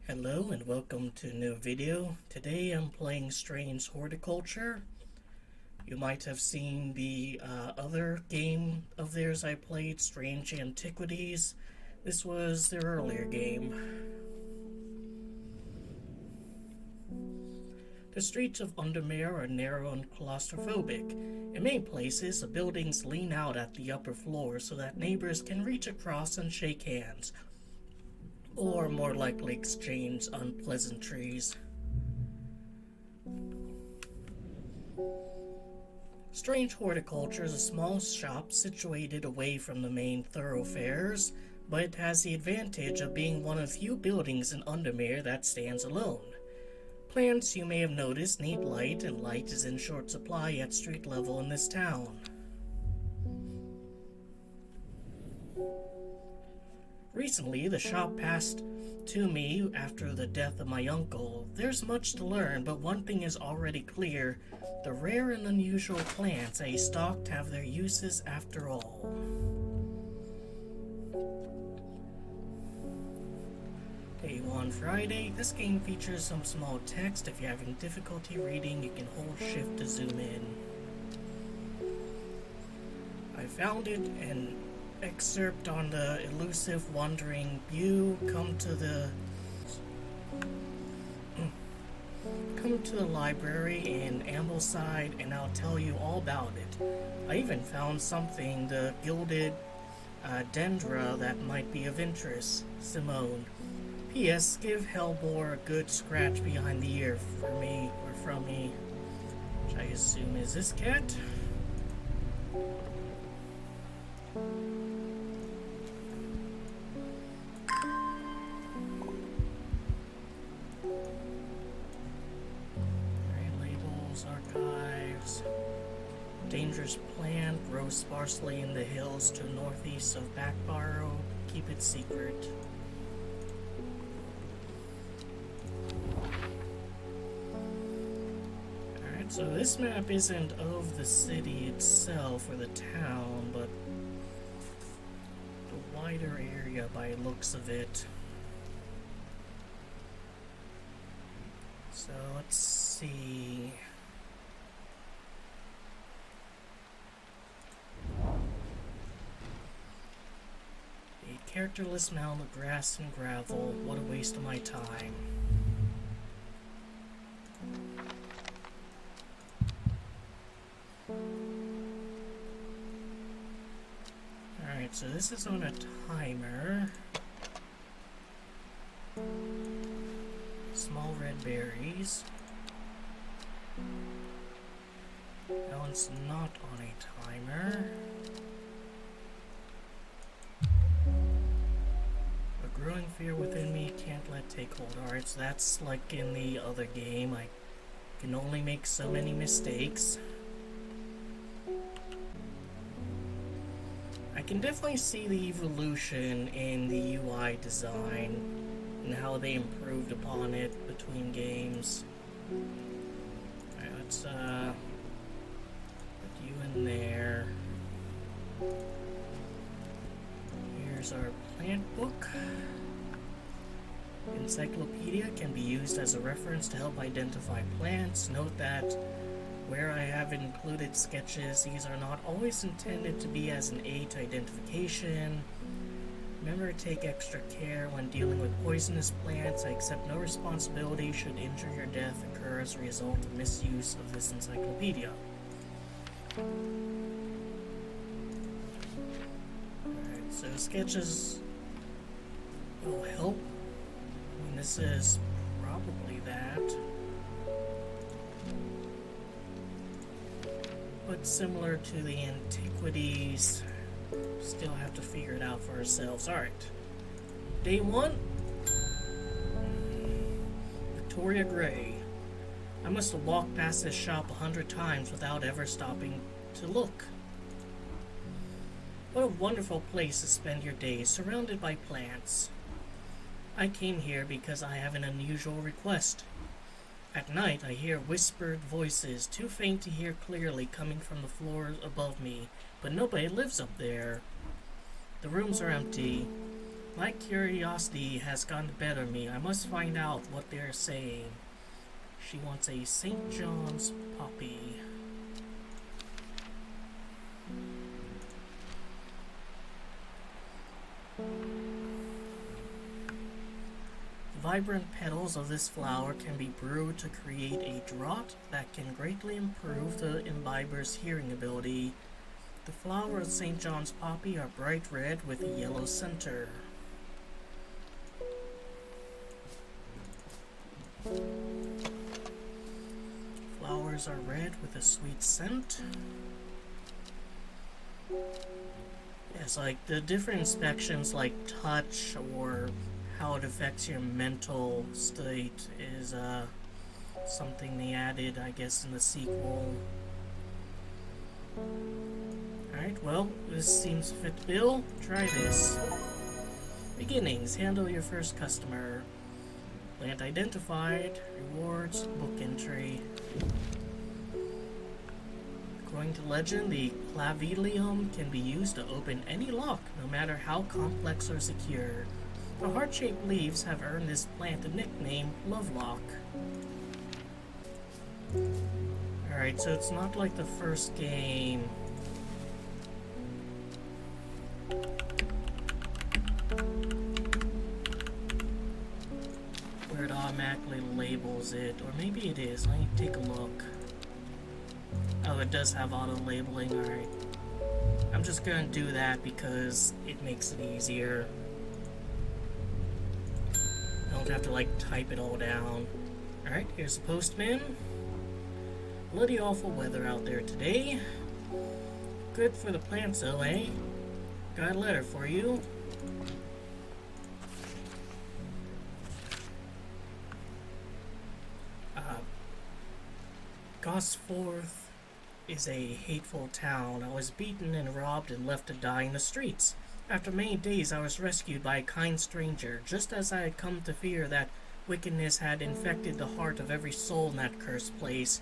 Hello and welcome to a new video. Today I'm playing Strange Horticulture. You might have seen the other game of theirs I played, Strange Antiquities. This was their earlier game. The streets of Undermere are narrow and claustrophobic. In many places, the buildings lean out at the upper floor so that neighbors can reach across and shake hands, or more likely exchange unpleasantries. Strange Horticulture is a small shop situated away from the main thoroughfares, but it has the advantage of being one of few buildings in Undermere that stands alone. Plants, you may have noticed, need light, and light is in short supply at street level in this town. Recently, the shop passed to me after the death of my uncle. There's much to learn, but one thing is already clear. The rare and unusual plants they stocked have their uses after all. Day 1 Friday. This game features some small text. If you're having difficulty reading, you can hold shift to zoom in. I found it and excerpt on the elusive wandering view. Come to the library in Ambleside and I'll tell you all about it. I even found something, the gilded dendra, that might be of interest. Simone. P.S. Give Hellbore a good scratch behind the ear for me, or from me, which I assume is this cat. Archives. Dangerous plant grows sparsely in the hills to the northeast of Backbarrow. Keep it secret. Alright, so this map isn't of the city itself or the town, but the wider area by looks of it. So let's see. A characterless mound of grass and gravel. What a waste of my time. Alright, so this is on a timer. Small red berries. That one's not on a timer. A growing fear within me can't let take hold. Alright, so that's like in the other game. I can only make so many mistakes. I can definitely see the evolution in the UI design and how they improved upon it between games. Alright, let's put you in there. Here's our plant book. Encyclopedia can be used as a reference to help identify plants. Note that where I have included sketches, these are not always intended to be as an aid to identification. Remember to take extra care when dealing with poisonous plants. I accept no responsibility should injury or death occur as a result of misuse of this encyclopedia. Alright, so sketches will help. I mean, this is probably that. But similar to the antiquities, still have to figure it out for ourselves. Alright. Day 1. Victoria Gray. I must have walked past this shop 100 times without ever stopping to look. What a wonderful place to spend your days, surrounded by plants. I came here because I have an unusual request. At night, I hear whispered voices, too faint to hear clearly, coming from the floors above me, but nobody lives up there. The rooms are empty. My curiosity has gotten the better of me. I must find out what they're saying. She wants a St. John's poppy. Vibrant petals of this flower can be brewed to create a draught that can greatly improve the imbiber's hearing ability. The flowers of St. John's poppy are bright red with a yellow center. Flowers are red with a sweet scent. Yes, like the different inspections like touch or how it affects your mental state is something they added, I guess, in the sequel. Alright, well, this seems to fit the bill. Try this. Beginnings. Handle your first customer. Plant identified. Rewards. Book entry. According to legend, the clavelium can be used to open any lock, no matter how complex or secure. The heart-shaped leaves have earned this plant the nickname Lovelock. Alright, so it's not like the first game. Where it automatically labels it. Or maybe it is. Let me take a look. Oh, it does have auto-labeling. Alright. I'm just gonna do that because it makes it easier. I don't have to, like, type it all down. Alright, here's the postman. Bloody awful weather out there today. Good for the plants, though, eh? Got a letter for you. Gosforth is a hateful town. I was beaten and robbed and left to die in the streets. After many days I was rescued by a kind stranger, just as I had come to fear that wickedness had infected the heart of every soul in that cursed place.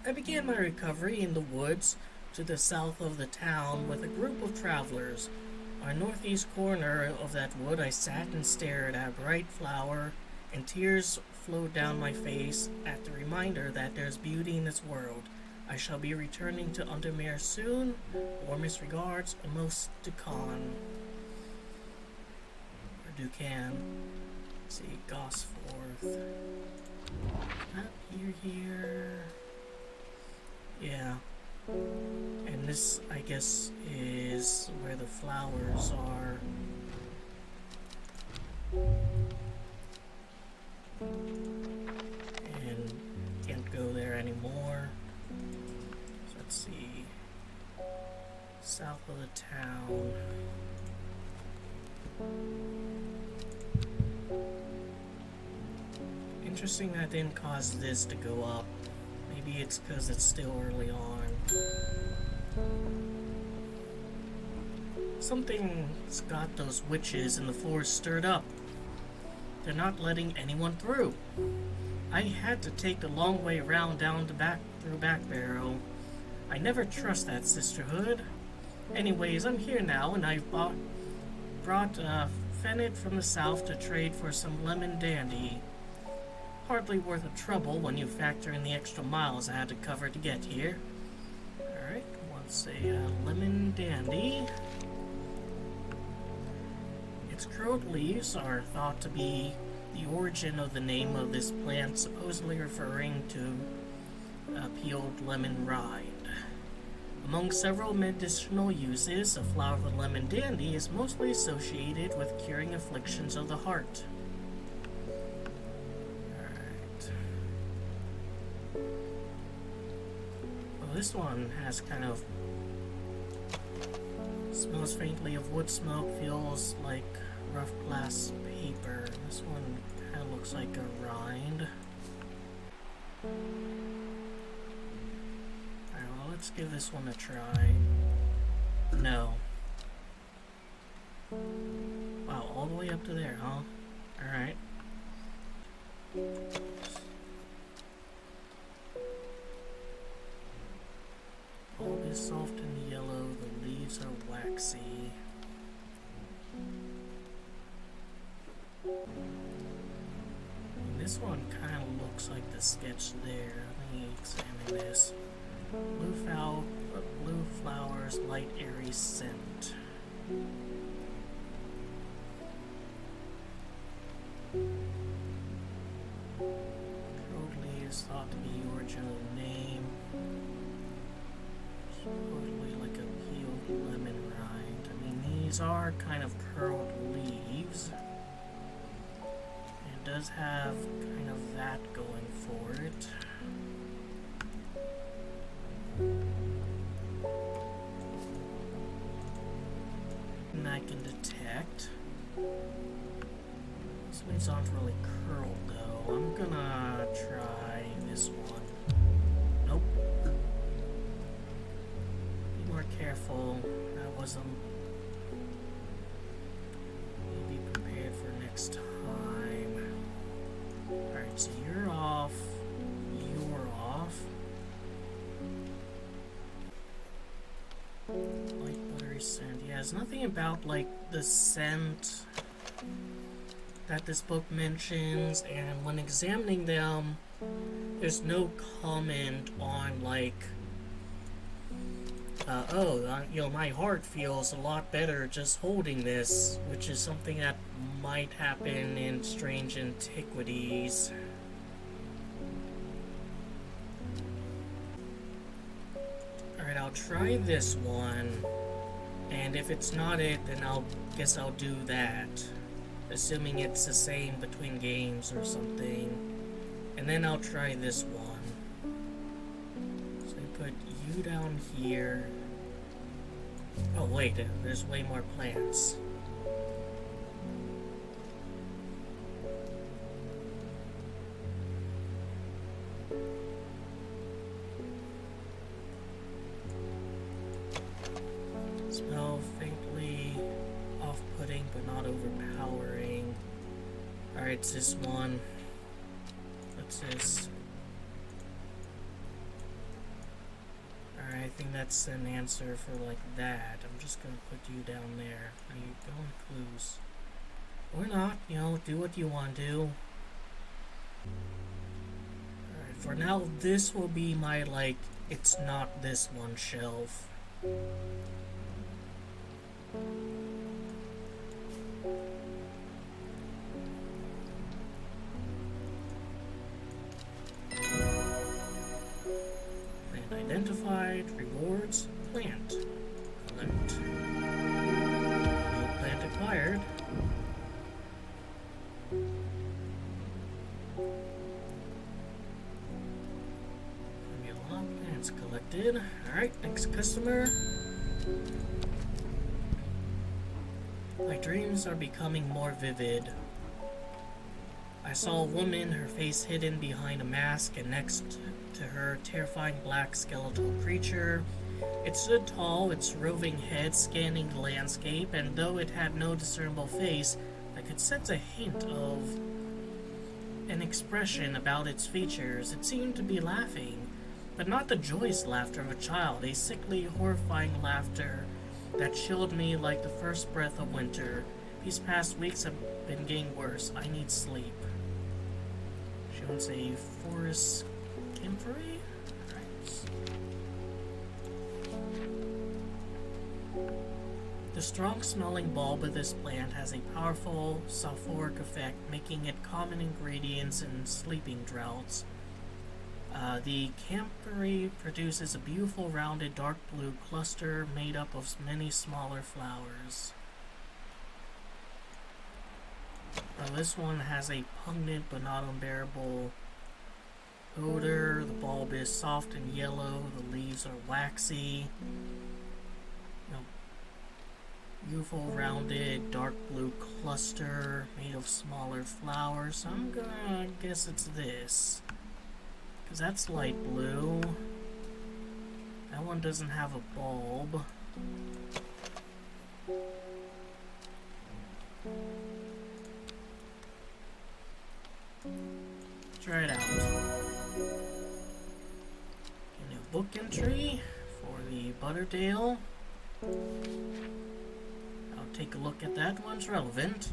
I began my recovery in the woods to the south of the town with a group of travelers. On the northeast corner of that wood I sat and stared at a bright flower, and tears flowed down my face at the reminder that there's beauty in this world. I shall be returning to Undermere soon. Warmest regards, most Ducan. Or Ducan. Let's see, Gosforth. Not here. Yeah. And this, I guess, is where the flowers are. And can't go there anymore. So let's see. South of the town. Interesting that didn't cause this to go up. Maybe it's because it's still early on. Something's got those witches in the forest stirred up. They're not letting anyone through. I had to take the long way round down to through Back Barrow. I never trust that sisterhood. Anyways, I'm here now, and I've brought Fennet from the south to trade for some lemon dandy. Hardly worth the trouble when you factor in the extra miles I had to cover to get here. Alright, what's a lemon dandy? Its curled leaves are thought to be the origin of the name of this plant, supposedly referring to peeled lemon rind. Among several medicinal uses, the flower of the lemon dandy is mostly associated with curing afflictions of the heart. This one has kind of smells faintly of wood smoke, feels like rough glass paper. This one kind of looks like a rind. Alright, well, let's give this one a try. No. Wow, all the way up to there, huh? Alright. Bulb is soft and yellow, the leaves are waxy. this one kind of looks like the sketch there. Let me examine this. Blue flowers, light airy scent. Curled leaves thought to be the original name. Supposedly like a peeled lemon rind. I mean, these are kind of curled leaves. It does have kind of that going for it. And I can detect. These leaves aren't really curled though. I'm gonna try this one. Nope. Be more careful. That wasn't. Be prepared for next time. Alright, so you're off. You're off. Light buttery scent. Yeah, there's nothing about like the scent that this book mentions, and when examining them, there's no comment on like, you know, my heart feels a lot better just holding this, which is something that might happen in Strange Antiquities. Alright, I'll try this one, and if it's not it, then guess I'll do that. Assuming it's the same between games or something. And then I'll try this one. So I put you down here. Oh wait, there's way more plants. Smell faintly off-putting but not overpowering. Alright, it's this one. What's this? Alright, I think that's an answer for like that. I'm just gonna put you down there. Are you going clues? Or not, you know, do what you want to do. Alright, for now, this will be my, like, it's not this one shelf. Plant identified, rewards, plant. Collect. New plant acquired. A lot of plants collected. Alright, next customer. My dreams are becoming more vivid. I saw a woman, her face hidden behind a mask, and next to her, terrifying black skeletal creature. It stood tall, its roving head scanning the landscape, and though it had no discernible face, I could sense a hint of an expression about its features. It seemed to be laughing, but not the joyous laughter of a child, a sickly, horrifying laughter that chilled me like the first breath of winter. These past weeks have been getting worse. I need sleep. She wants a forest camphor-y? The strong-smelling bulb of this plant has a powerful sulfuric effect, making it common ingredients in sleeping draughts. The camphor produces a beautiful rounded dark blue cluster made up of many smaller flowers. This one has a pungent but not unbearable odor. The bulb is soft and yellow. The leaves are waxy. Beautiful rounded dark blue cluster made of smaller flowers. So I'm gonna guess it's this. Because that's light blue. That one doesn't have a bulb. Try it out. A new book entry for the Butterdale. I'll take a look at that one's relevant.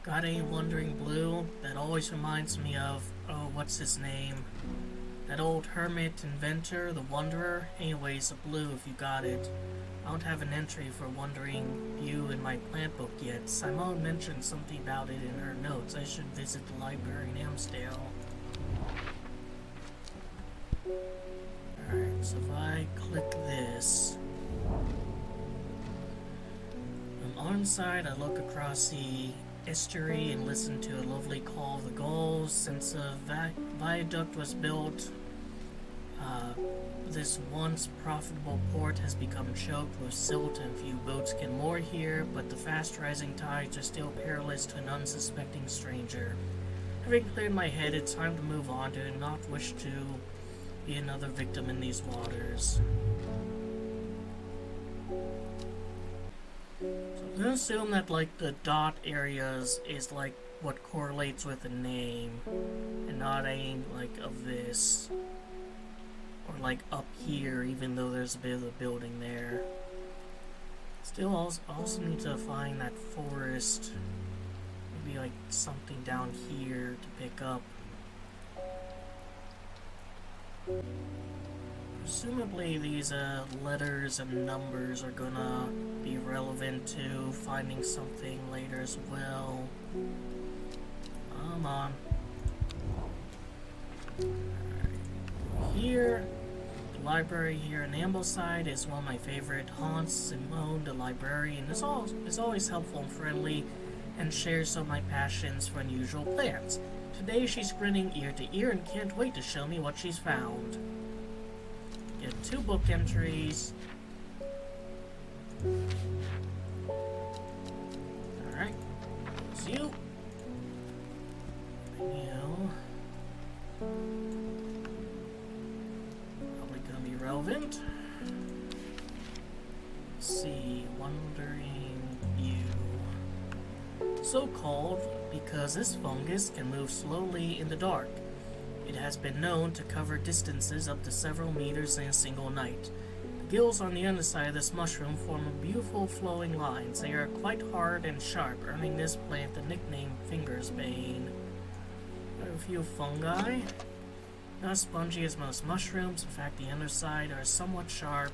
Got a wandering blue that always reminds me of, oh, what's his name? That old hermit inventor, the Wanderer. Anyways, a blue if you got it. I don't have an entry for Wandering View in my plant book yet. Simone mentioned something about it in her notes. I should visit the library in Amsdale. Alright, so if I click this, on the side I look across the estuary and listen to a lovely call of the gulls. Since a viaduct was built, this once profitable port has become choked with silt and few boats can moor here, but the fast rising tides are still perilous to an unsuspecting stranger. Having cleared my head, it's time to move on. Do not wish to be another victim in these waters. So I'm gonna assume that like the dot areas is like what correlates with a name, and not any like of this. Or like up here, even though there's a bit of a building there. Still also need to find that forest. Maybe like something down here to pick up. Presumably these letters and numbers are gonna be relevant to finding something later as well. Come on. Alright. Here, the library here in Ambleside is one of my favorite haunts. Simone, the librarian, is always helpful and friendly and shares some of my passions for unusual plants. Today she's grinning ear to ear and can't wait to show me what she's found. Get 2 book entries. Alright. It's you. Probably gonna be relevant. Let's see. Wandering View. So called because this fungus can move slowly in the dark. It has been known to cover distances up to several meters in a single night. The gills on the underside of this mushroom form beautiful flowing lines. They are quite hard and sharp, earning this plant the nickname Fingersbane. A few fungi. Not spongy as most mushrooms. In fact, the underside are somewhat sharp.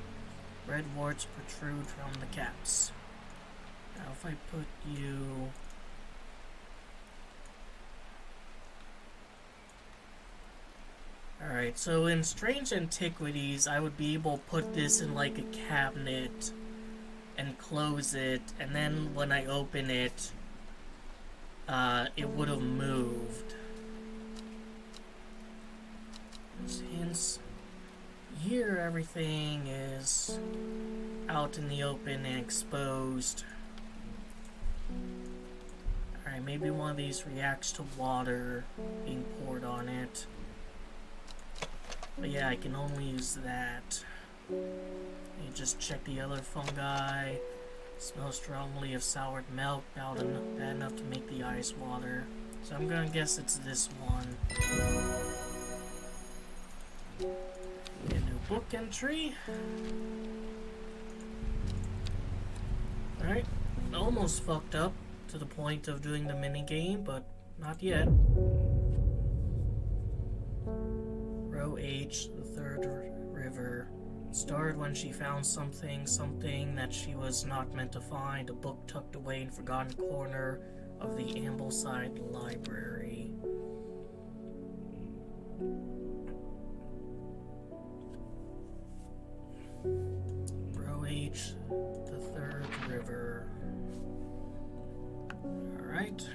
Red warts protrude from the caps. Now if I put you... Alright, so in Strange Antiquities, I would be able to put this in like a cabinet and close it, and then when I open it, it would have moved. Hence, here everything is out in the open and exposed. Alright, maybe one of these reacts to water being poured on it. But yeah, I can only use that. You just check the other fungi. Smells strongly of soured milk, bad enough to make the ice water. So I'm gonna guess it's this one. Get a new book entry. Alright, almost fucked up to the point of doing the minigame, but not yet. Row H, the third river. Started when she found something that she was not meant to find, a book tucked away in a forgotten corner of the Ambleside library. Row H, the third river. Alright.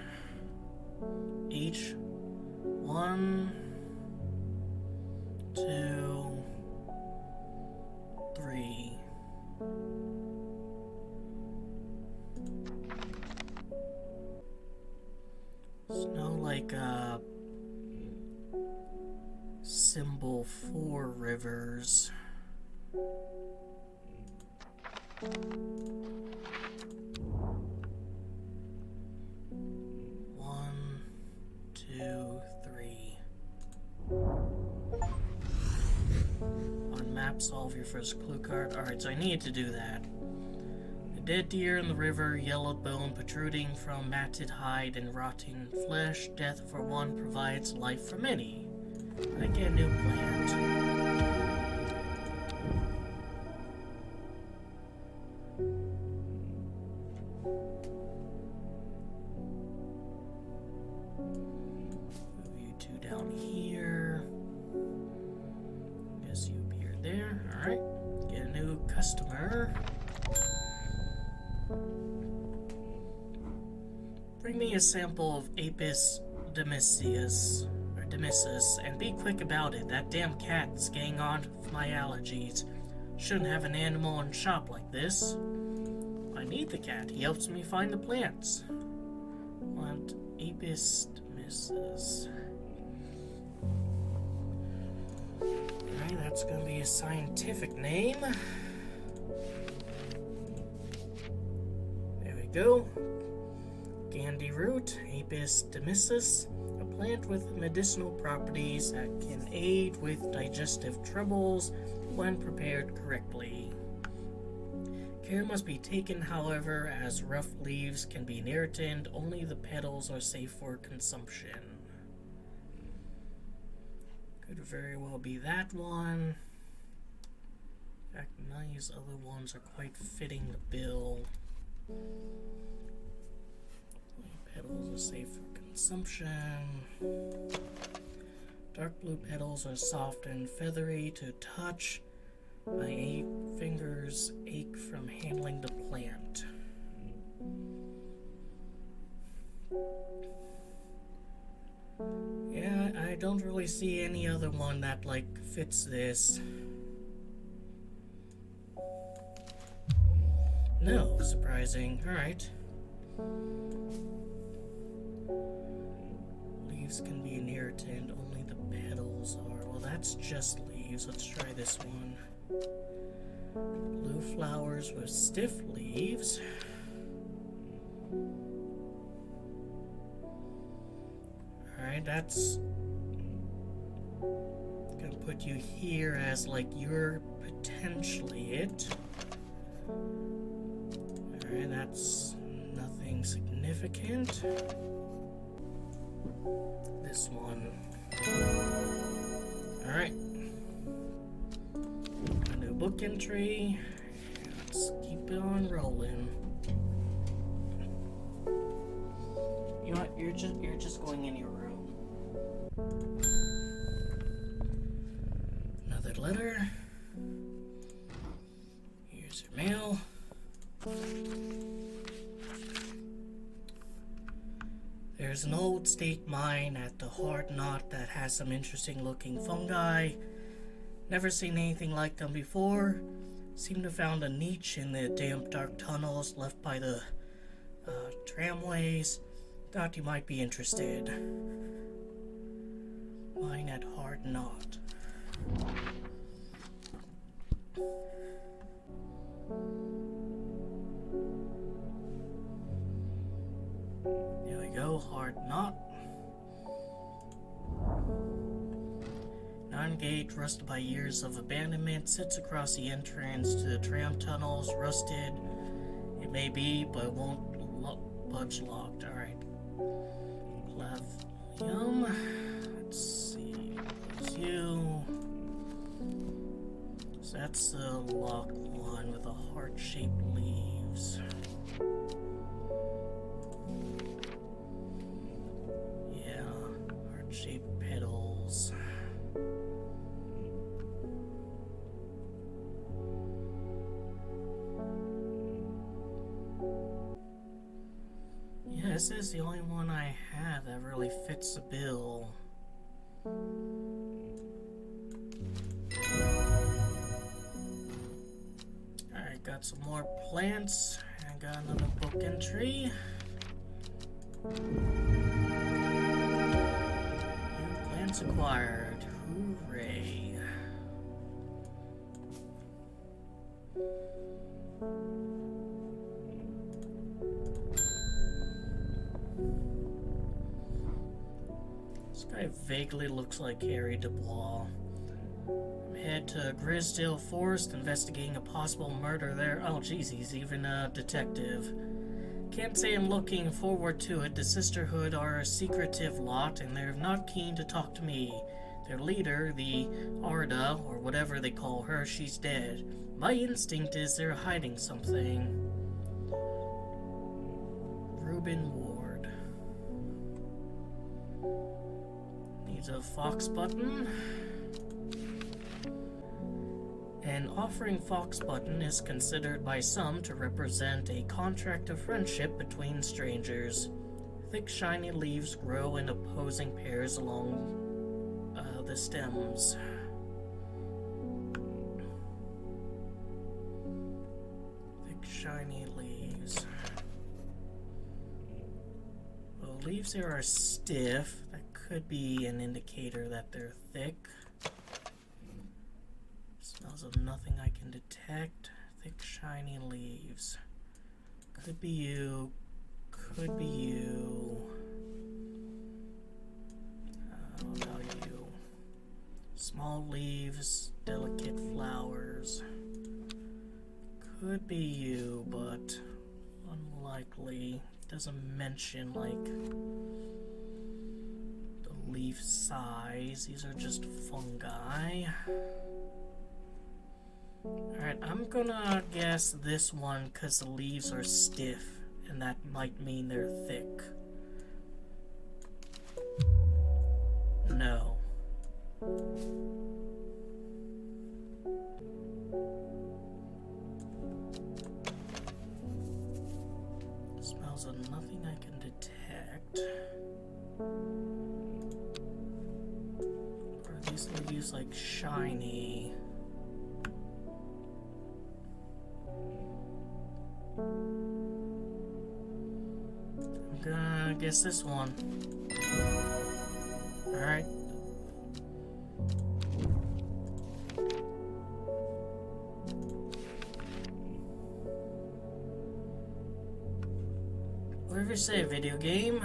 H, 1, 2, 3. It's no like a symbol for rivers. 1, 2, 3. On map, solve your first clue card. Alright, so I need to do that. dead deer in the river, yellowed bone protruding from matted hide and rotting flesh. Death for one provides life for many. I get a new plant. Move you two down here. Guess you appear there. Alright. Get a new customer. Bring me a sample of Apis demisius, and be quick about it. That damn cat's getting on my allergies. Shouldn't have an animal in a shop like this. I need the cat. He helps me find the plants. Want Apis demisius. Alright, that's gonna be a scientific name. There we go. Gandhi root, Apis demisius, a plant with medicinal properties that can aid with digestive troubles when prepared correctly. Care must be taken, however, as rough leaves can be an irritant. Only the petals are safe for consumption. Could very well be that one. In fact, none of these other ones are quite fitting the bill. Petals are safe for consumption. Dark blue petals are soft and feathery to touch. My fingers ache from handling the plant. Yeah, I don't really see any other one that, fits this. No, surprising. Alright. Leaves can be an irritant, only the petals are. Well, that's just leaves. Let's try this one. Blue flowers with stiff leaves. Alright, that's gonna put you here as you're potentially it. Alright, that's nothing significant. This one. Alright. A new book entry. Let's keep it on rolling. You know what? You're just going in your room. Another letter. Here's your mail. There's an old state mine at the Hard Knot that has some interesting looking fungi. Never seen anything like them before. Seem to have found a niche in the damp dark tunnels left by the tramways. Thought you might be interested. Mine at Hard Knot. There we go, Hard Knot. Non-gate, rusted by years of abandonment, sits across the entrance to the tram tunnels. Rusted, it may be, but it won't budge locked. Alright. Clavum. Let's see. There's you. So that's the locked one with the heart-shaped leaves. Yeah, heart-shaped petals. Yeah, this is the only one I have that really fits the bill. Alright, got some more plants. I got another book entry. New plants acquired. Hooray. This guy vaguely looks like Harry Dubois. From head head to Grisdale Forest investigating a possible murder there. Oh jeez, he's even a detective. Can't say I'm looking forward to it. The Sisterhood are a secretive lot, and they're not keen to talk to me. Their leader, the Arda, or whatever they call her, she's dead. My instinct is they're hiding something. Reuben Ward. Needs a fox button. An offering fox button is considered by some to represent a contract of friendship between strangers. Thick, shiny leaves grow in opposing pairs along the stems. Thick, shiny leaves. Well, leaves here are stiff. That could be an indicator that they're thick. Smells of nothing I can detect. Thick, shiny leaves. Could be you. Could be you. What about you? Small leaves, delicate flowers. Could be you, but unlikely. Doesn't mention, like, the leaf size. These are just fungi. Alright, I'm gonna guess this one because the leaves are stiff, and that might mean they're thick. No. Smells of nothing I can detect. Or are these leaves like shiny? I'm gonna guess this one. Alright. Whatever you say, video game.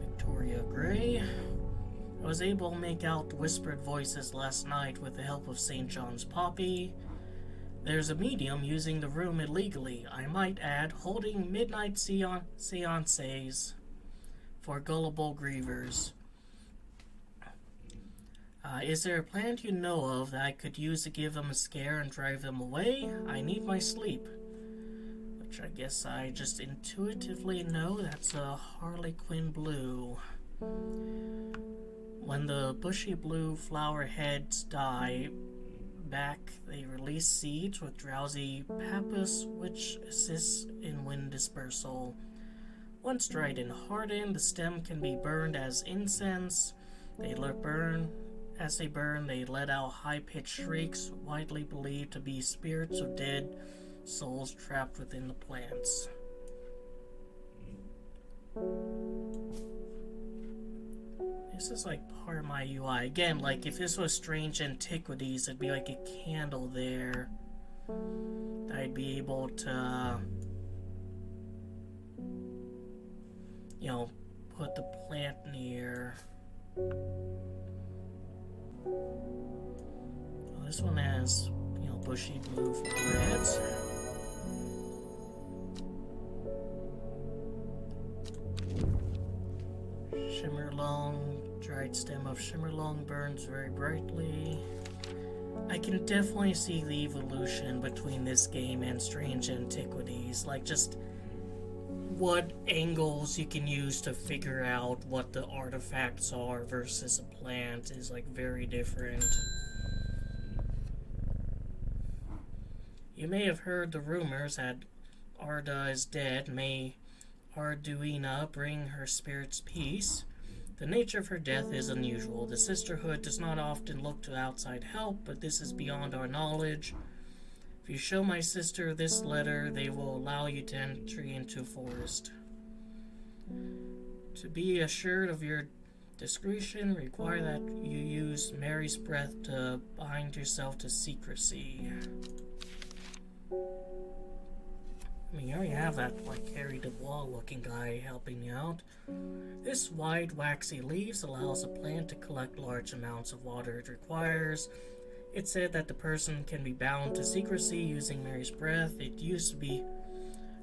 Victoria Gray. I was able to make out whispered voices last night with the help of St. John's Poppy. There's a medium using the room illegally, I might add, holding midnight seances for gullible grievers. Is there a plant you know of that I could use to give them a scare and drive them away? I need my sleep. Which I guess I just intuitively know that's a Harlequin blue. When the bushy blue flower heads die back, they release seeds with drowsy pappus, which assists in wind dispersal. Once dried and hardened, the stem can be burned as incense. As they burn, they let out high-pitched shrieks, widely believed to be spirits of dead souls trapped within the plants. This is like part of my UI. Again, like if this was Strange Antiquities, it'd be like a candle there that I'd be able to, you know, put the plant near. Well, this one has, you know, bushy blue flower heads. Shimmerlong, dried stem of Shimmerlong burns very brightly. I can definitely see the evolution between this game and Strange Antiquities, like just what angles you can use to figure out what the artifacts are versus a plant is like very different. You may have heard the rumors that Arda is dead. May Arduina bring her spirit's peace. The nature of her death is unusual. The Sisterhood does not often look to outside help, but this is beyond our knowledge. If you show my sister this letter, they will allow you to entry into forest. To be assured of your discretion, require that you use Mary's breath to bind yourself to secrecy. I mean, you already have that, like, Harry DeWall looking guy helping me out. This wide, waxy leaves allows a plant to collect large amounts of water it requires. It's said that the person can be bound to secrecy using Mary's breath. It used to be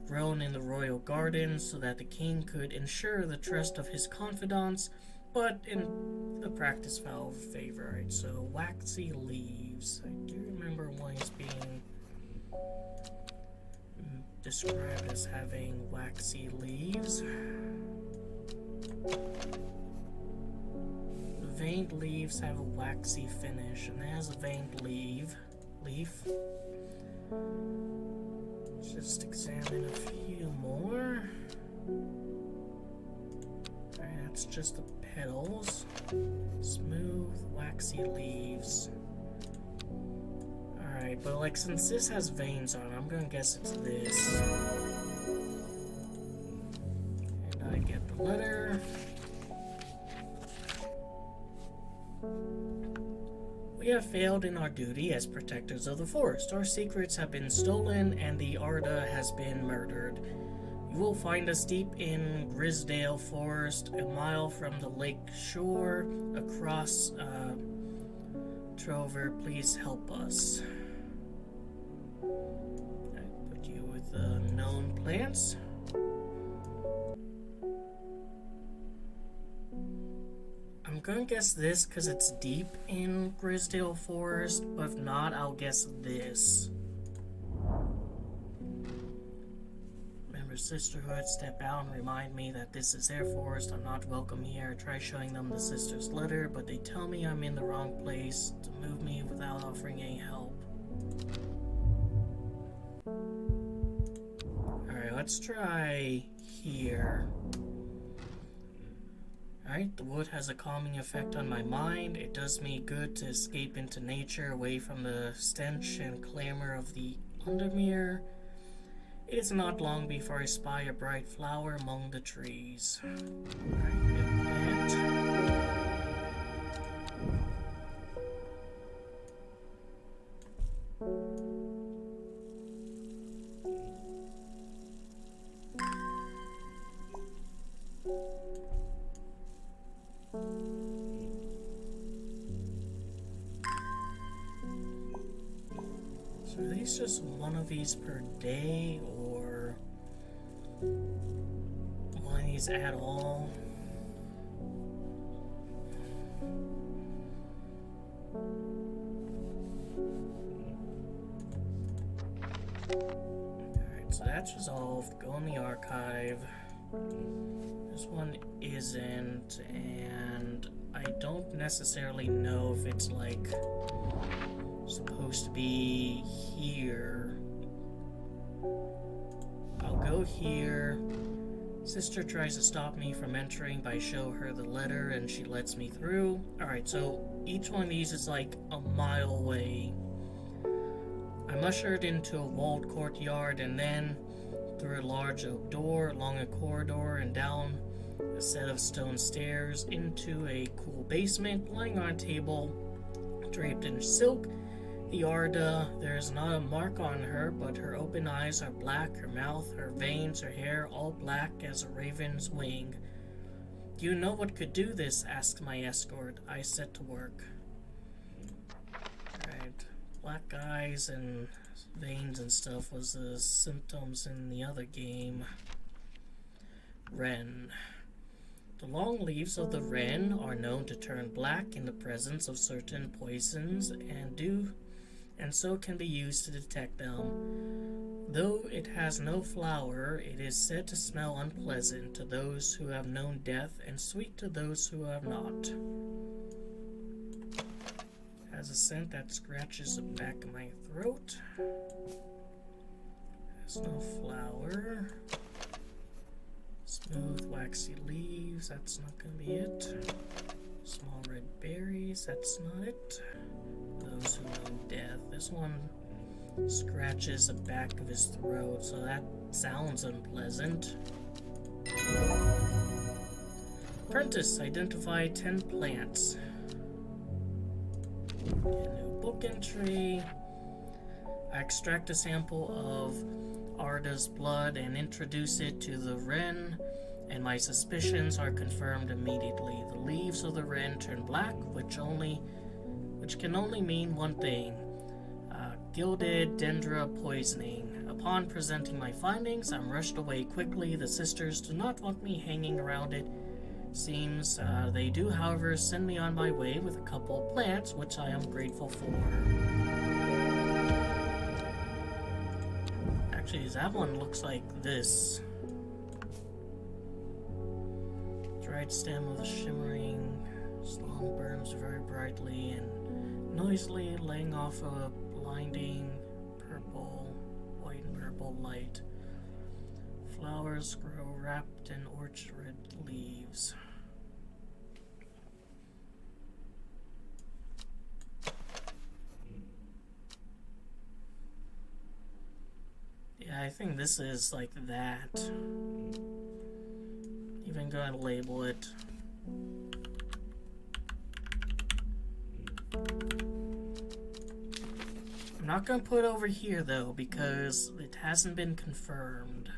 grown in the royal garden so that the king could ensure the trust of his confidants, but in the practice fell out of favor. Right? So, waxy leaves. I do remember one is being described as having waxy leaves. The veined leaves have a waxy finish, and as a veined leaf. Just examine a few more. Alright, that's just the petals. Smooth, waxy leaves. Alright, but like since this has veins on it, I'm gonna guess it's this. And I get the letter. We have failed in our duty as protectors of the forest. Our secrets have been stolen and the Arda has been murdered. You will find us deep in Grisdale Forest, a mile from the lake shore, across Trover. Please help us. I put you with known plants. I'm gonna guess this because it's deep in Grisdale Forest, but if not, I'll guess this. Remember Sisterhood, step out and remind me that this is their forest. I'm not welcome here. I try showing them the sister's letter, but they tell me I'm in the wrong place to move me without offering any help. Alright, let's try here. Alright, the wood has a calming effect on my mind. It does me good to escape into nature, away from the stench and clamor of the Undermere. It is not long before I spy a bright flower among the trees. Alright, new plant. So are these just one of these per day, or one of these at all? Alright, so that's resolved. Go in the archive. This one isn't, and I don't necessarily know if it's like supposed to be here. I'll go here. Sister tries to stop me from entering by show her the letter and she lets me through. Alright, so each one of these is like a mile away. I'm ushered into a walled courtyard and then through a large oak door, along a corridor, and down a set of stone stairs into a cool basement. Lying on a table draped in silk, the Arda, there is not a mark on her, but her open eyes are black, her mouth, her veins, her hair, all black as a raven's wing. Do you know what could do this? Asked my escort. I set to work. Alright, black eyes and veins and stuff was the symptoms in the other game. Wren. The long leaves of the wren are known to turn black in the presence of certain poisons and so can be used to detect them. Though it has no flower, it is said to smell unpleasant to those who have known death and sweet to those who have not. Has a scent that scratches the back of my throat. Has no flower. Smooth, waxy leaves, that's not gonna be it. Small red berries, that's not it. Those who know death. This one scratches the back of his throat, so that sounds unpleasant. Apprentice, identify 10 plants. Get a new book entry. I extract a sample of Arda's blood and introduce it to the wren, and my suspicions are confirmed immediately. The leaves of the wren turn black, which can only mean one thing: gilded dendra poisoning. Upon presenting my findings, I'm rushed away quickly. The sisters do not want me hanging around it. Seems they do, however, send me on my way with a couple of plants, which I am grateful for. Actually, that one looks like this. Dried stem of the shimmering slung burns very brightly and noisily, laying off a blinding white and purple light. Flowers grow wrapped in orchard leaves. Yeah, I think this is like that. Even gonna label it. I'm not gonna put it over here though, because it hasn't been confirmed.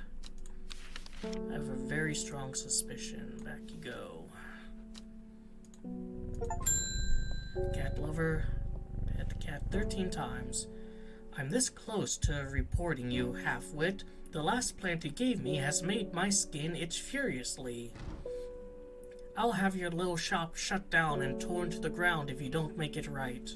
I have a very strong suspicion. Back you go. Cat lover. Pet the cat 13 times. I'm this close to reporting you, half-wit. The last plant you gave me has made my skin itch furiously. I'll have your little shop shut down and torn to the ground if you don't make it right.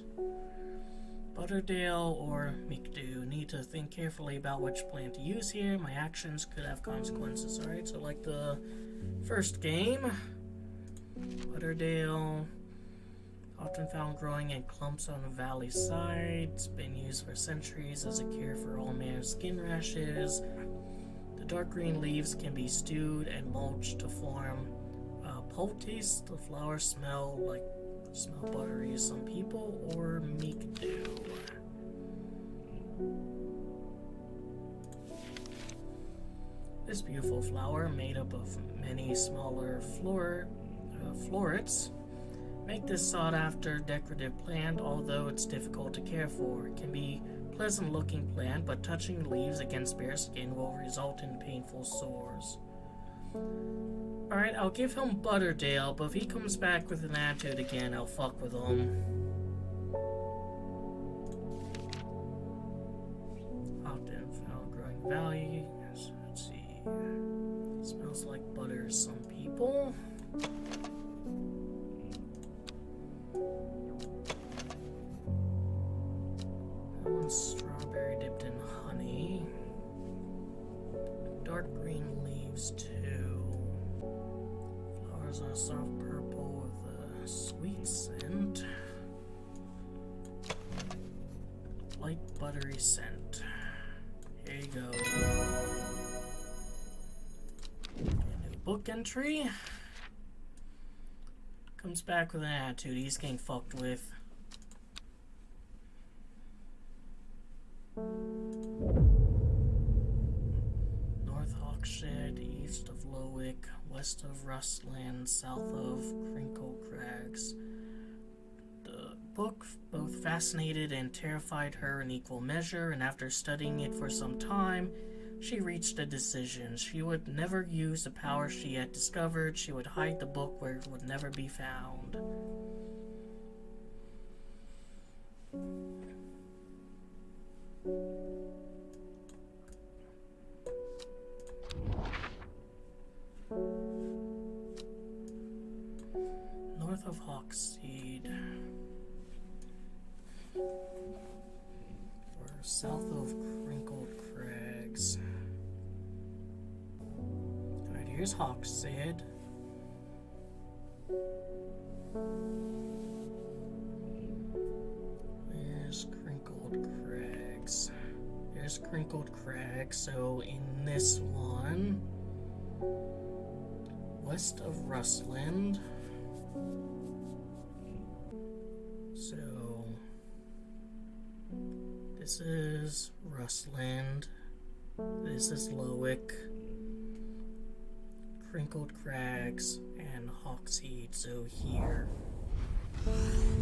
Butterdale or Mikdu need to think carefully about which plant to use here. My actions could have consequences. Alright, so like the first game, Butterdale, often found growing in clumps on the valley side. It's been used for centuries as a cure for all manner of skin rashes. The dark green leaves can be stewed and mulched to form poultice. The flowers smell buttery to some people, or Mikdu. This beautiful flower, made up of many smaller florets, make this sought-after decorative plant, although it's difficult to care for. It can be a pleasant-looking plant, but touching leaves against bare skin will result in painful sores. Alright, I'll give him Butterdale, but if he comes back with an attitude again, I'll fuck with him. Often found growing valley. Let's see. Smells like butter to some people. That one's strawberry dipped in honey. Dark green leaves too. Flowers are soft purple with a sweet scent. Light buttery scent. Here you go. A new book entry. Comes back with an attitude. He's getting fucked with. North Hawkshed, east of Lowick, west of Rustland, south of Crinkle Crags. The book both fascinated and terrified her in equal measure, and after studying it for some time, she reached a decision. She would never use the power she had discovered. She would hide the book where it would never be found. North of Hawkseed, or south of Crinkled Crags. Alright, here's Hawkseed. There's Crinkled Crags. There's Crinkled Crags, so in this one, west of Rustland. So this is Rustland, this is Lowick, Crinkled Crags, and Hawkseed. So here,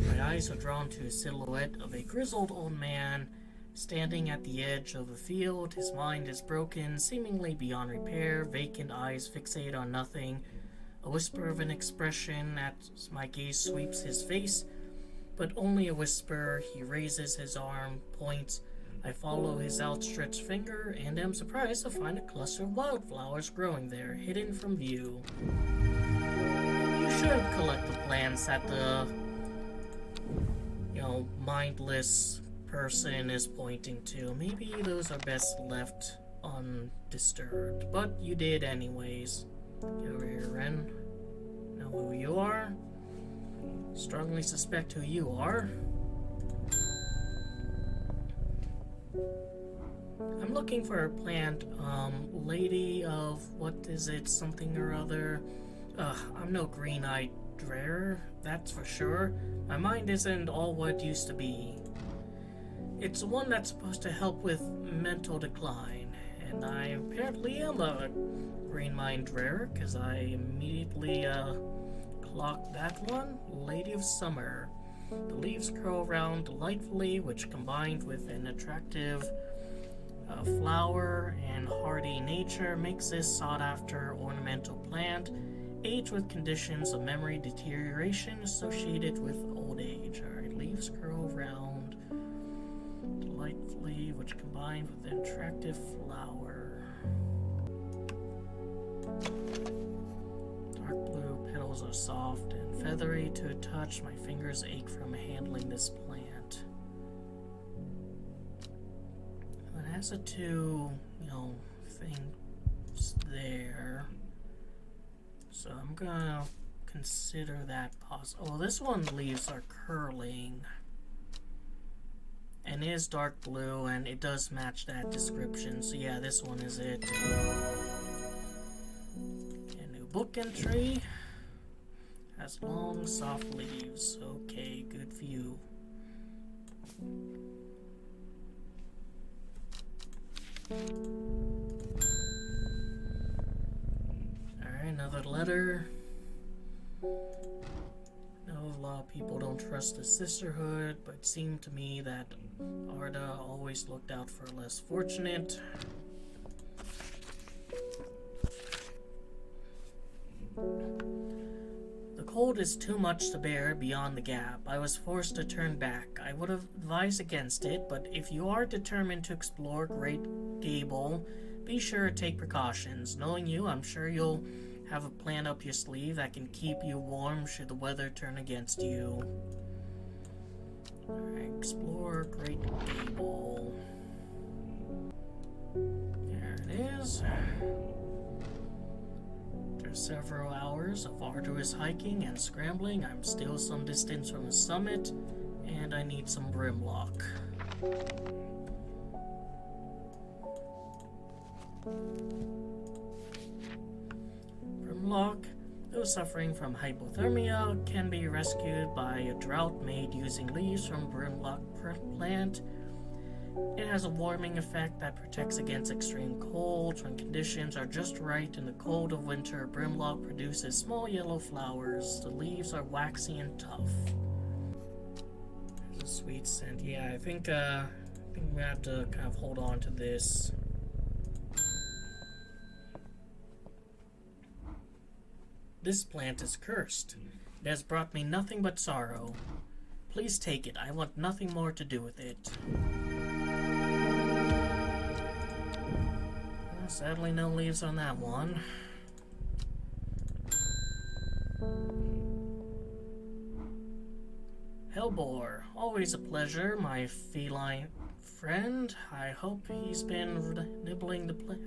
my eyes are drawn to a silhouette of a grizzled old man Standing at the edge of a field, his mind is broken, seemingly beyond repair, vacant eyes fixate on nothing, a whisper of an expression as my gaze sweeps his face, but only a whisper. He raises his arm, points. I follow his outstretched finger, and am surprised to find a cluster of wildflowers growing there, hidden from view. You shouldn't collect the plants that the, mindless person is pointing to. Maybe those are best left undisturbed, but you did anyways. Get over here, Ren. Know who you are? Strongly suspect who you are. I'm looking for a plant, lady of, what is it, something or other. I'm no green-eyed dreher, that's for sure. My mind isn't all what it used to be. It's the one that's supposed to help with mental decline, and I apparently am a green mind dreher, because I immediately, clocked that one. Lady of Summer. The leaves curl around delightfully, which combined with an attractive flower and hardy nature makes this sought-after ornamental plant age with conditions of memory deterioration associated with old age. Alright, leaves curl around delightfully, which combined with an attractive flower. Dark blue petals are soft and feathery to a touch. My fingers ache from handling this plant. It has the two, things there. So I'm gonna consider that possible. Oh, this one's leaves are curling. And it is dark blue, and it does match that description. So yeah, this one is it. A new book entry. Has long, soft leaves. Okay, good for you. Alright, another letter. A lot of people don't trust the sisterhood, but it seemed to me that Arda always looked out for less fortunate. The cold is too much to bear beyond the gap. I was forced to turn back. I would have advised against it, but if you are determined to explore Great Gable, be sure to take precautions. Knowing you, I'm sure you'll have a plan up your sleeve that can keep you warm should the weather turn against you. Alright, explore Great Gable. There it is. After several hours of arduous hiking and scrambling, I'm still some distance from the summit, and I need some brimlock. Brimlock, though suffering from hypothermia, can be rescued by a drought made using leaves from brimlock plant. It has a warming effect that protects against extreme cold. When conditions are just right in the cold of winter, brimlock produces small yellow flowers. The leaves are waxy and tough. There's a sweet scent. Yeah, I think we have to kind of hold on to this. This plant is cursed. It has brought me nothing but sorrow. Please take it. I want nothing more to do with it. Well, sadly, no leaves on that one. Hellbore, always a pleasure, my feline friend. I hope he's been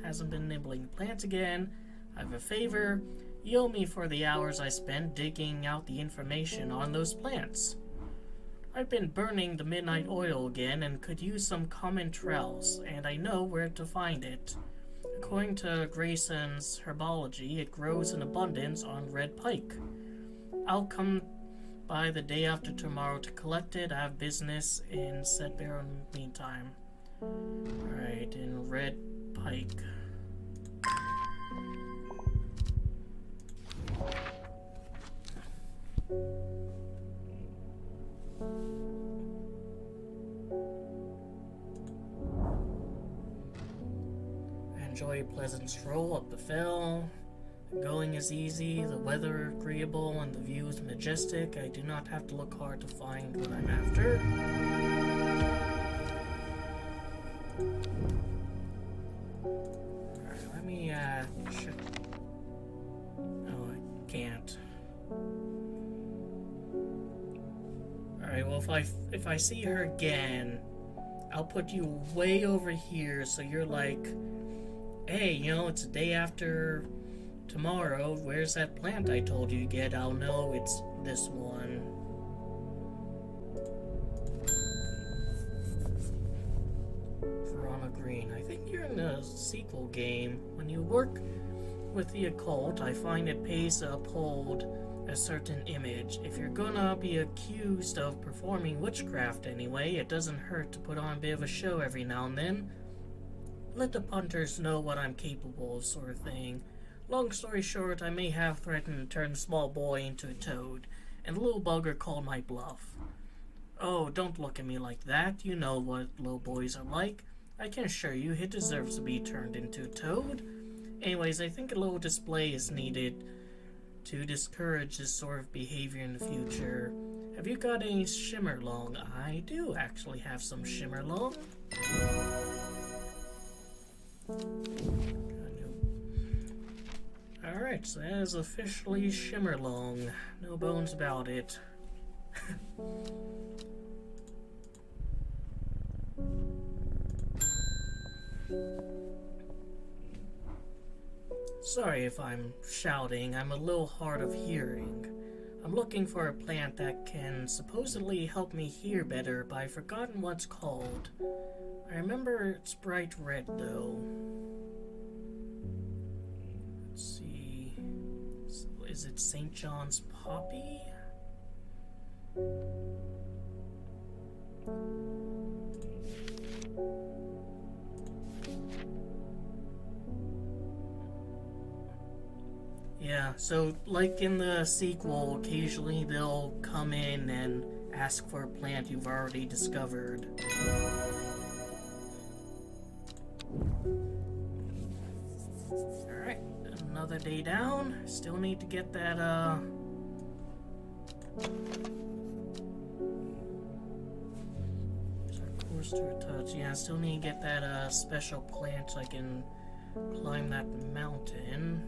hasn't been nibbling the plants again. I have a favor. You owe me for the hours I spent digging out the information on those plants. I've been burning the midnight oil again and could use some common trowels, and I know where to find it. According to Grayson's herbology, it grows in abundance on red pike. I'll come by the day after tomorrow to collect it. I have business in Setbear in the meantime. Alright, in red pike. enjoy a pleasant stroll up the fell. The going is easy, the weather agreeable, and the view is majestic. I do not have to look hard to find what I'm after. Alright, let me check. Oh, I can't. Alright, well if I see her again, I'll put you way over here so you're like, hey, you know, it's a day after tomorrow. Where's that plant I told you to get? I'll know it's this one. Verona Green. I think you're in a sequel game. When you work with the occult, I find it pays to uphold a certain image. If you're gonna be accused of performing witchcraft anyway, it doesn't hurt to put on a bit of a show every now and then. Let the punters know what I'm capable of, sort of thing. Long story short, I may have threatened to turn a small boy into a toad, and the little bugger called my bluff. Oh, don't look at me like that. You know what little boys are like. I can assure you he deserves to be turned into a toad. Anyways, I think a little display is needed to discourage this sort of behavior in the future. Have you got any shimmerlong? I do actually have some shimmerlong. Alright, so that is officially shimmerlong. No bones about it. Sorry if I'm shouting, I'm a little hard of hearing. I'm looking for a plant that can supposedly help me hear better, but I've forgotten what it's called. I remember it's bright red though. Let's see. Is it St. John's Poppy? Yeah, so like in the sequel, occasionally they'll come in and ask for a plant you've already discovered. Alright, another day down. Still need to get that, course to a touch. Yeah, I still need to get that, special plant so I can climb that mountain.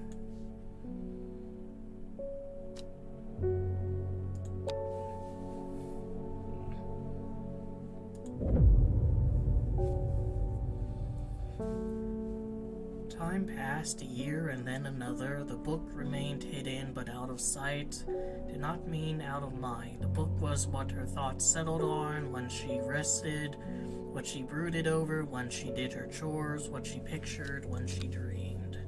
Time passed, a year and then another. The book remained hidden but out of sight. Did not mean out of mind. The book was what her thoughts settled on when she rested, what she brooded over when she did her chores, what she pictured when she dreamed.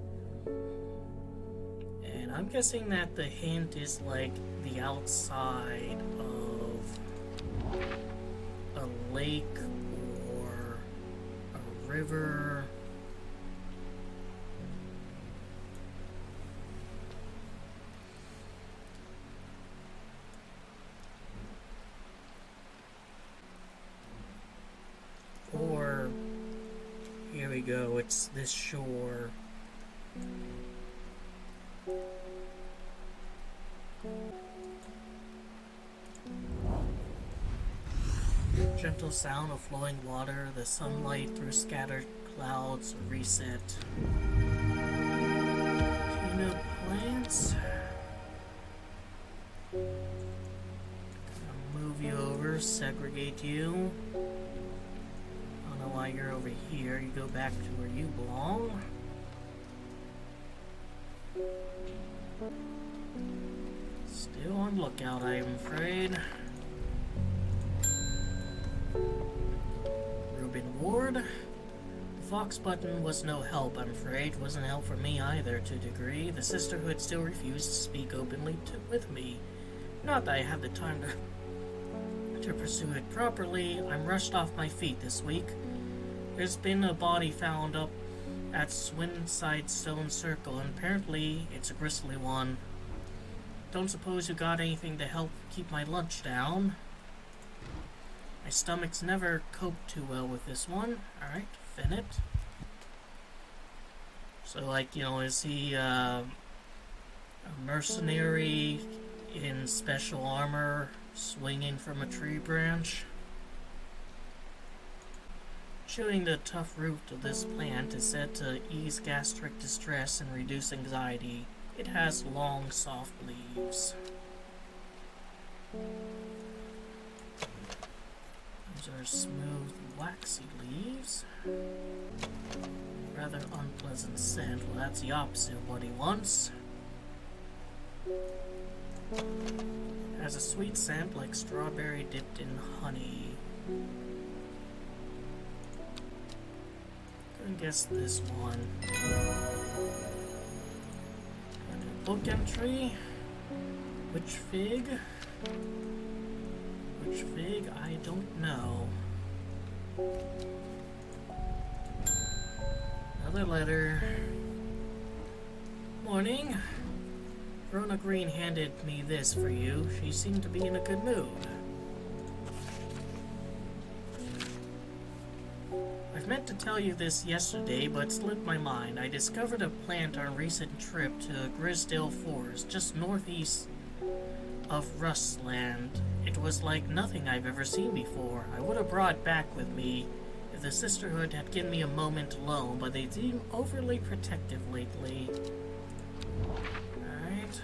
And I'm guessing that the hint is like the outside of a lake or a river. Or, here we go, it's this shore. Gentle sound of flowing water, the sunlight through scattered clouds, a reset. Tuna plants. Gonna move you over, segregate you. I don't know why you're over here. You go back to where you belong. Still on lookout, I'm afraid. Reuben Ward. The Fox button was no help, I'm afraid. Wasn't help for me either, to a degree. The sisterhood still refused to speak openly with me. Not that I had the time to pursue it properly. I'm rushed off my feet this week. There's been a body found up at Swinside Stone Circle, and apparently it's a grisly one. Don't suppose you got anything to help keep my lunch down? My stomach's never coped too well with this one. Alright, fin it. So, like, you know, is he a mercenary in special armor swinging from a tree branch? Chewing the tough root of this plant is said to ease gastric distress and reduce anxiety. It has long, soft leaves. Those are smooth, waxy leaves. Rather unpleasant scent. Well, that's the opposite of what he wants. Has a sweet scent like strawberry dipped in honey. I guess this one. And a book entry. Which fig? Which fig? I don't know. Another letter. Morning. Rona Green handed me this for you. She seemed to be in a good mood. I've meant to tell you this yesterday, but slipped my mind. I discovered a plant on a recent trip to Grisdale Forest, just northeast of Rustland. It was like nothing I've ever seen before. I would have brought it back with me if the Sisterhood had given me a moment alone, but they seem overly protective lately. Alright.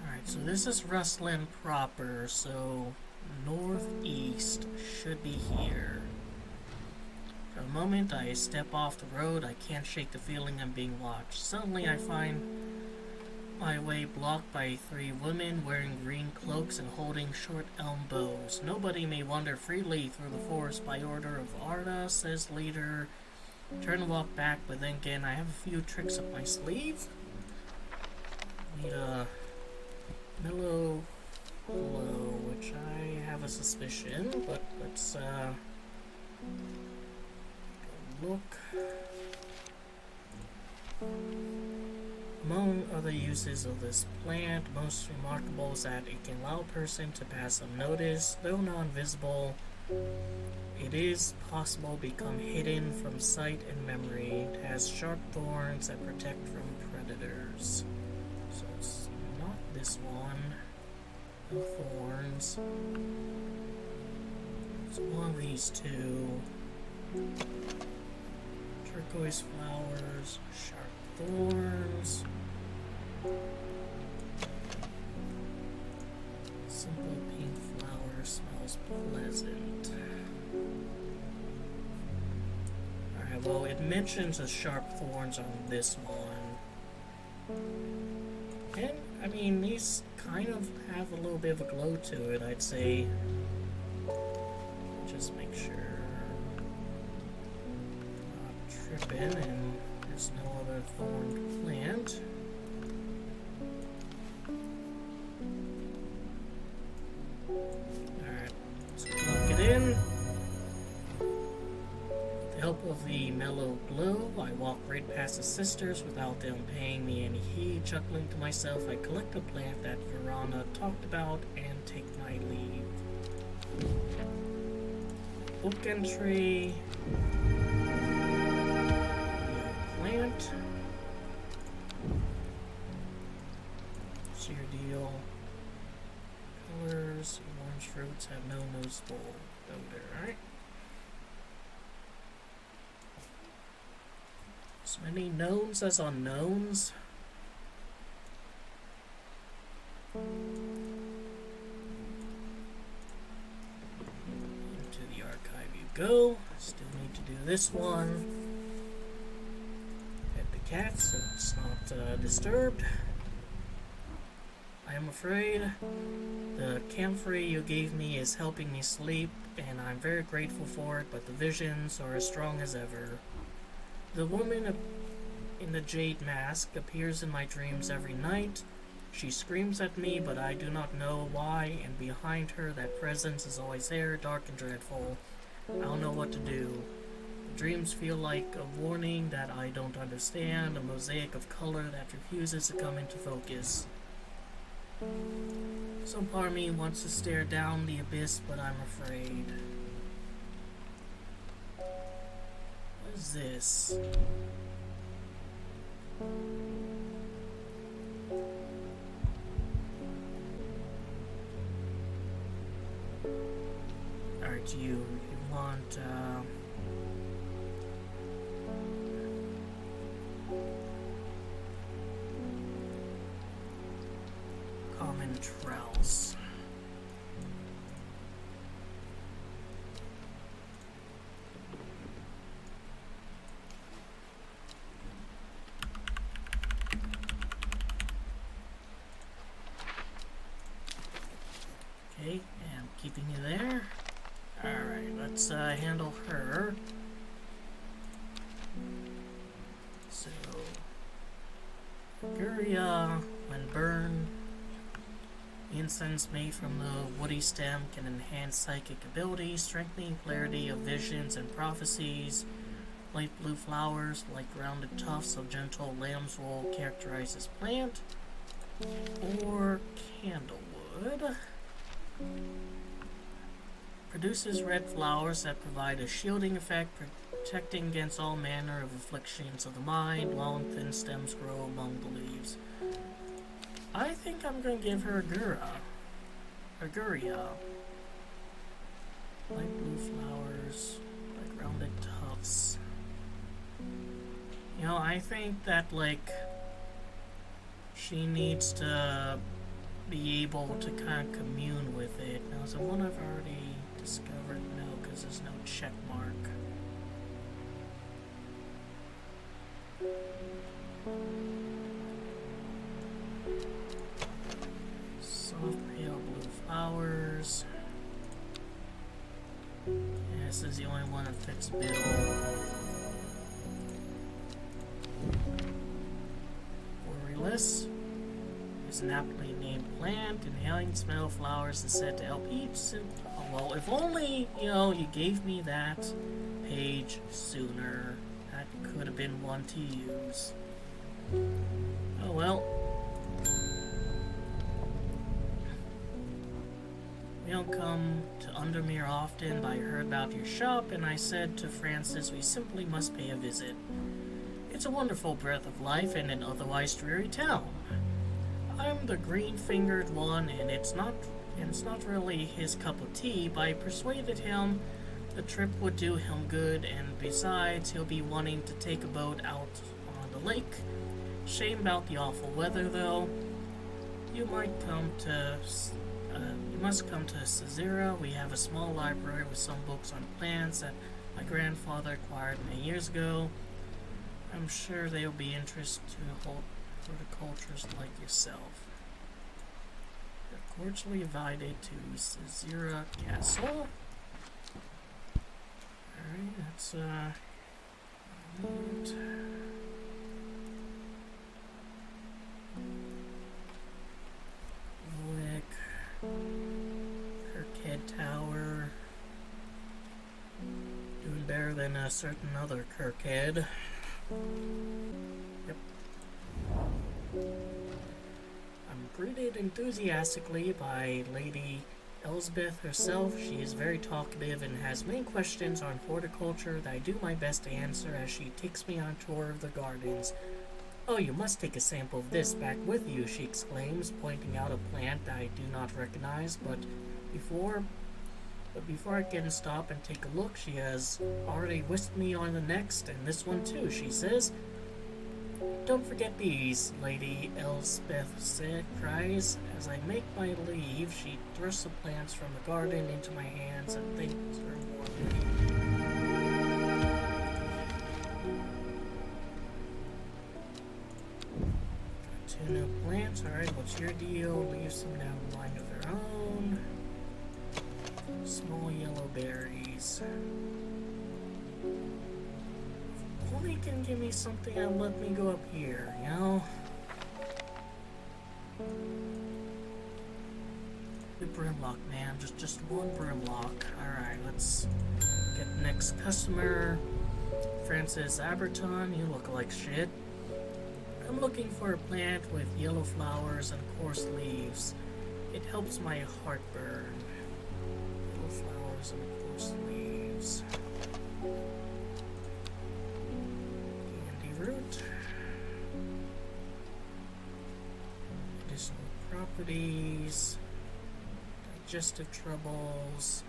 Alright, so this is Rustland proper, so northeast should be here. For a moment, I step off the road. I can't shake the feeling I'm being watched. Suddenly, I find my way blocked by 3 women wearing green cloaks and holding short elm bows. Nobody may wander freely through the forest by order of Arda, says leader. Turn and walk back, but then again, I have a few tricks up my sleeve. Need a mellow glow, which I have a suspicion, but let's look. Among other uses of this plant, most remarkable is that it can allow a person to pass unnoticed. Though non-visible, it is possible to become hidden from sight and memory. It has sharp thorns that protect from predators. So it's not this one. No thorns. It's one of these two. Turquoise flowers, sharp thorns. Simple pink flower smells pleasant. Alright, well, it mentions the sharp thorns on this one. And, I mean, these kind of have a little bit of a glow to it, I'd say. Just make sure not tripping and there's no other thorned plant. Alright, let's plug it in. With the help of the mellow glow, I walk right past the sisters without them paying me any heed. Chuckling to myself, I collect the plant that Verona talked about and take my leave. Book entry. Plant. What's your deal? Colors. Orange fruits have no noticeable odor, alright? As many knowns as unknowns. Into the archive you go. Still need to do this one. Pet the cat so it's not disturbed. I am afraid the camphor you gave me is helping me sleep, and I'm very grateful for it, but the visions are as strong as ever. The woman in the jade mask appears in my dreams every night. She screams at me, but I do not know why, and behind her that presence is always there, dark and dreadful. I don't know what to do. The dreams feel like a warning that I don't understand, a mosaic of color that refuses to come into focus. Some part of me wants to stare down the abyss, but I'm afraid. What is this? Alright, you want, common trowels. Okay, and keeping you there. Alright, let's handle her. So, Guria, when burned, incense made from the woody stem can enhance psychic abilities, strengthening clarity of visions and prophecies. Light blue flowers, like rounded tufts of gentle lamb's wool, characterize this plant. Or candlewood. Produces red flowers that provide a shielding effect, protecting against all manner of afflictions of the mind. Long, thin stems grow among the leaves. I think I'm going to give her a Guria. Light blue flowers, like rounded tufts. You know, I think that, like, she needs to be able to kind of commune with it. Now, is it one I've already discovered? No, because there's no check mark. Soft pale blue flowers. Yeah, this is the only one that fits bill. Oriolis is an aptly named plant. Inhaling smell of flowers is said to help each symptom. Well, if only, you know, you gave me that page sooner. That could have been one to use. Oh well. We don't come to Undermere often, but I heard about your shop, and I said to Francis we simply must pay a visit. It's a wonderful breath of life in an otherwise dreary town. I'm the green-fingered one, and it's not really his cup of tea, but I persuaded him the trip would do him good, and besides, he'll be wanting to take a boat out on the lake. Shame about the awful weather, though. You must come to Cesira. We have a small library with some books on plants that my grandfather acquired many years ago. I'm sure they'll be interested to horticulturists like yourself. You're cordially invited to Cesira Castle. Alright, that's Wick, Kirkhead Tower. Doing better than a certain other Kirkhead. Yep. I'm greeted enthusiastically by Lady Elsbeth herself. She is very talkative and has many questions on horticulture that I do my best to answer as she takes me on a tour of the gardens. Oh, you must take a sample of this back with you, she exclaims, pointing out a plant that I do not recognize, but before I can stop and take a look, she has already whisked me on the next, and this one too, she says. Don't forget these, Lady Elspeth cries. As I make my leave, she thrusts the plants from the garden into my hands and thanks her warmly. Got 2 new plants. Alright, what's your deal? Leave some down the line of their own. Small yellow berries. Only can give me something and let me go up here, you know? The brimlock, man. Just one brimlock. Alright, let's get the next customer. Francis Aberton, you look like shit. I'm looking for a plant with yellow flowers and coarse leaves. It helps my heartburn. Yellow flowers and coarse leaves. Candy root. Additional properties. Digestive troubles.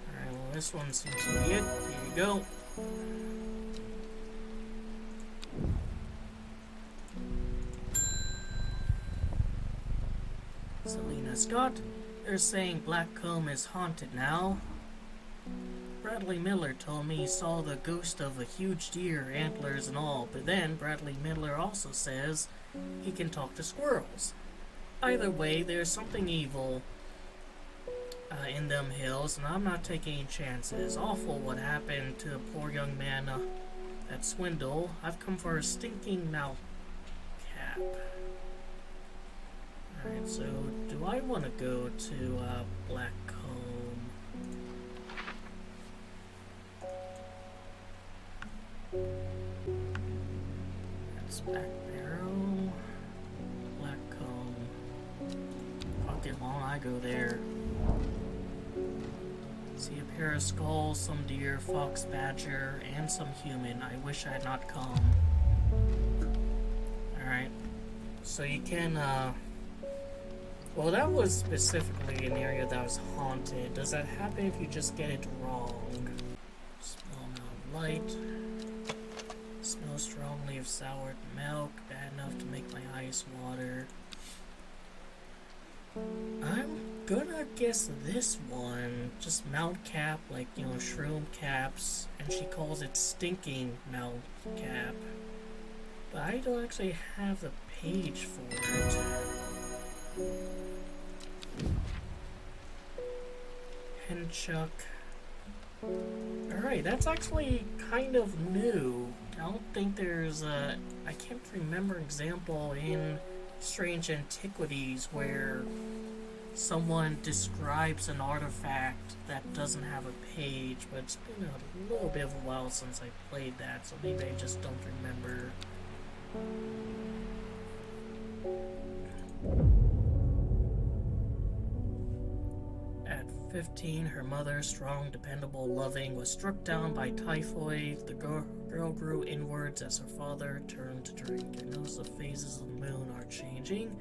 Alright, well this one seems to be it. Here you go. Selena Scott, they're saying Blackcomb is haunted now. Bradley Miller told me he saw the ghost of a huge deer, antlers and all, but then Bradley Miller also says he can talk to squirrels. Either way, there's something evil in them hills, and I'm not taking any chances. Awful what happened to the poor young man at Swindle. I've come for a stinking mouth cap. Alright, so do I want to go to Blackcomb? That's Back Barrow. Blackcomb. Fuck it, why don't I go there? See a pair of skulls, some deer, fox, badger, and some human. I wish I had not come. Alright. So you can, well, that was specifically an area that was haunted. Does that happen if you just get it wrong? Smell now light. Smell strongly of soured milk. Bad enough to make my eyes water. I'm gonna guess this one. Just mount cap, like, you know, shroom caps. And she calls it stinking mount cap. But I don't actually have the page for it. Henchuck. Alright, that's actually kind of new. I don't think there's a... I can't remember an example in Strange Antiquities where someone describes an artifact that doesn't have a page, but it's been a little bit of a while since I played that, so maybe I just don't remember. At 15, her mother, strong, dependable, loving, was struck down by typhoid. The girl grew inwards as her father turned to drink and knows the phases of the moon are changing.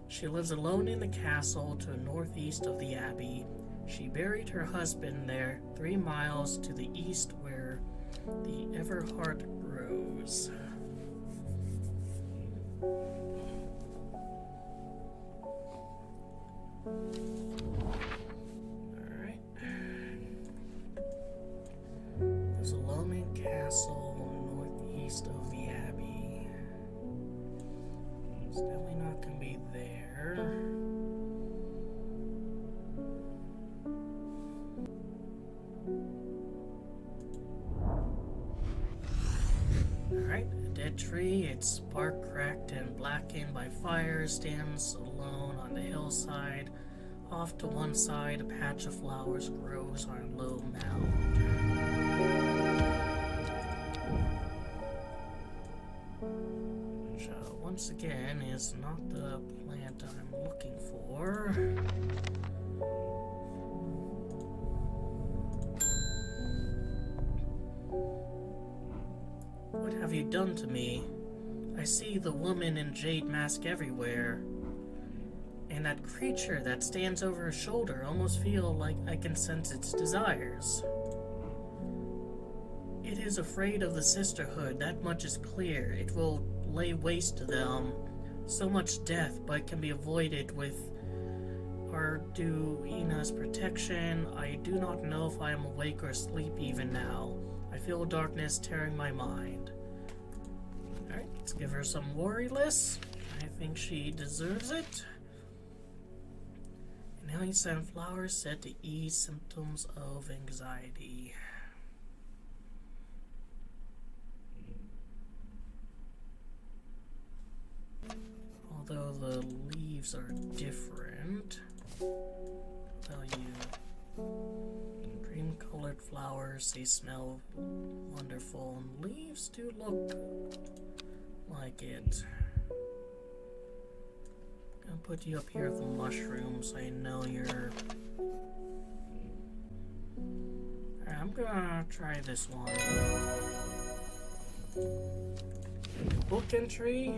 She lives alone in the castle to the northeast of the abbey. She buried her husband there, 3 miles to the east where the Everheart grows. Alright. There's a Loman Castle northeast of the abbey. It's definitely not going to be there. Alright, a dead tree, its bark cracked and blackened by fire, stands alone on the hillside. Off to one side, a patch of flowers grows on a low mound. Which, once again, is not the plant I'm looking for. What have you done to me? I see the woman in jade mask everywhere. And that creature that stands over her shoulder, almost feel like I can sense its desires. It is afraid of the sisterhood, that much is clear. It will lay waste to them. So much death, but can be avoided with Arduina's protection. I do not know if I am awake or asleep even now. I feel darkness tearing my mind. Alright, let's give her some worry lists. I think she deserves it. Inhaling sunflowers said to ease symptoms of anxiety. Although the leaves are different, cream-colored flowers, they smell wonderful, and leaves do look like it. Gonna put you up here with the mushrooms. I know you're... Alright, I'm gonna try this one. Book entry.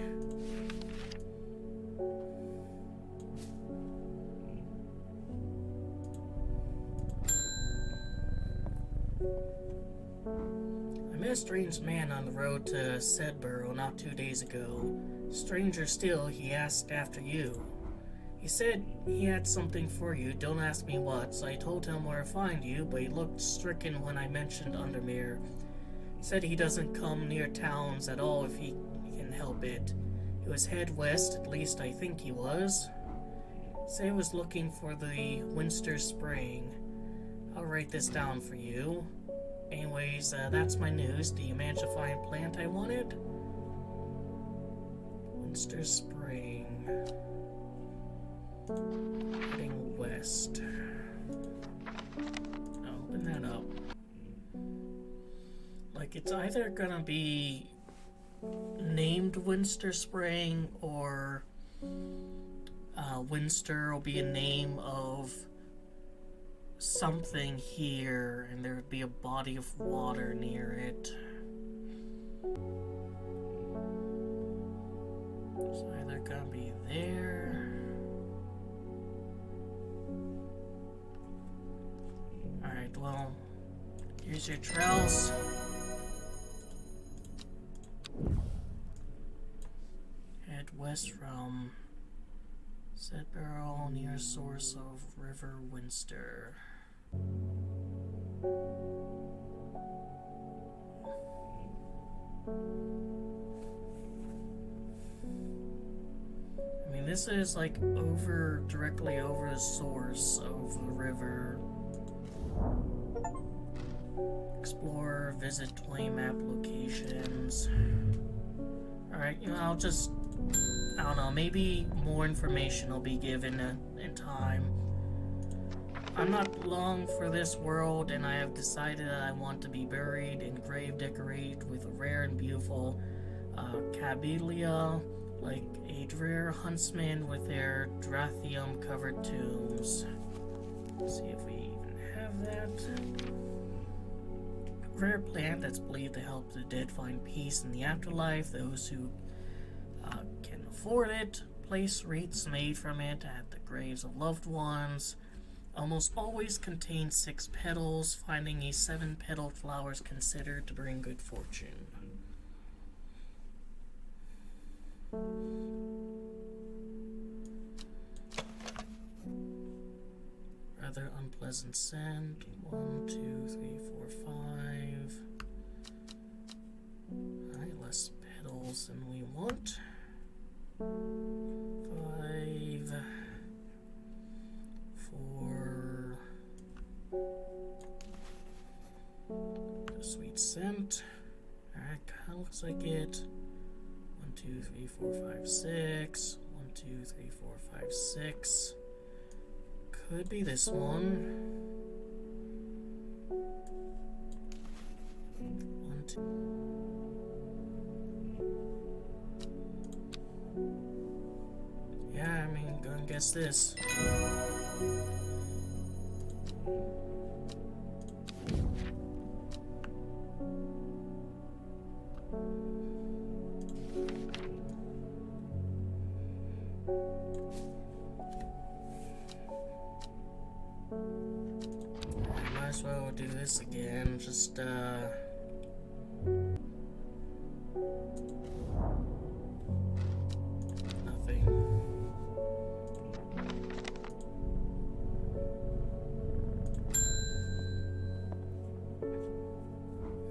I met a strange man on the road to Sedborough not 2 days ago. Stranger still, he asked after you. He said he had something for you, don't ask me what, so I told him where to find you, but he looked stricken when I mentioned Undermere. He said he doesn't come near towns at all if he can help it. He was head west, at least I think he was. He said he was looking for the Winster Spring. I'll write this down for you. Anyways, that's my news. Do you manage to find a plant I wanted? Winster Spring. Heading west. Open that up. Like, it's either gonna be named Winster Spring, or Winster will be a name of something here, and there would be a body of water near it. It's either gonna be there. Alright, well, here's your trails. Head west from Sedborough, near source of River Winster. I mean, this is like directly over the source of the river. Explore, visit 20 map locations. Alright, you know, I don't know, maybe more information will be given in time. I'm not long for this world, and I have decided that I want to be buried and grave decorated with a rare and beautiful Cabelia, like a rare huntsman with their Drathium-covered tombs. Let's see if we even have that. Rare plant that's believed to help the dead find peace in the afterlife. Those who can afford it place wreaths made from it at the graves of loved ones. Almost always contains 6 petals. Finding a 7-petaled flower is considered to bring good fortune. Rather unpleasant scent. 1, 2, 3, 4, 5. Alright, less petals than we want. 5, 4. Sweet scent. Alright, kinda looks like it. 1, 2, 3, 4, 5, 6. 1, 2, 3, 4, 5, 6. Could be this one. 1, 2. Yeah, I mean, go and guess this. Might as well do this again, just nothing.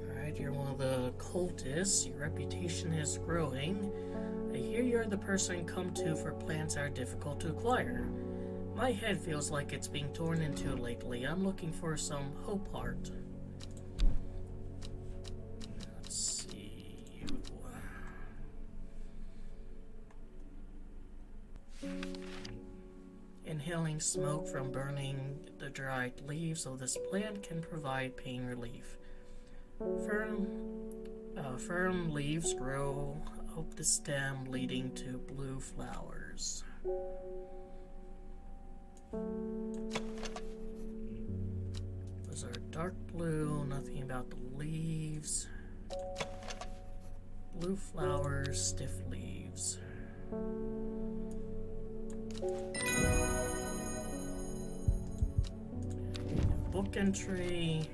Alright, you're one of the cultists. Your reputation is growing. I hear you're the person come to for plants that are difficult to acquire. My head feels like it's being torn in two lately. I'm looking for some hope heart. Let's see. Inhaling smoke from burning the dried leaves of this plant can provide pain relief. Firm leaves grow Hope the stem leading to blue flowers. Those are dark blue, nothing about the leaves. Blue flowers, stiff leaves. Book entry.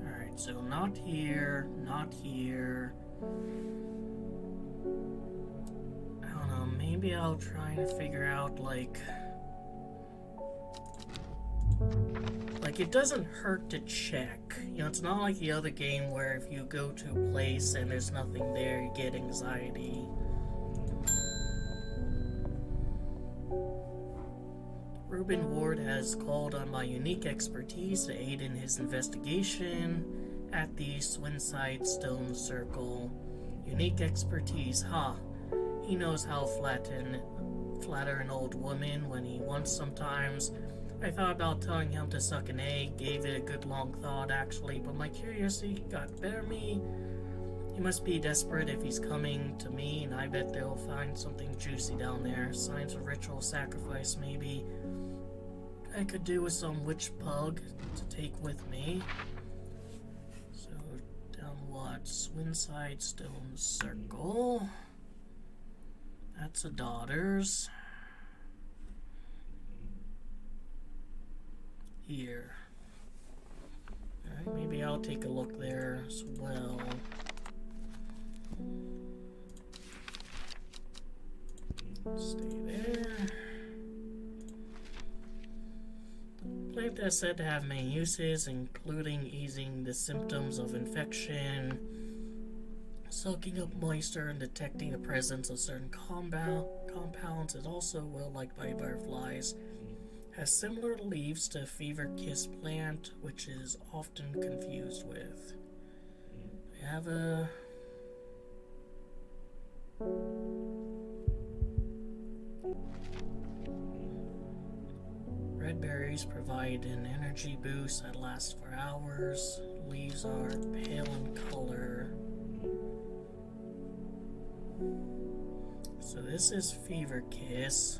Alright, so not here, not here. I don't know, maybe I'll try and figure out, like, it doesn't hurt to check. You know, it's not like the other game where if you go to a place and there's nothing there, you get anxiety. Reuben Ward has called on my unique expertise to aid in his investigation at the Swinside Stone Circle. Unique expertise, huh? He knows how flatter an old woman when he wants sometimes. I thought about telling him to suck an egg, gave it a good long thought actually, but my curiosity got the better of me. He must be desperate if he's coming to me, and I bet they'll find something juicy down there. Signs of ritual sacrifice, maybe. I could do with some witch pug to take with me. So, down what? Swinside Stone Circle. That's a daughter's. Here. Alright, maybe I'll take a look there as well. Stay there. Plant that's said to have many uses, including easing the symptoms of infection, soaking up moisture, and detecting the presence of certain compounds. Is also well liked by butterflies. Has similar leaves to fever kiss plant, which is often confused with. We have a red berries provide an energy boost that lasts for hours. Leaves are pale in color. So this is fever kiss.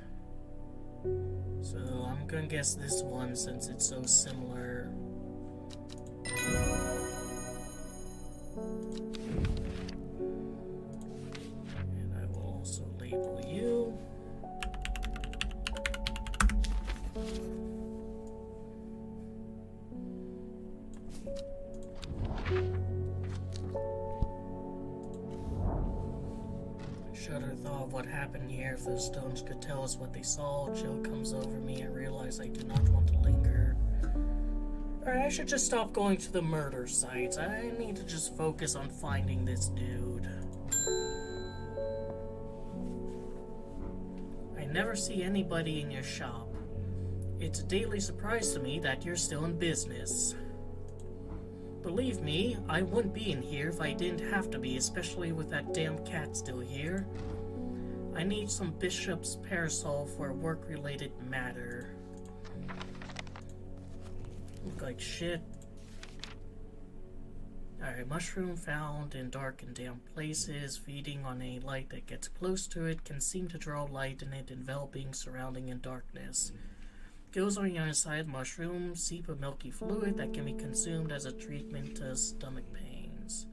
So I'm gonna guess this one since it's so similar. And I will also label you. Shudder thought of what happened here. If those stones could tell us what they saw. Chill comes over me. I realize I do not want to linger. Alright, I should just stop going to the murder sites. I need to just focus on finding this dude. I never see anybody in your shop. It's a daily surprise to me that you're still in business. Believe me, I wouldn't be in here if I didn't have to be, especially with that damn cat still here. I need some bishop's parasol for a work-related matter. Look like shit. Alright, mushroom found in dark and damp places. Feeding on a light that gets close to it can seem to draw light in it, enveloping, surrounding in darkness. Goes on the other side, mushroom, seep of milky fluid that can be consumed as a treatment to stomach pains.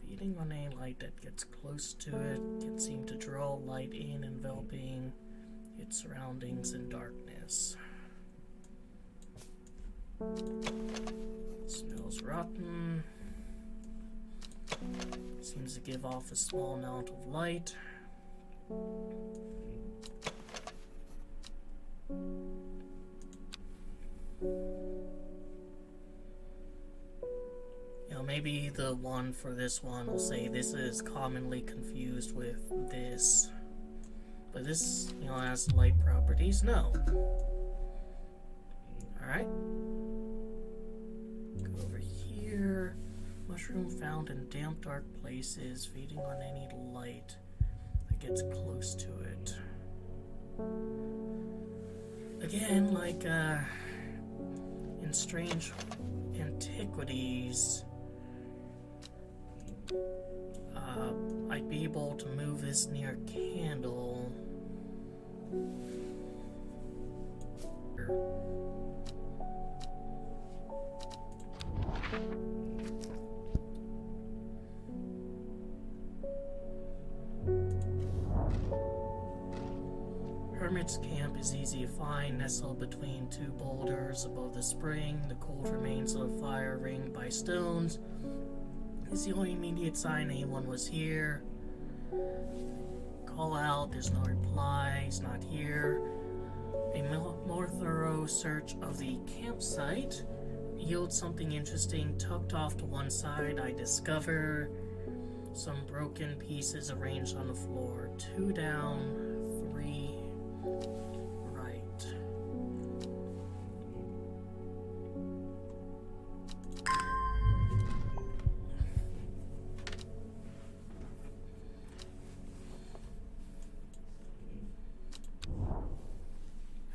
Feeding on a light that gets close to it can seem to draw light in, enveloping its surroundings in darkness. Smells rotten. Seems to give off a small amount of light. You know, maybe the one for this one will say this is commonly confused with this. But this, you know, has light properties. No. Alright. Go over here. Mushroom found in damp, dark places, feeding on any light that gets close to it. Again, like in Strange Antiquities, I'd be able to move this near a candle. Hermit's camp is easy to find, nestled between two boulders above the spring. The cold remains of a fire ringed by stones is the only immediate sign anyone was here. Call out, there's no reply, he's not here. A more thorough search of the campsite yields something interesting. Tucked off to one side, I discover some broken pieces arranged on the floor. 2 down, 3 right.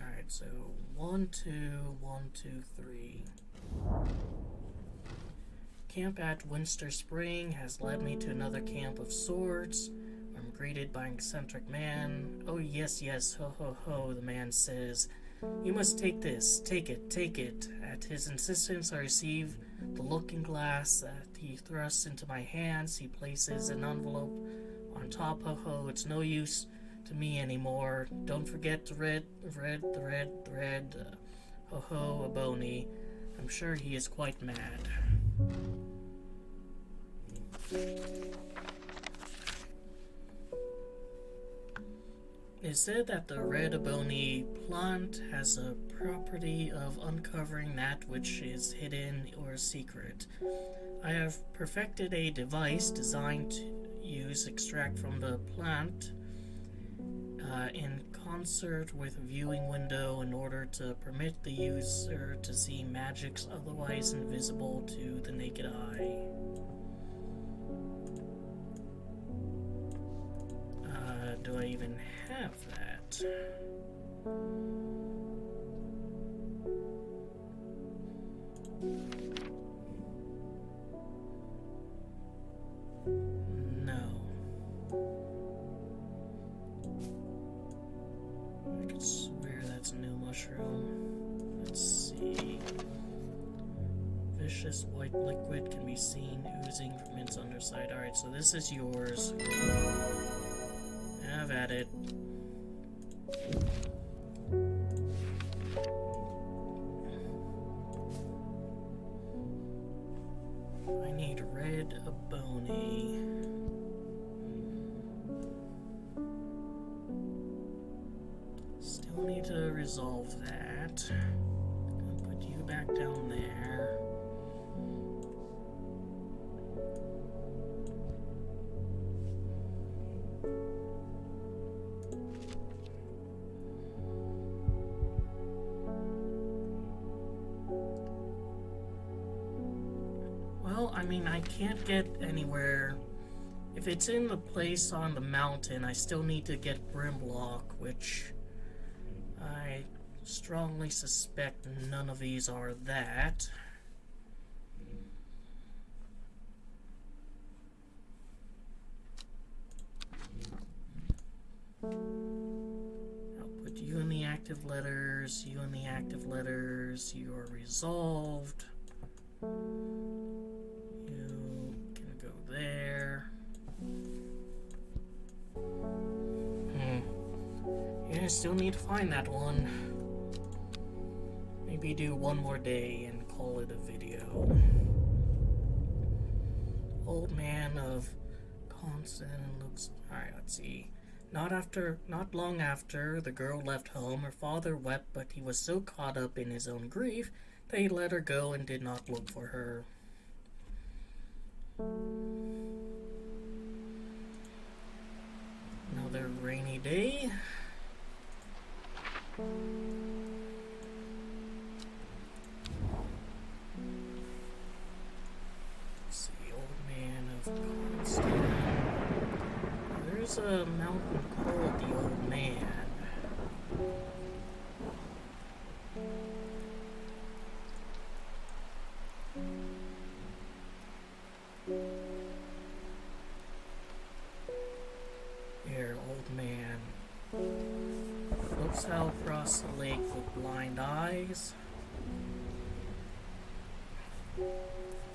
Alright, so 1, 2, 1, 2, 3. Camp at Winster Spring has led me to another camp of sorts. I'm greeted by an eccentric man. Oh yes, yes, ho ho ho, the man says. You must take this, take it, take it. At his insistence, I receive the looking glass that he thrusts into my hands. He places an envelope on top. Ho ho, it's no use to me anymore. Don't forget the red. Ho ho, a bony. I'm sure he is quite mad. It's said that the red ebony plant has a property of uncovering that which is hidden or secret. I have perfected a device designed to use extract from the plant in concert with a viewing window in order to permit the user to see magics otherwise invisible to the naked eye. Do I even have that? No. I could swear that's a new mushroom. Let's see. Vicious white liquid can be seen oozing from its underside. Alright, so this is yours. Have at it. I need red ebony. Still need to resolve that. Gonna put you back down there. Well, I mean, I can't get anywhere. If it's in the place on the mountain, I still need to get Brimblock, which I strongly suspect none of these are that. I'll put you in the active letters, you in the active letters, you are resolved. You can go there. Yeah, I still need to find that one. Maybe do one more day and call it a video. Old man of constant looks. Alright, let's see. Not long after the girl left home, her father wept, but he was so caught up in his own grief that he let her go and did not look for her. Another rainy day. Let's see, Where's a mountain called the Old Man? Here, Old Man. Looks out across the lake with blind eyes.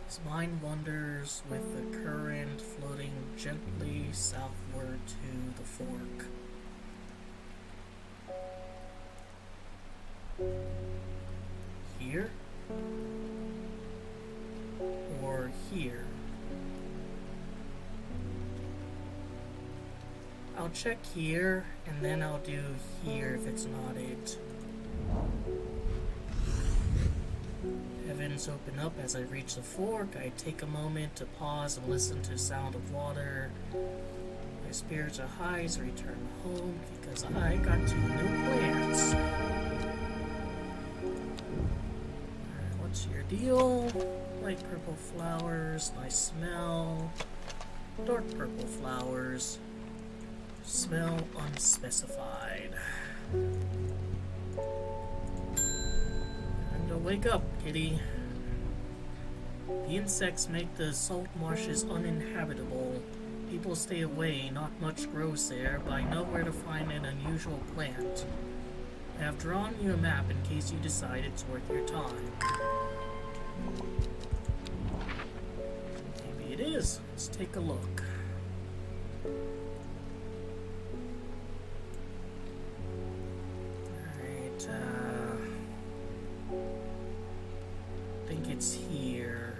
His mind wanders with the current floating gently southward to the fork. Here? Or here? I'll check here, and then I'll do here if it's not it. Heavens open up as I reach the fork. I take a moment to pause and listen to the sound of water. My spirits are high as I return home because I got 2 new plants. Alright, what's your deal? Light purple flowers, nice smell. Dark purple flowers, smell unspecified. Wake up, kitty. The insects make the salt marshes uninhabitable. People stay away, not much grows there, but I know where to find an unusual plant. I have drawn you a map in case you decide it's worth your time. Maybe it is. Let's take a look. It's here.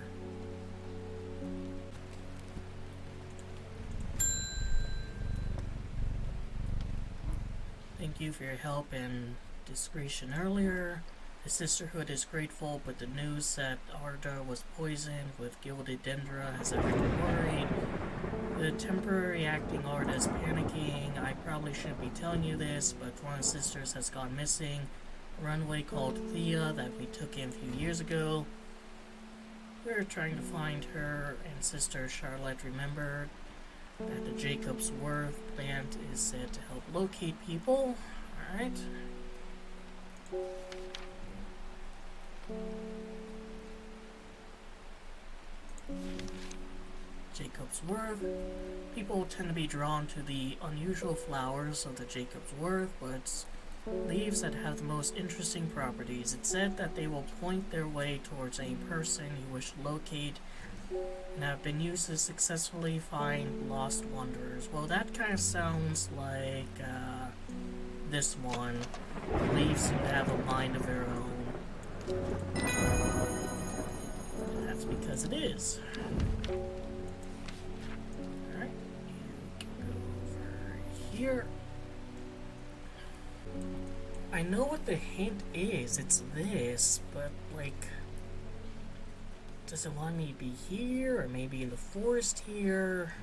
Thank you for your help and discretion earlier. The Sisterhood is grateful, but the news that Arda was poisoned with gilded dendra has everyone worried. The temporary acting Arda is panicking. I probably shouldn't be telling you this, but one of the sisters has gone missing. A runaway called Thea that we took in a few years ago. We're trying to find her, and Sister Charlotte remembered that the Jacob's Worth plant is said to help locate people. Alright. Jacob's Worth. People tend to be drawn to the unusual flowers of the Jacob's Worth, but leaves that have the most interesting properties. It's said that they will point their way towards any person you wish to locate and have been used to successfully find lost wanderers. Well, that kind of sounds like this one. Leaves seem to have a mind of their own. And that's because it is. Alright, you can go over here. I know what the hint is, it's this, but like, does it want me to be here, or maybe in the forest here?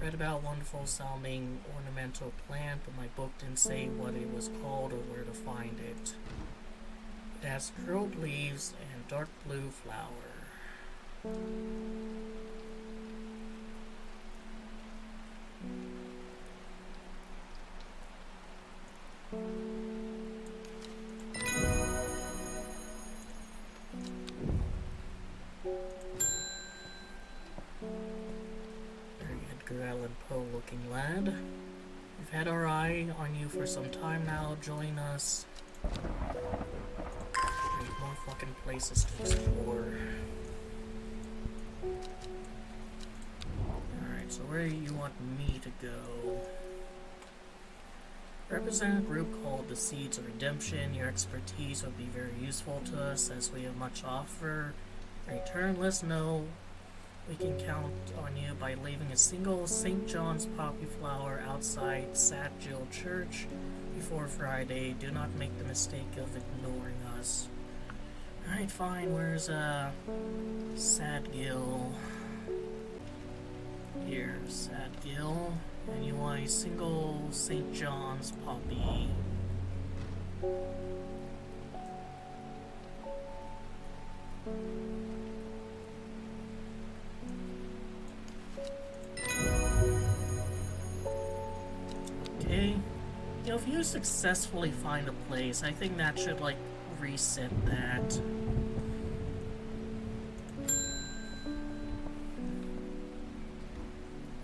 Read about wonderful sounding ornamental plant, but my book didn't say what it was called or where to find it. It has curled leaves and dark blue flower. Edgar Allan Poe looking lad. We've had our eye on you for some time now. Join us. There's more fucking places to explore. Alright, so where do you want me to go? Represent a group called the Seeds of Redemption. Your expertise would be very useful to us as we have much to offer. In return, let us know we can count on you by leaving a single St. John's poppy flower outside Sad Gill Church before Friday. Do not make the mistake of ignoring us. Alright, fine. Where's Sad Gill? Here, Sad Gill. And you want a single St. John's poppy. do successfully find a place, I think that should, like, reset that.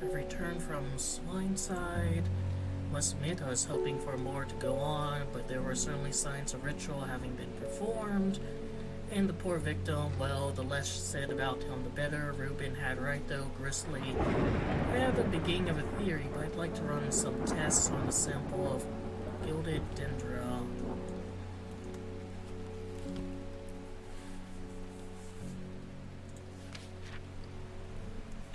I've returned from Swineside. Must admit, I was hoping for more to go on, but there were certainly signs of ritual having been performed. And the poor victim, well, the less said about him, the better. Ruben had right, though, Grizzly. I have the beginning of a theory, but I'd like to run some tests on a sample of gilded dendra.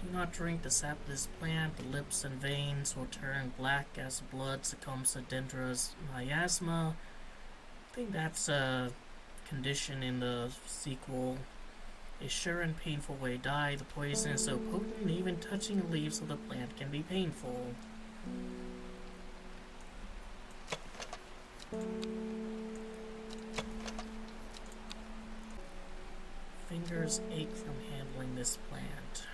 Do not drink the sap of this plant. The lips and veins will turn black as blood succumbs to dendra's miasma. I think that's a condition in the sequel. A sure and painful way to die. The poison is so potent, even touching the leaves of the plant can be painful. Fingers ache from handling this plant.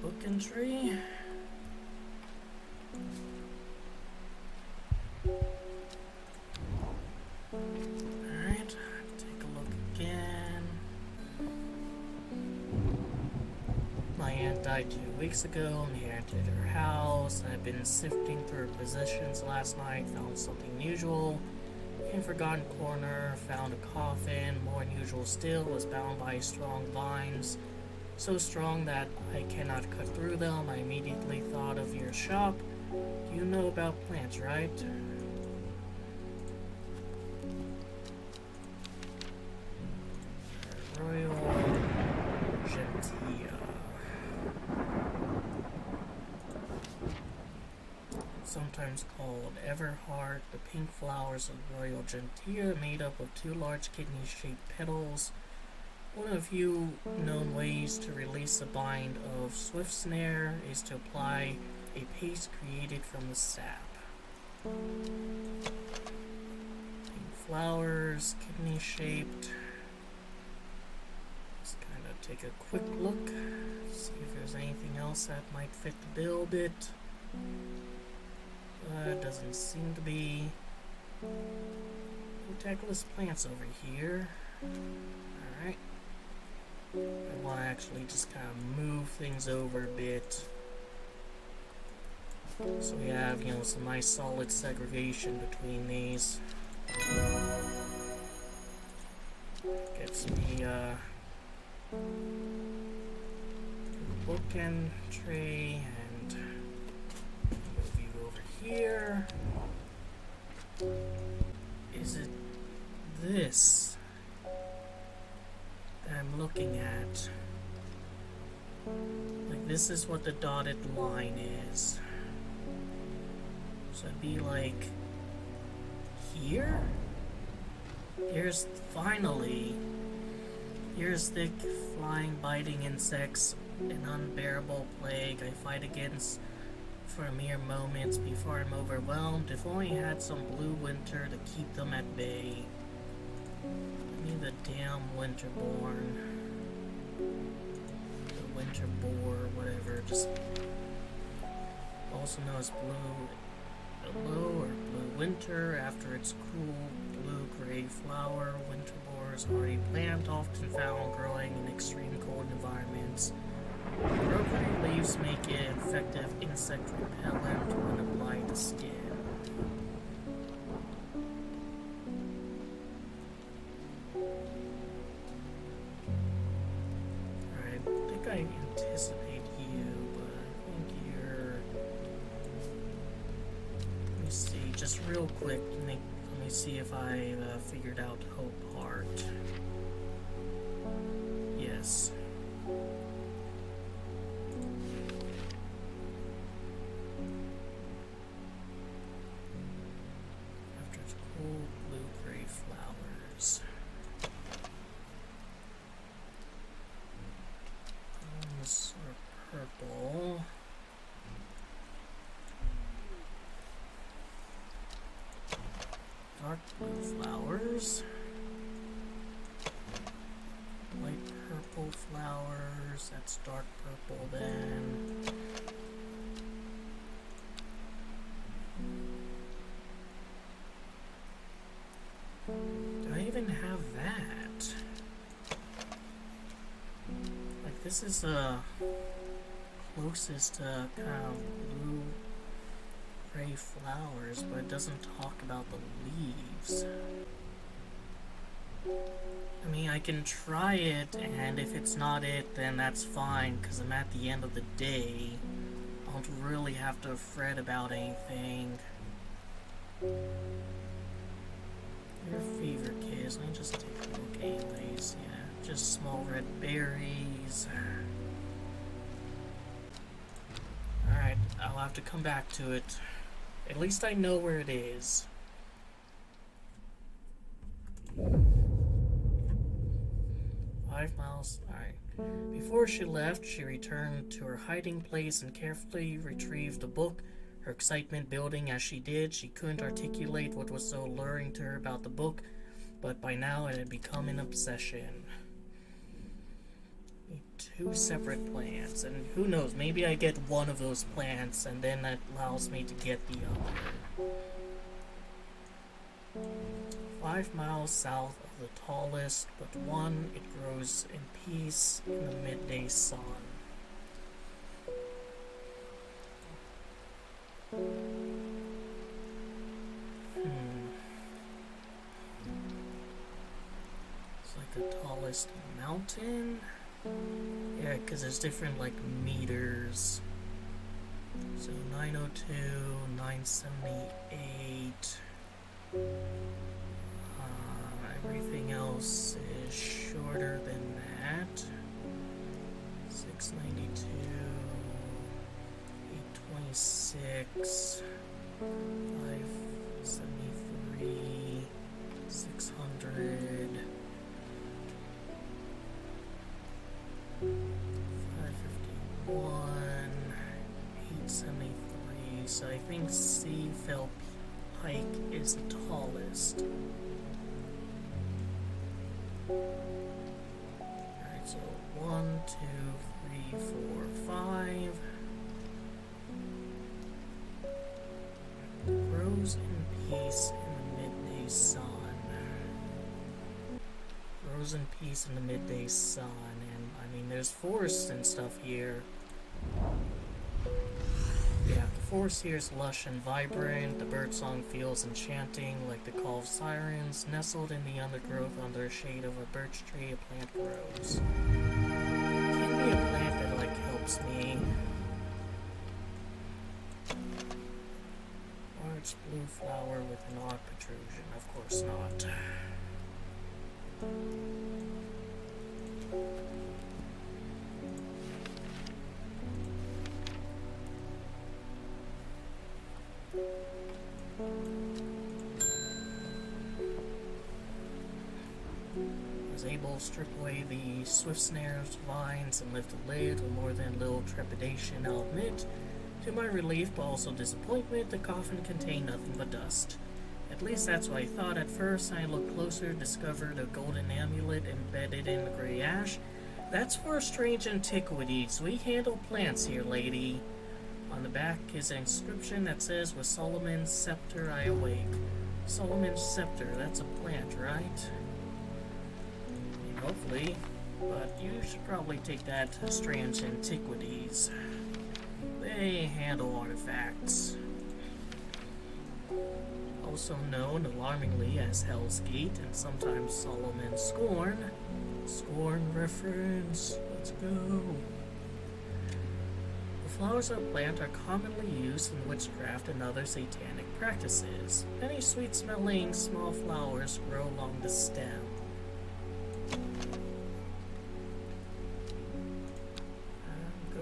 Book entry. Alright, take a look again. My aunt died 2 weeks ago, inherited her house. I've been sifting through her possessions last night, found something unusual. In a forgotten corner, found a coffin. More unusual still, was bound by strong vines. So strong that I cannot cut through them. I immediately thought of your shop. You know about plants, right? Royal Gentia. Sometimes called Everheart, the pink flowers of Royal Gentia, made up of 2 large kidney-shaped petals. One of the few known ways to release a bind of swift snare is to apply a paste created from the sap. Pink flowers, kidney-shaped. Let's kind of take a quick look, see if there's anything else that might fit the bill a bit. Doesn't seem to be. We'll tackle this plants over here. Alright. I want to actually just kind of move things over a bit. So we have, you know, some nice solid segregation between these. Gets me, bookend tray and move you over here. Is it this that I'm looking at? Like, this is what the dotted line is. So it'd be like here? Here's finally. Here's thick, flying, biting insects, an unbearable plague I fight against for mere moments before I'm overwhelmed. If only I had some blue winter to keep them at bay. I mean the damn winterborn. The winter boar, whatever, just also known as blue or blue winter after its cool blue-gray flower. Winter boar is already a plant often found growing in extreme cold environments. Rotary leaves make it effective insect repellent when applied to skin. Alright, I think I anticipate you, but I think you're... Let me see, just real quick, let me see if I figured out Hope Heart. Yes. After it's cool blue-gray flowers. This are purple. Dark blue flowers. flowers. That's dark purple then. Do I even have that? Like, this is closest to kind of blue gray flowers, but it doesn't talk about the leaves. I mean, I can try it, and if it's not it, then that's fine, because I'm at the end of the day. I don't really have to fret about anything. Your fever kids, let me just take a look anyways. Yeah, just small red berries. Alright, I'll have to come back to it. At least I know where it is. Miles. Alright. Before she left, she returned to her hiding place and carefully retrieved the book. Her excitement building as she did, she couldn't articulate what was so alluring to her about the book, but by now it had become an obsession. Two separate plants, and who knows, maybe I get one of those plants and then that allows me to get the other. 5 miles south of the tallest but one, it grows in peace in the midday sun. It's like the tallest mountain. Yeah, because there's different like meters. So 902, 978. Everything else is shorter than that. 692, 826, 573, 600, 551, 873. So I think C. Fell Pike is the tallest. Alright, so 1, 2, 3, 4, 5. Grows in peace in the midday sun. Grows in peace in the midday sun. And I mean, there's forests and stuff here. Yeah, the forest here is lush and vibrant. The birdsong feels enchanting, like the call of sirens. Nestled in the undergrowth under the shade of a birch tree, a plant grows. Can be a plant that, like, helps me. Large blue flower with an odd protrusion. Of course not. Was able to strip away the swift snares, vines, and lift the lid with more than a little trepidation, I'll admit. To my relief, but also disappointment, the coffin contained nothing but dust. At least that's what I thought at first. I looked closer, discovered a golden amulet embedded in the gray ash. That's for strange antiquities. We handle plants here, lady. On the back is an inscription that says, "With Solomon's scepter I awake." Solomon's scepter, that's a plant, right? Hopefully, but you should probably take that to Strange Antiquities. They handle artifacts. Also known alarmingly as Hell's Gate and sometimes Solomon's Scorn. Scorn reference. Let's go. The flowers of the plant are commonly used in witchcraft and other satanic practices. Many sweet-smelling small flowers grow along the stem.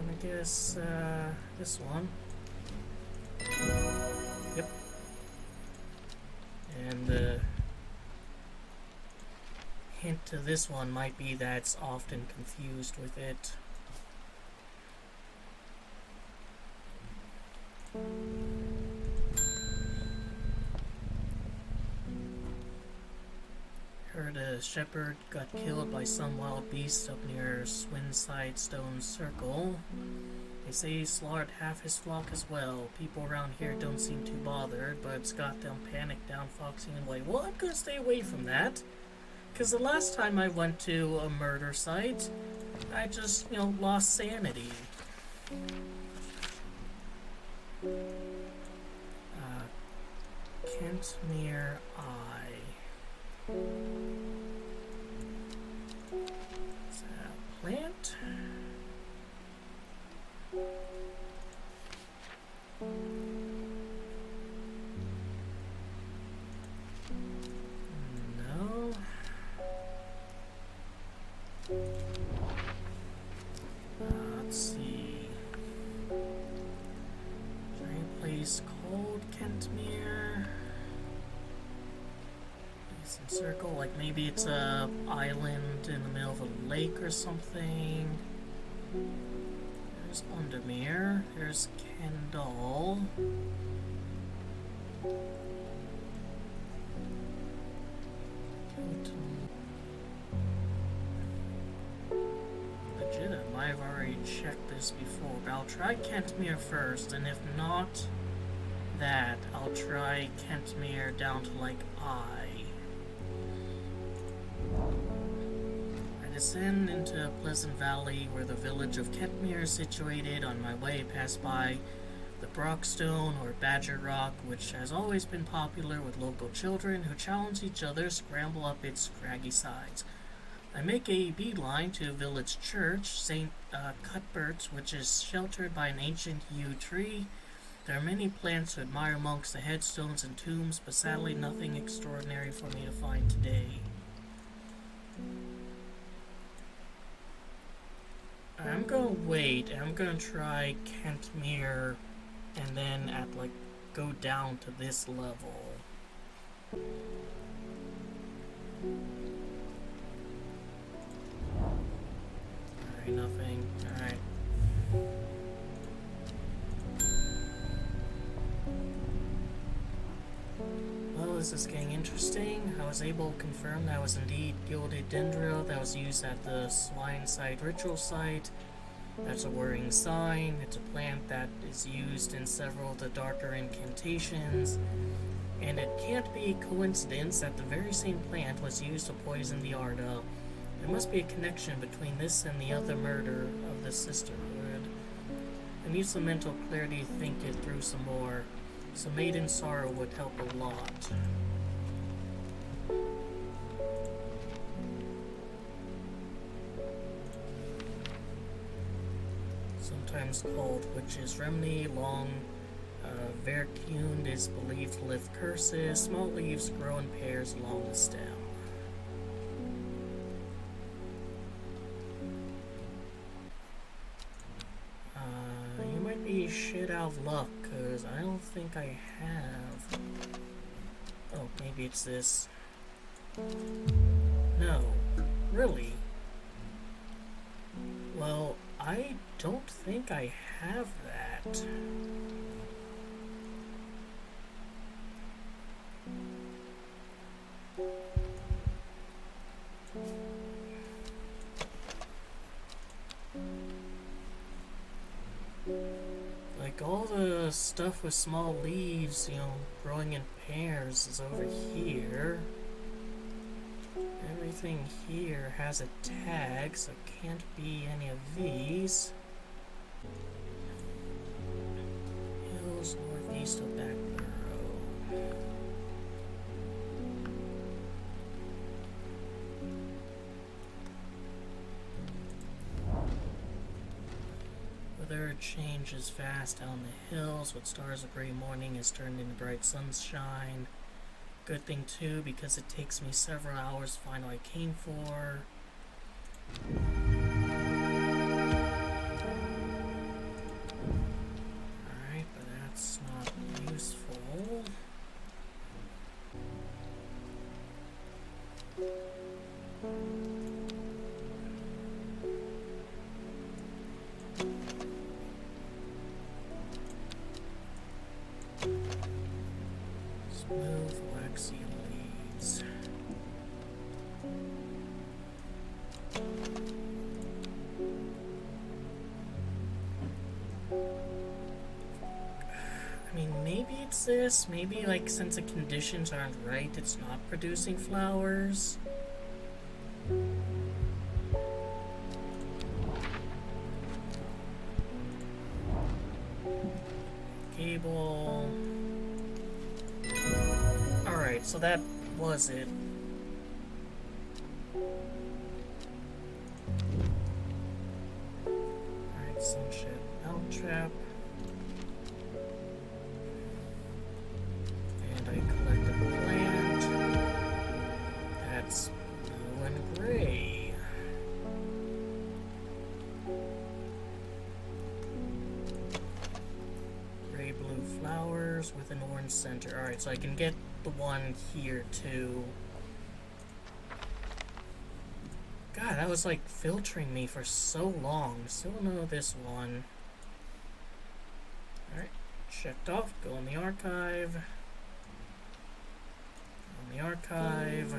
I guess this one. Yep. And the hint to this one might be that it's often confused with it. Heard a shepherd got killed by some wild beast up near Swinside Stone Circle. They say he slaughtered half his flock as well. People around here don't seem too bothered, but it's got them panicked down foxing away. Well, I'm gonna stay away from that. Because the last time I went to a murder site, I just, lost sanity. Kentmere Eye. Is that a plant? No. Let's see. Is there any place called Kentmere? Some circle, like maybe it's a island in the middle of a lake or something. There's Undermere. There's Kendall. Legit, I might have already checked this before, but I'll try Kentmere first, and if not that, I'll try Kentmere down to like I descend into Pleasant Valley, where the village of Kentmere is situated. On my way, pass by the Brockstone or Badger Rock, which has always been popular with local children who challenge each other, scramble up its craggy sides. I make a beeline to a village church, St. Cuthbert's, which is sheltered by an ancient yew tree. There are many plants to admire amongst the headstones and tombs, but sadly nothing extraordinary for me to find today. I'm gonna wait, and I'm gonna try Kentmere, and then go down to this level. Alright, nothing. Alright. Well, this is getting interesting. I was able to confirm that was indeed gilded dendro that was used at the Swineside ritual site. That's a worrying sign. It's a plant that is used in several of the darker incantations. And it can't be a coincidence that the very same plant was used to poison the Arda. There must be a connection between this and the other murder of the sisterhood. I need some mental clarity to think it through some more. So Maiden Sorrow would help a lot. Sometimes called Witch's Remedy, long vercuned is believed to lift curses. Small leaves grow in pairs along the stem. You might be shit out of luck, because I don't think I have. Oh, maybe it's this. No. Really? Well, I don't think I have that. Like, all the stuff with small leaves, growing in pairs is over here. Everything here has a tag, so it can't be any of these. Hills northeast of Backborough. Weather changes fast out in the hills. With stars, a gray morning is turned into bright sunshine. Good thing too, because it takes me several hours to find what I came for. Alright, but that's not useful. Smooth, waxy leaves. fix this? Maybe, like, since the conditions aren't right, it's not producing flowers? Cable. Alright, so that was it. Alright, sunshine mount trap. And I collect a plant. That's blue and gray. Gray-blue flowers with an orange center. Alright, so I can get the one here too. God, that was like filtering me for so long. Still know this one. Alright, checked off. Go in the archive. Go in the archive.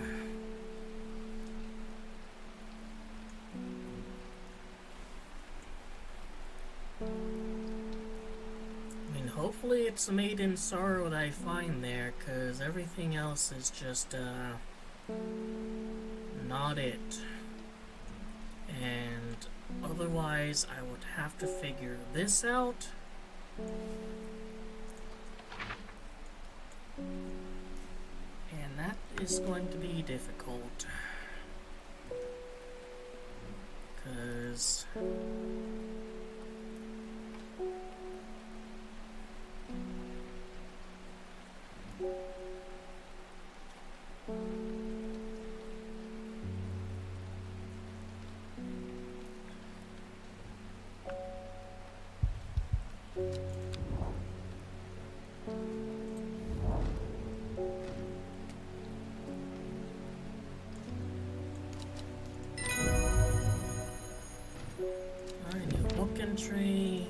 I mean, hopefully it's the Made in Sorrow that I find there, because everything else is just, not it. And otherwise, I would have to figure this out. And that is going to be difficult. Because entry.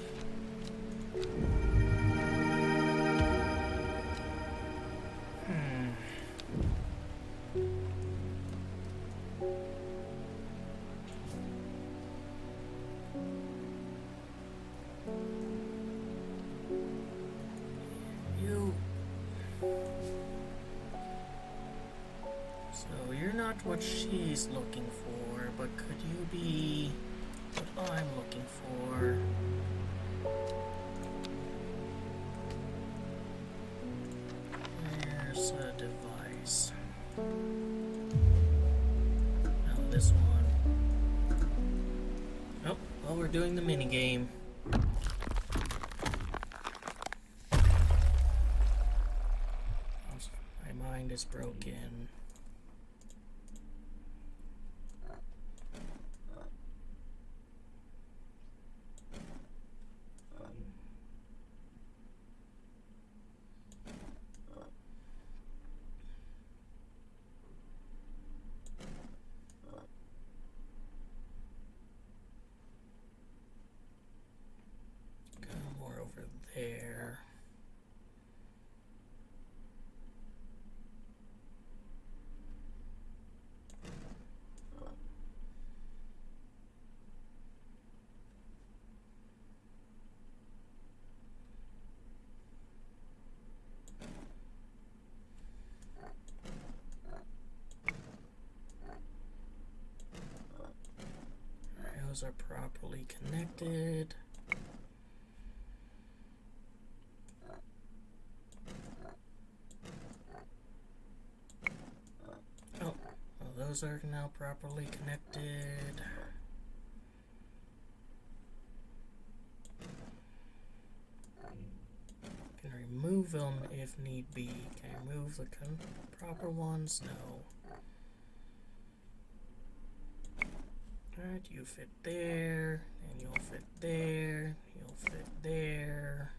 So you're not what she's looking for, but could you be what I'm looking for? There's a device. Oh, this one. Oh, well, we're doing the mini game. My mind is broken. There. Those are properly connected. Those are now properly connected. Can remove them if need be. Can I remove the proper ones? No. Alright, you fit there, and you'll fit there, you'll fit there,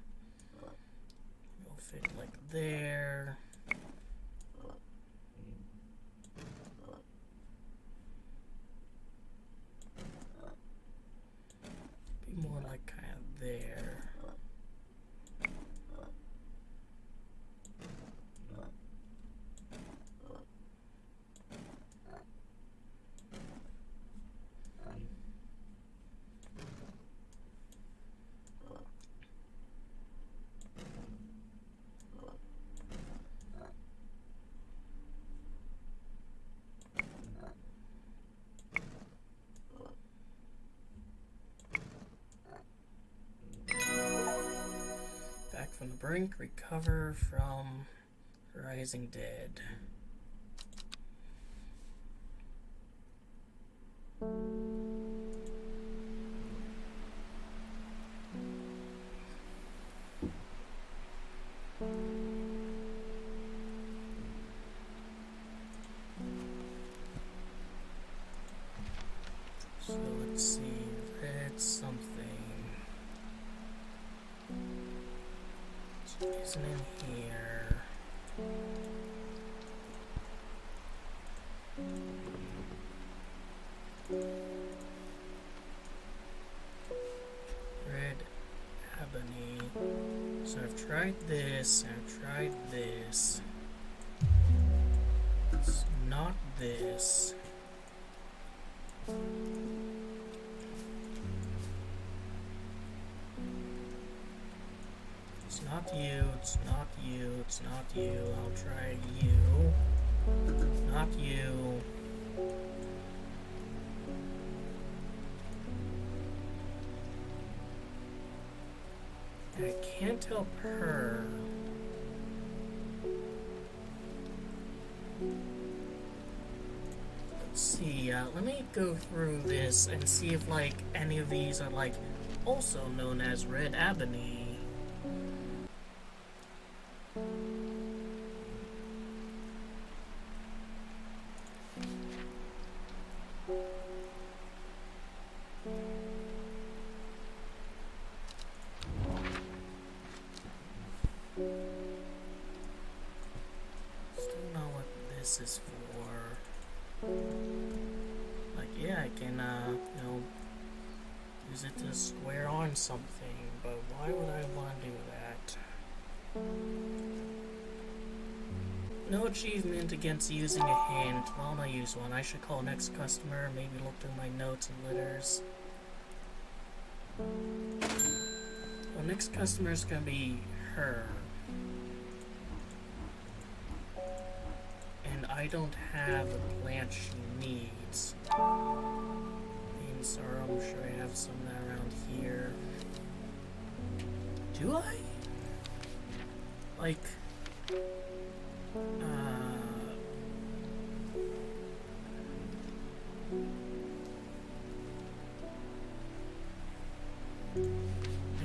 you'll fit like there. More like kind of there. brink, recover from rising dead. So let's see, red something. So it isn't in here. Red ebony. So I've tried this, and I've tried this. It's not this. It's not you, it's not you, it's not you. I'll try you. Not you. I can't help her. Let's see, let me go through this and see if, like, any of these are, like, also known as red ebony. Still not what this is for. Like, yeah, I can, you know, use it to square on something, but why would I want to do that? No achievement against using a hint. Well, I'll use one. I should call next customer, maybe look through my notes and letters. Well, next customer is gonna be her. And I don't have the plant she needs. I'm sorry, I'm sure I have some around here. Do I? Like,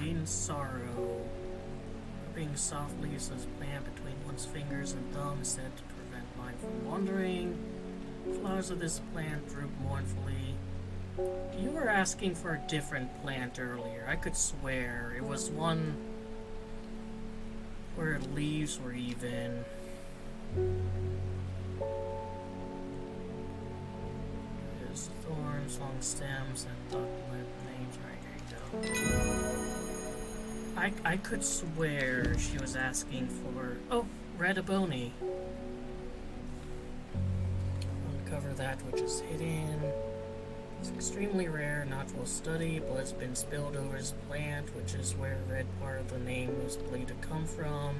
pain and sorrow. Rubbing softly uses plant between one's fingers and thumb is said to prevent mind from wandering. Flowers of this plant droop mournfully. You were asking for a different plant earlier. I could swear it was one where leaves were even. There's thorns, long stems, and ducklet names. Right, here you go. I could swear she was asking for... Oh, red ebony. Uncover that which is hidden. It's extremely rare, not well studied, but it's been spilled over his plant, which is where the red part of the name was believed to come from,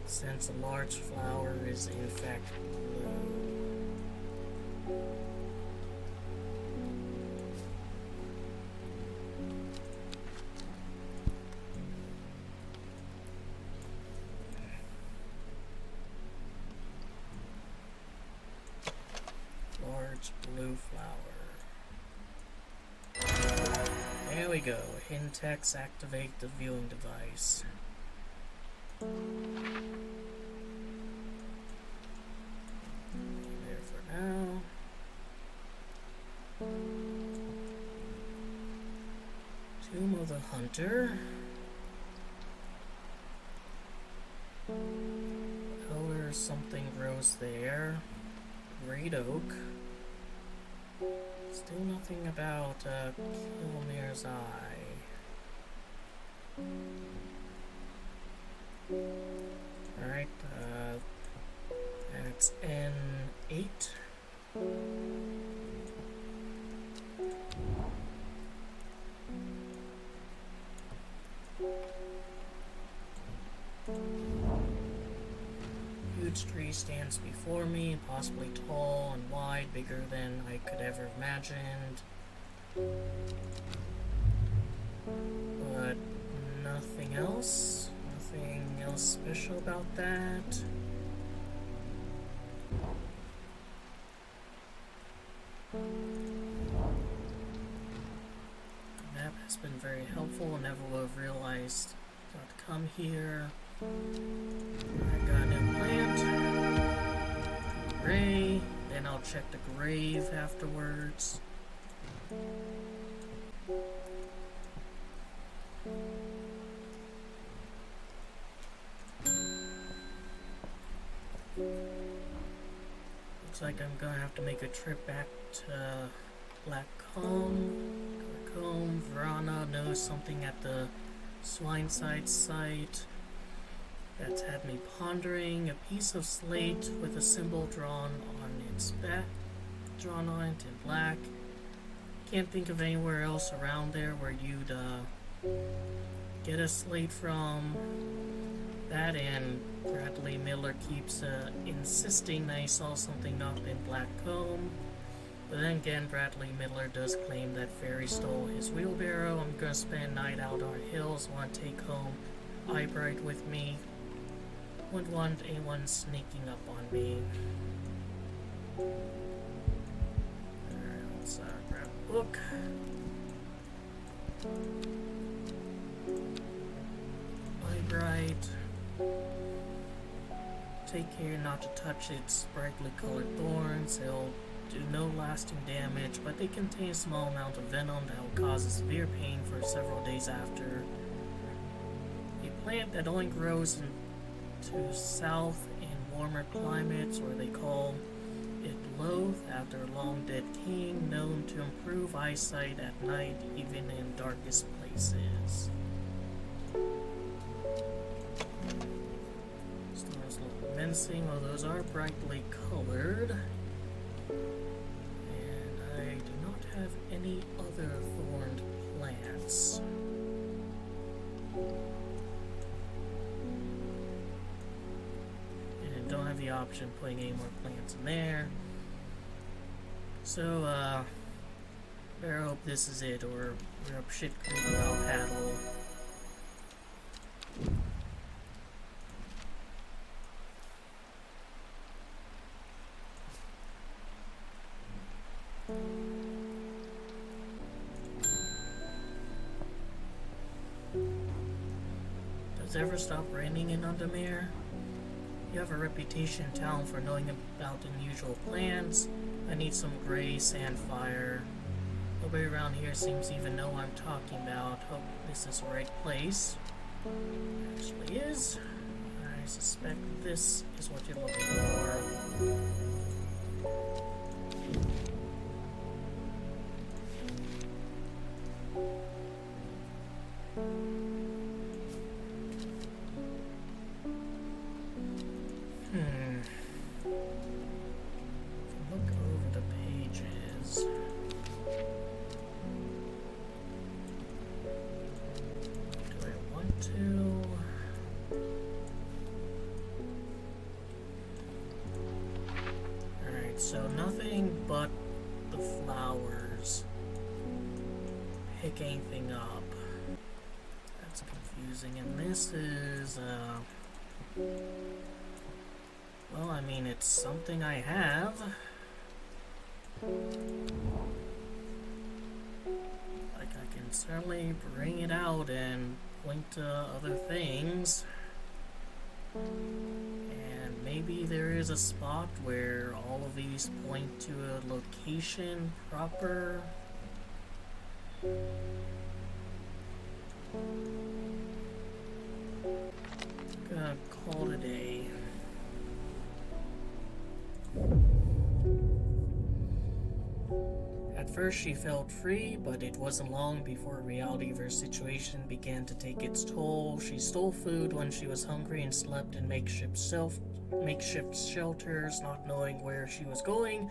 since a large flower is in fact blue. Large blue flower. There we go. Hidden text, activate the viewing device. There for now. Tomb of the Hunter. Elder something grows there. Great oak. Still nothing about Kilmir's eye. Alright, that's N8. Huge tree stands before me, possibly tall and wide, bigger than I could ever have imagined. But nothing else. Anything else special about that? The map has been very helpful. I never would have realized not to come here. I got a new plant. Hooray. Then I'll check the grave afterwards. Looks like I'm gonna have to make a trip back to Blackcomb. Verana knows something at the Swineside site that's had me pondering. A piece of slate with a symbol drawn on its back, drawn on it in black. Can't think of anywhere else around there where you'd get a slate from. That, and Bradley Miller keeps insisting that he saw something up in Blackcomb. But then again, Bradley Miller does claim that Fairy stole his wheelbarrow. I'm gonna spend a night out on hills. Want to take home Eyebright with me. Wouldn't want anyone sneaking up on me. Alright, let's grab a book. Eyebright. Take care not to touch its brightly colored thorns. They'll do no lasting damage, but they contain a small amount of venom that will cause a severe pain for several days after. A plant that only grows to south in warmer climates, or they call it loath, after a long dead king, known to improve eyesight at night, even in darkest places. Stars look menacing, well, those are brightly colored. And I do not have any other thorned plants. And don't have the option of putting any more plants in there. So, better hope this is it, or we're up shit creek without paddle. Does it ever stop raining in Undermere? You have a reputation in town for knowing about unusual plants. I need some gray sandfire. Nobody around here seems to even know what I'm talking about. Hope this is the right place. It actually is. I suspect this is what you're looking for. Look over the pages. Do I want to? Alright, so nothing but the flowers. Pick anything up. That's confusing. And this is, well, I mean, it's something I have. Like, I can certainly bring it out and point to other things. And maybe there is a spot where all of these point to a location proper. Gonna call it a day. At first she felt free, but it wasn't long before reality of her situation began to take its toll. She stole food when she was hungry and slept in makeshift shelters, not knowing where she was going,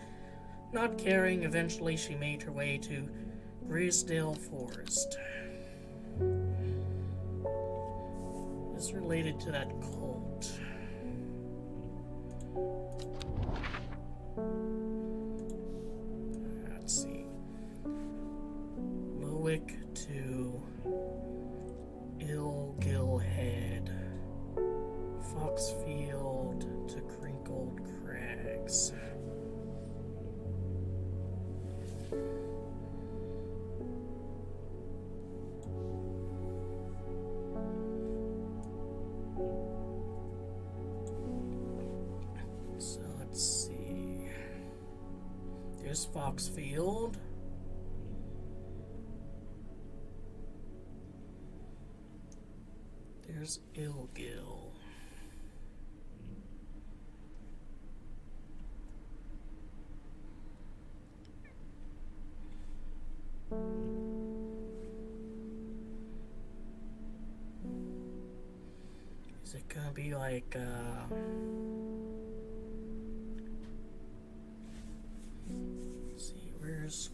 not caring. Eventually she made her way to Grisdale Forest. It's related to that cult. Let's see. Lowick to Ilgil Head. Foxfield to Crinkled Crags. So let's see. There's Foxfield. There's Ilgill. Is it gonna be like, let's see, where's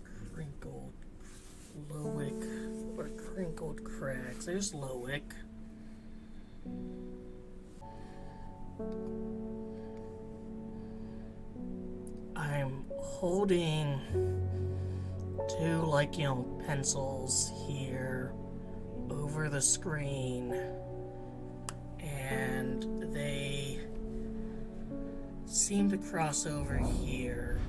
Lowick, or Crinkled Crags? There's Lowick. I'm holding two, like, pencils here over the screen, and they seem to cross over here.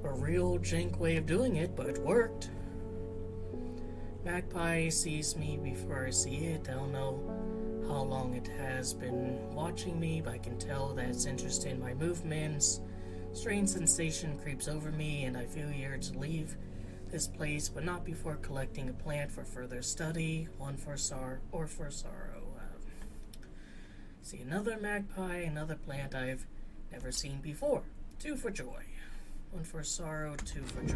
A real jank way of doing it, but it worked. Magpie sees me before I see it. I don't know how long it has been watching me, but I can tell that it's interested in my movements. Strange sensation creeps over me, and I feel the urge to leave this place, but not before collecting a plant for further study. One for sorrow. See another magpie, another plant I've never seen before. 2 for joy. 1 for sorrow, 2 for joy.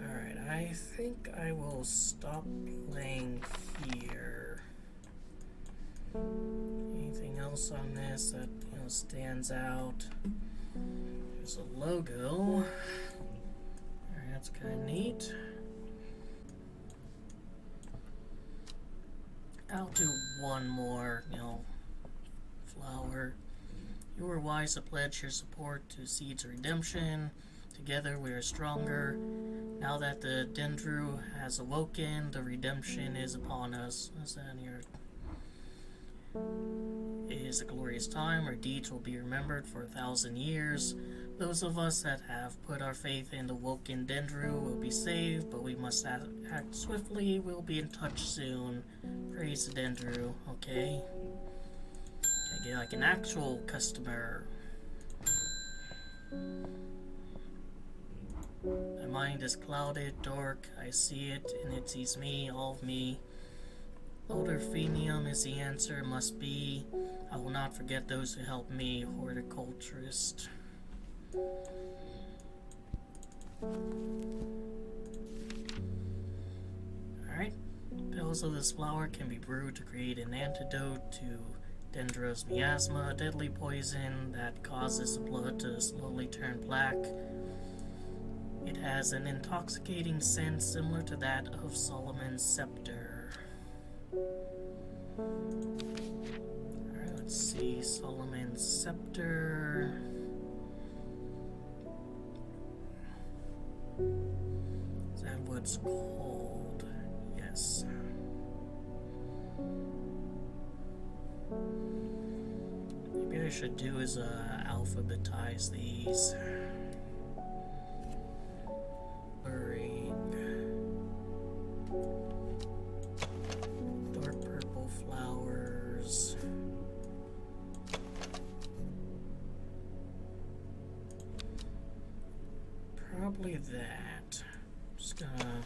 Alright, I think I will stop playing here. Anything else on this that stands out? There's a logo. Alright, that's kind of neat. I'll do one more, flower. You were wise to pledge your support to Seed's redemption. Together we are stronger. Now that the Dendru has awoken, the redemption is upon us. What's that in here? It is a glorious time. Our deeds will be remembered for 1,000 years. Those of us that have put our faith in the woken Dendru will be saved, but we must act swiftly. We'll be in touch soon. Praise the Dendru. Okay. I get like an actual customer. My mind is clouded, dark. I see it, and it sees me, all of me. Olderphenium is the answer, must be. I will not forget those who helped me, horticulturist. Alright. Pills of this flower can be brewed to create an antidote to Dendros miasma, a deadly poison that causes the blood to slowly turn black. It has an intoxicating scent similar to that of Solomon's scepter. Alright, let's see. Solomon's scepter. Is that what it's called? Yes. Maybe I should do is alphabetize these. Dark purple flowers. Probably that. Just gonna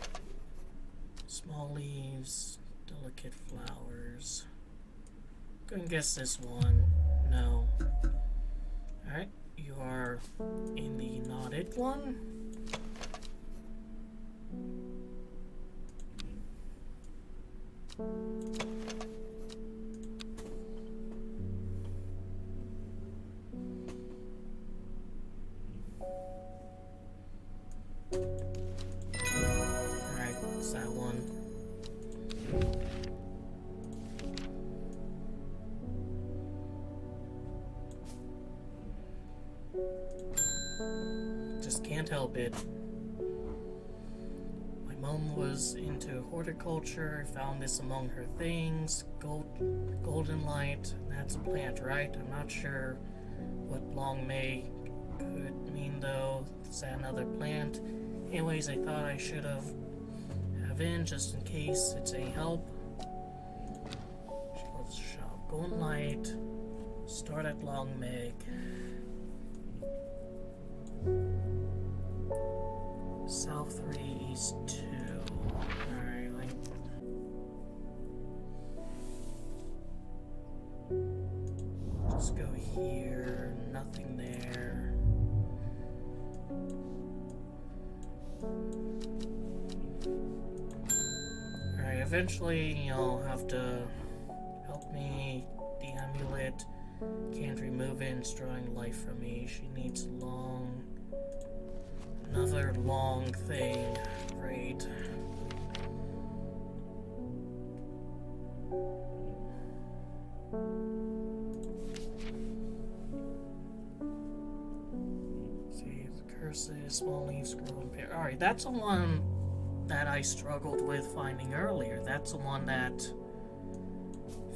small leaves, delicate flowers. Gonna guess this one. No. Alright, you are in the knotted one. Alright, it's that one. can't help it. My mom was into horticulture, found this among her things. Golden light, that's a plant, right? I'm not sure what long May could mean though. Is that another plant? Anyways, I thought I should have in just in case it's a help. Let's shop. Golden light. Start at Long Meg. South 3, East 2. Alright, just go here. Nothing there. Alright, eventually you'll have to help me de-amulet. Can't remove it, it's drawing life from me. She needs another long thing. Great. See, the curses, small leaves grow in pair. Alright, that's the one that I struggled with finding earlier. That's the one that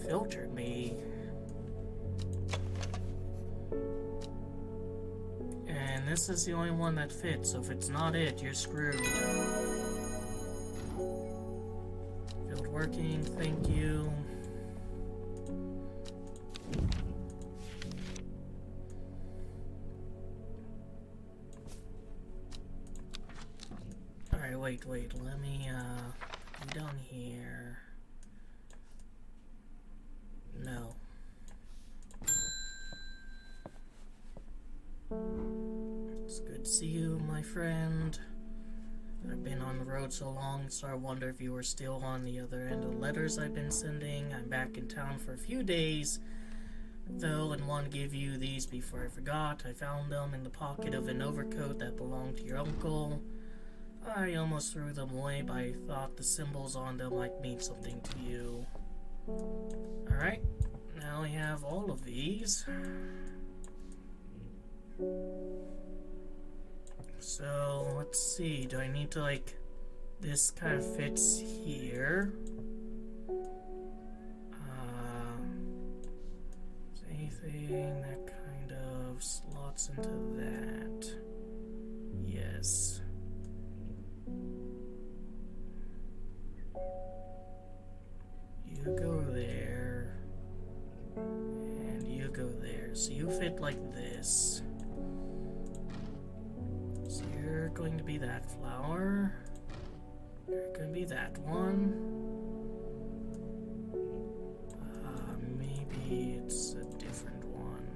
filtered me. And this is the only one that fits, so if it's not it, you're screwed. Field working, thank you. Alright, wait, let me, go down here. No. It's good to see you, my friend. I've been on the road so long, so I wonder if you were still on the other end of the letters I've been sending. I'm back in town for a few days, though, and want to give you these before I forgot. I found them in the pocket of an overcoat that belonged to your uncle. I almost threw them away, but I thought the symbols on them might mean something to you. Alright, now I have all of these. So, let's see, do I need to, like, this kind of fits here. Is anything that kind of slots into that? Yes. You go there, and you go there, so you fit like this. So you're going to be that flower. You're going to be that one. Maybe it's a different one.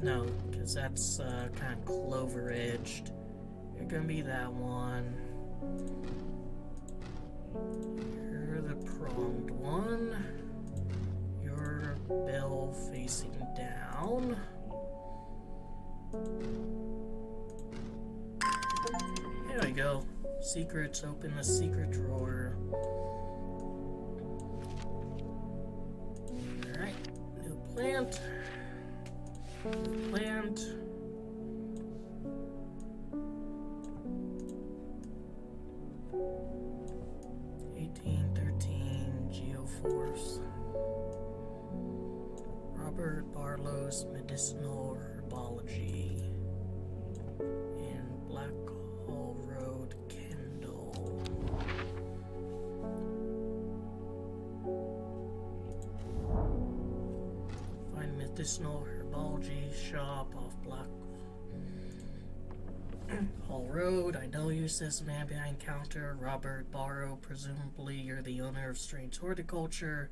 No, because that's kind of clover-edged. You're going to be that one. You're the pronged one. Your bell facing down. There we go. Secrets, open the secret drawer. Alright, new plant. New plant. Geoforce. Robert Barlow's Medicinal Herbology in Black Hall Road, Kendall. Find Medicinal Herbology shop off Black Hall Road. I know you, says the man behind counter. Robert Barrow, presumably you're the owner of Strange Horticulture.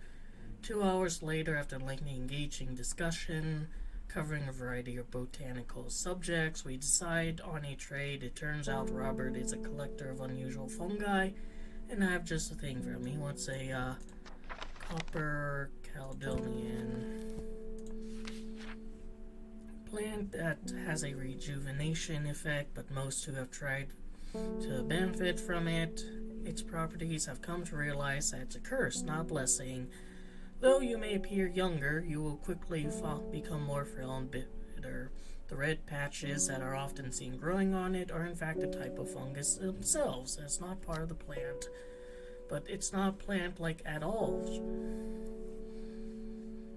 2 hours later, after a lengthy engaging discussion covering a variety of botanical subjects, we decide on a trade. It turns out Robert is a collector of unusual fungi, and I have just a thing for him. He wants a copper Caledonian plant that has a rejuvenation effect, but most who have tried to benefit from its properties have come to realize that it's a curse, not a blessing. Though you may appear younger, you will quickly become more frail and bitter. The red patches that are often seen growing on it are in fact a type of fungus themselves. It's not part of the plant, but it's not plant-like at all.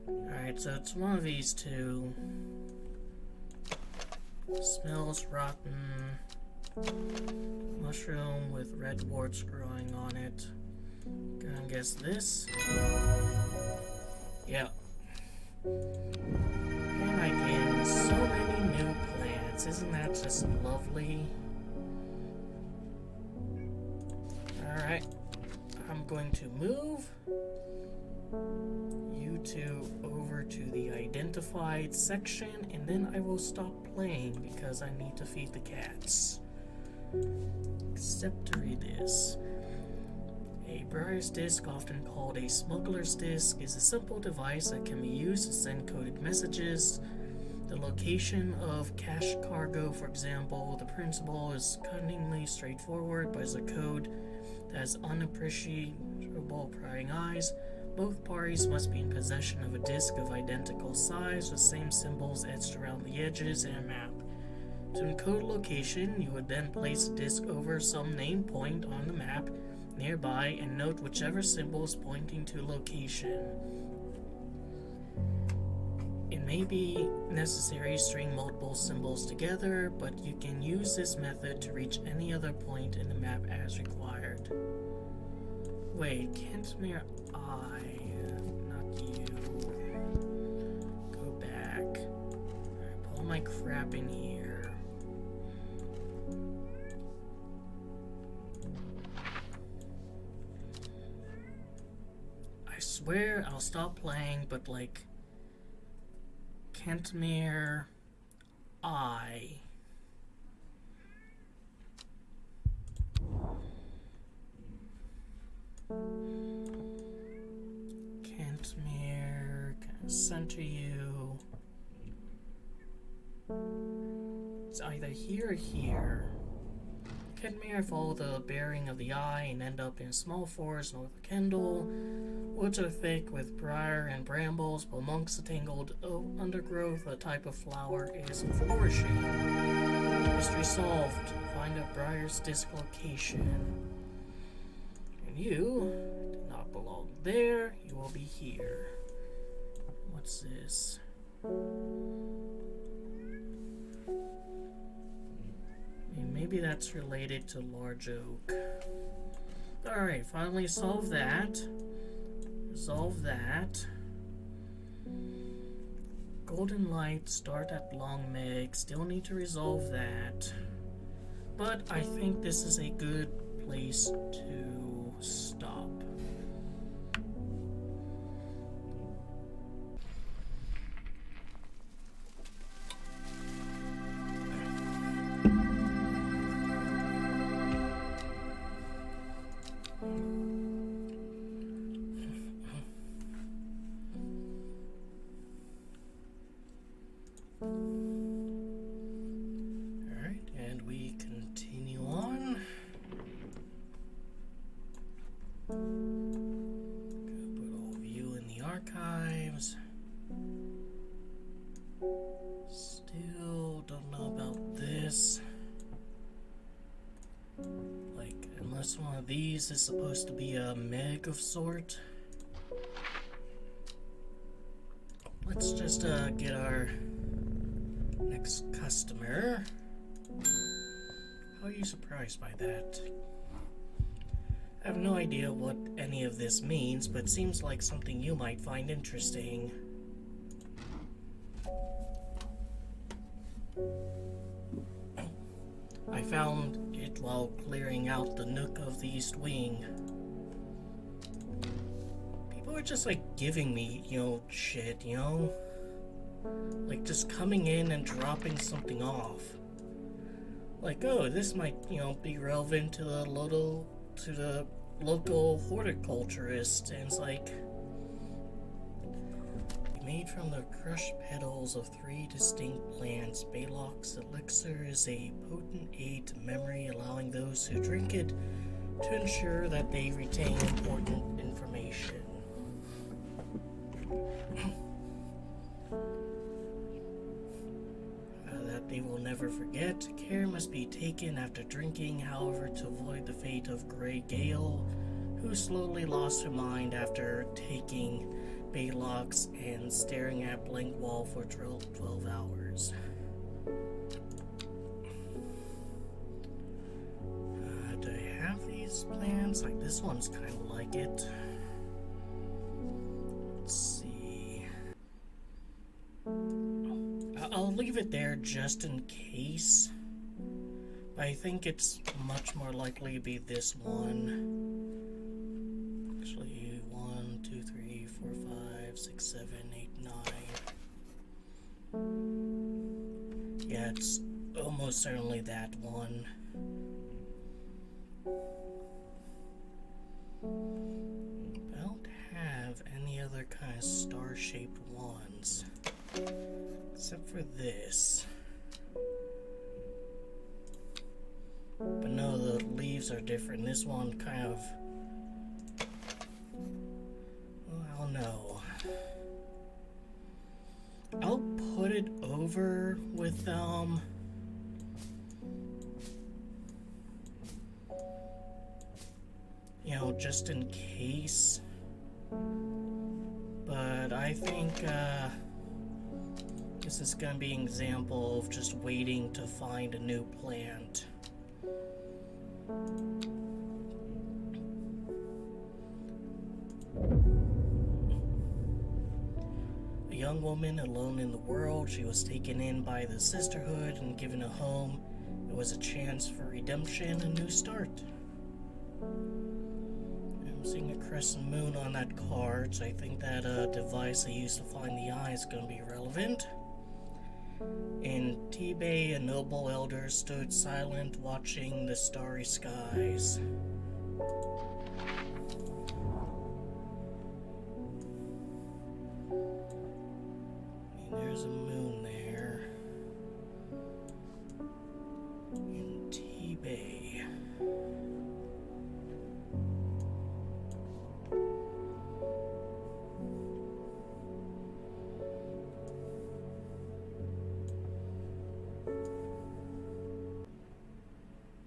Alright, so it's one of these two. Smells rotten. Mushroom with red warts growing on it. Gonna guess this. Yeah. And I gained so many new plants. Isn't that just lovely? Alright. I'm going to move you two over to the identified section, and then I will stop playing because I need to feed the cats. Except to read this. A Briar's Disc, often called a smuggler's disc, is a simple device that can be used to send coded messages. The location of cache cargo, for example, the principle is cunningly straightforward, but is a code that has unappreciable prying eyes. Both parties must be in possession of a disc of identical size with same symbols etched around the edges and a map. To encode location, you would then place the disc over some named point on the map nearby and note whichever symbol is pointing to location. It may be necessary to string multiple symbols together, but you can use this method to reach any other point in the map as required. Wait, Kentmere not you. Go back. Alright, pull my crap in here. I swear I'll stop playing, but like Kentmere Kentmere, kind of center you. It's either here or here. Kentmere, follow the bearing of the eye and end up in a small forest north of Kendall. Woods are thick with briar and brambles, but amongst the tangled undergrowth, a type of flower is flourishing. Mystery solved. Find a Briar's Disc location. And you do not belong there. You will be here. What's this? Maybe that's related to large oak. Alright, finally solve that. Resolve that. Golden light, start at Long Meg. Still need to resolve that. But I think this is a good place to stop. Alright, and we continue on. Gonna put all view in the archives. Still don't know about this. Like, unless one of these is supposed to be a meg of sort. Let's just get our next customer. How are you surprised by that? I have no idea what any of this means, but seems like something you might find interesting. I found it while clearing out the nook of the East Wing. People are just like giving me, shit, like just coming in and dropping something off. Like, oh, this might, be relevant to the local horticulturist, and it's like made from the crushed petals of 3 distinct plants. Baylock's elixir is a potent aid to memory, allowing those who drink it to ensure that they retain important information. They will never forget. Care must be taken after drinking, however, to avoid the fate of Grey Gale, who slowly lost her mind after taking Baylox and staring at blank wall for 12 hours. Do I have these plants? Like, this one's kind of like it. Let's see. I'll leave it there just in case. But I think it's much more likely to be this one. Actually, 1, 2, 3, 4, 5, 6, 7, 8, 9. Yeah, it's almost certainly that one. I don't have any other kind of star-shaped ones. Except for this. But no, the leaves are different. This one kind of... well, I don't know. I'll put it over with, you know, just in case. But I think, this is gonna be an example of just waiting to find a new plant. A young woman alone in the world, she was taken in by the sisterhood and given a home. It was a chance for redemption, a new start. I'm seeing a crescent moon on that card, so I think that device I used to find the eye is going to be relevant. In Tibet, a noble elder stood silent, watching the starry skies. There's a moon there. In Tibet.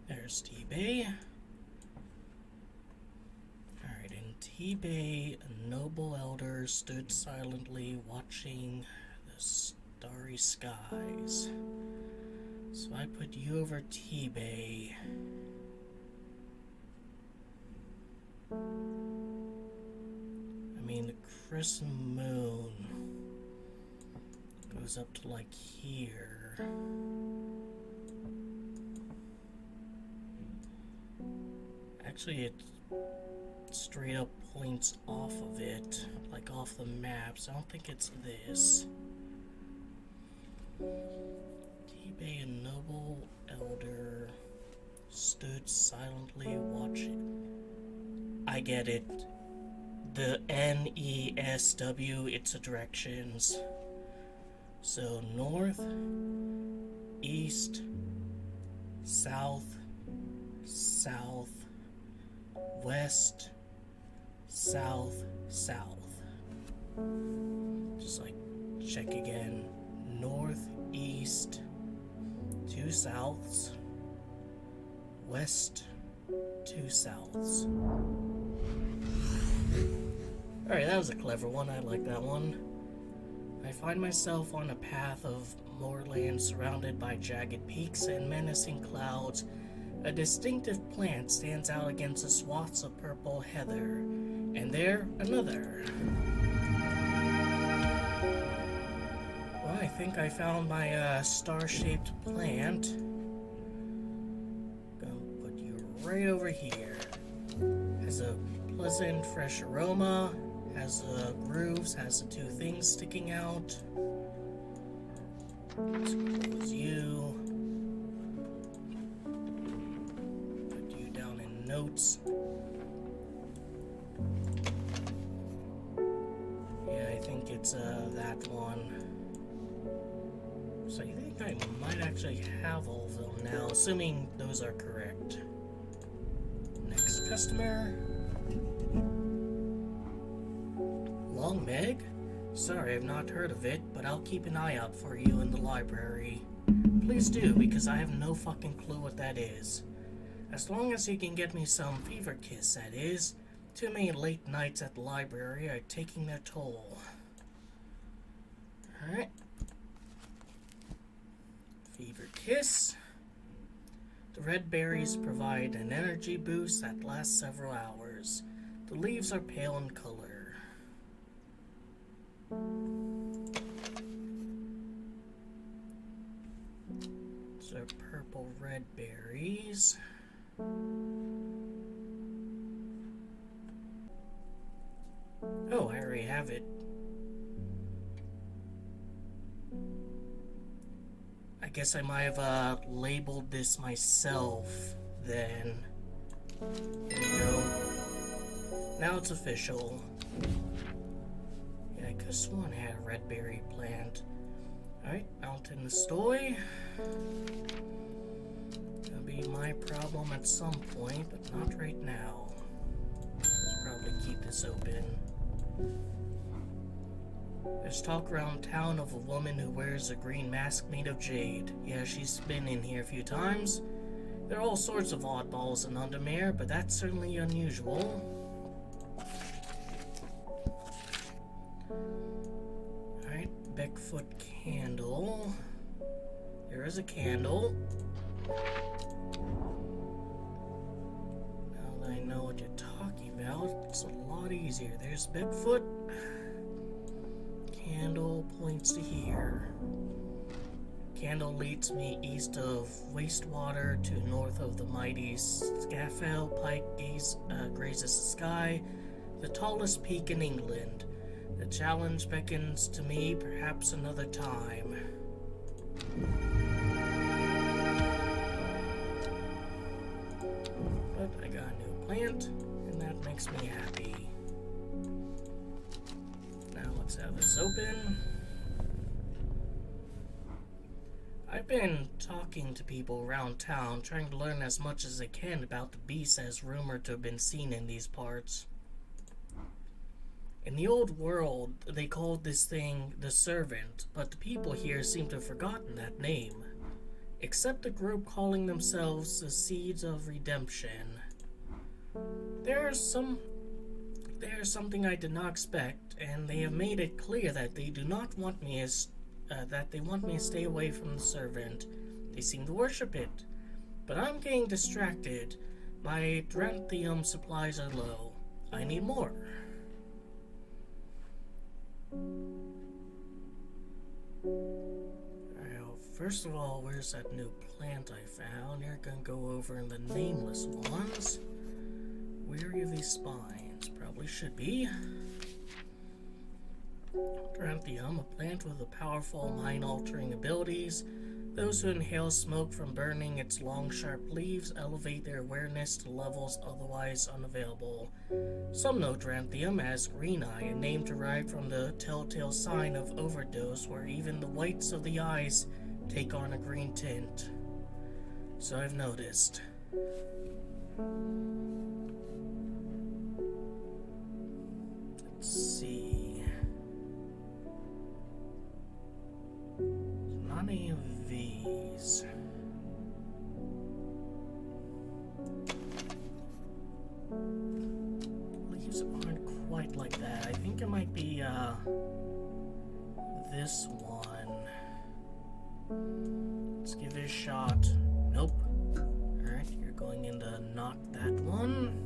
There's Tibet. Alright, in Tibet, a noble elder stood silently watching the starry skies. So I put you over Tibet. I mean, the crescent moon goes up to like here. Actually, it straight up points off of it, like off the maps. I don't think it's this. Tibet, a noble elder, stood silently watching. I get it. The NESW, it's the directions. So north, east, south, south, west, south, south. Just like check again. North, east, 2 souths, west, 2 souths. Alright, that was a clever one. I like that one. I find myself on a path of moorland surrounded by jagged peaks and menacing clouds. A distinctive plant stands out against the swaths of purple heather, and there another. Well, I think I found my star-shaped plant. Gonna put you right over here. Has a pleasant, fresh aroma. Has grooves. Has the 2 things sticking out. Let's close you. Notes. Yeah, I think it's that one. So I think I might actually have all of them now, assuming those are correct. Next customer. Long Meg? Sorry, I've not heard of it, but I'll keep an eye out for you in the library. Please do, because I have no fucking clue what that is. As long as you can get me some fever kiss, that is. Too many late nights at the library are taking their toll. Alright. Fever kiss. The red berries provide an energy boost that lasts several hours. The leaves are pale in color. These are purple red berries. Oh, I already have it. I guess I might have labeled this myself then. There we go. Now it's official. Yeah, I could have sworn I had a red berry plant. Alright, Mountain Stoy. Gonna be my problem at some point, but not right now. Let's probably keep this open. There's talk around town of a woman who wears a green mask made of jade. Yeah, she's been in here a few times. There are all sorts of oddballs in Undermere, but that's certainly unusual. Alright, Beckfoot candle. There is a candle. Now that I know what you're talking about, it's a lot easier. There's Beckfoot. Candle points to here. Candle leads me east of Wastewater to north of the mighty Scafell Pike grazes the sky, the tallest peak in England. The challenge beckons to me, perhaps another time. But I got a new plant, and that makes me happy. Now let's have this open. I've been talking to people around town, trying to learn as much as I can about the beast as rumored to have been seen in these parts. In the old world, they called this thing the Servant, but the people here seem to have forgotten that name. Except the group calling themselves the Seeds of Redemption. There's something I did not expect, and they have made it clear that they do not want me they want me to stay away from the Servant. They seem to worship it. But I'm getting distracted. My Dranthium supplies are low. I need more. Alright, well, first of all, where's that new plant I found? You're gonna go over in the nameless ones. Weary of these spines. Probably should be. Dranthium, a plant with powerful mind-altering abilities. Those who inhale smoke from burning its long, sharp leaves elevate their awareness to levels otherwise unavailable. Some know Dranthium as Green Eye, a name derived from the telltale sign of overdose, where even the whites of the eyes take on a green tint. So I've noticed. Let's see. Not any of these. Leaves aren't quite like that. I think it might be this one. Let's give it a shot. Nope. Alright, you're going in to knock that one.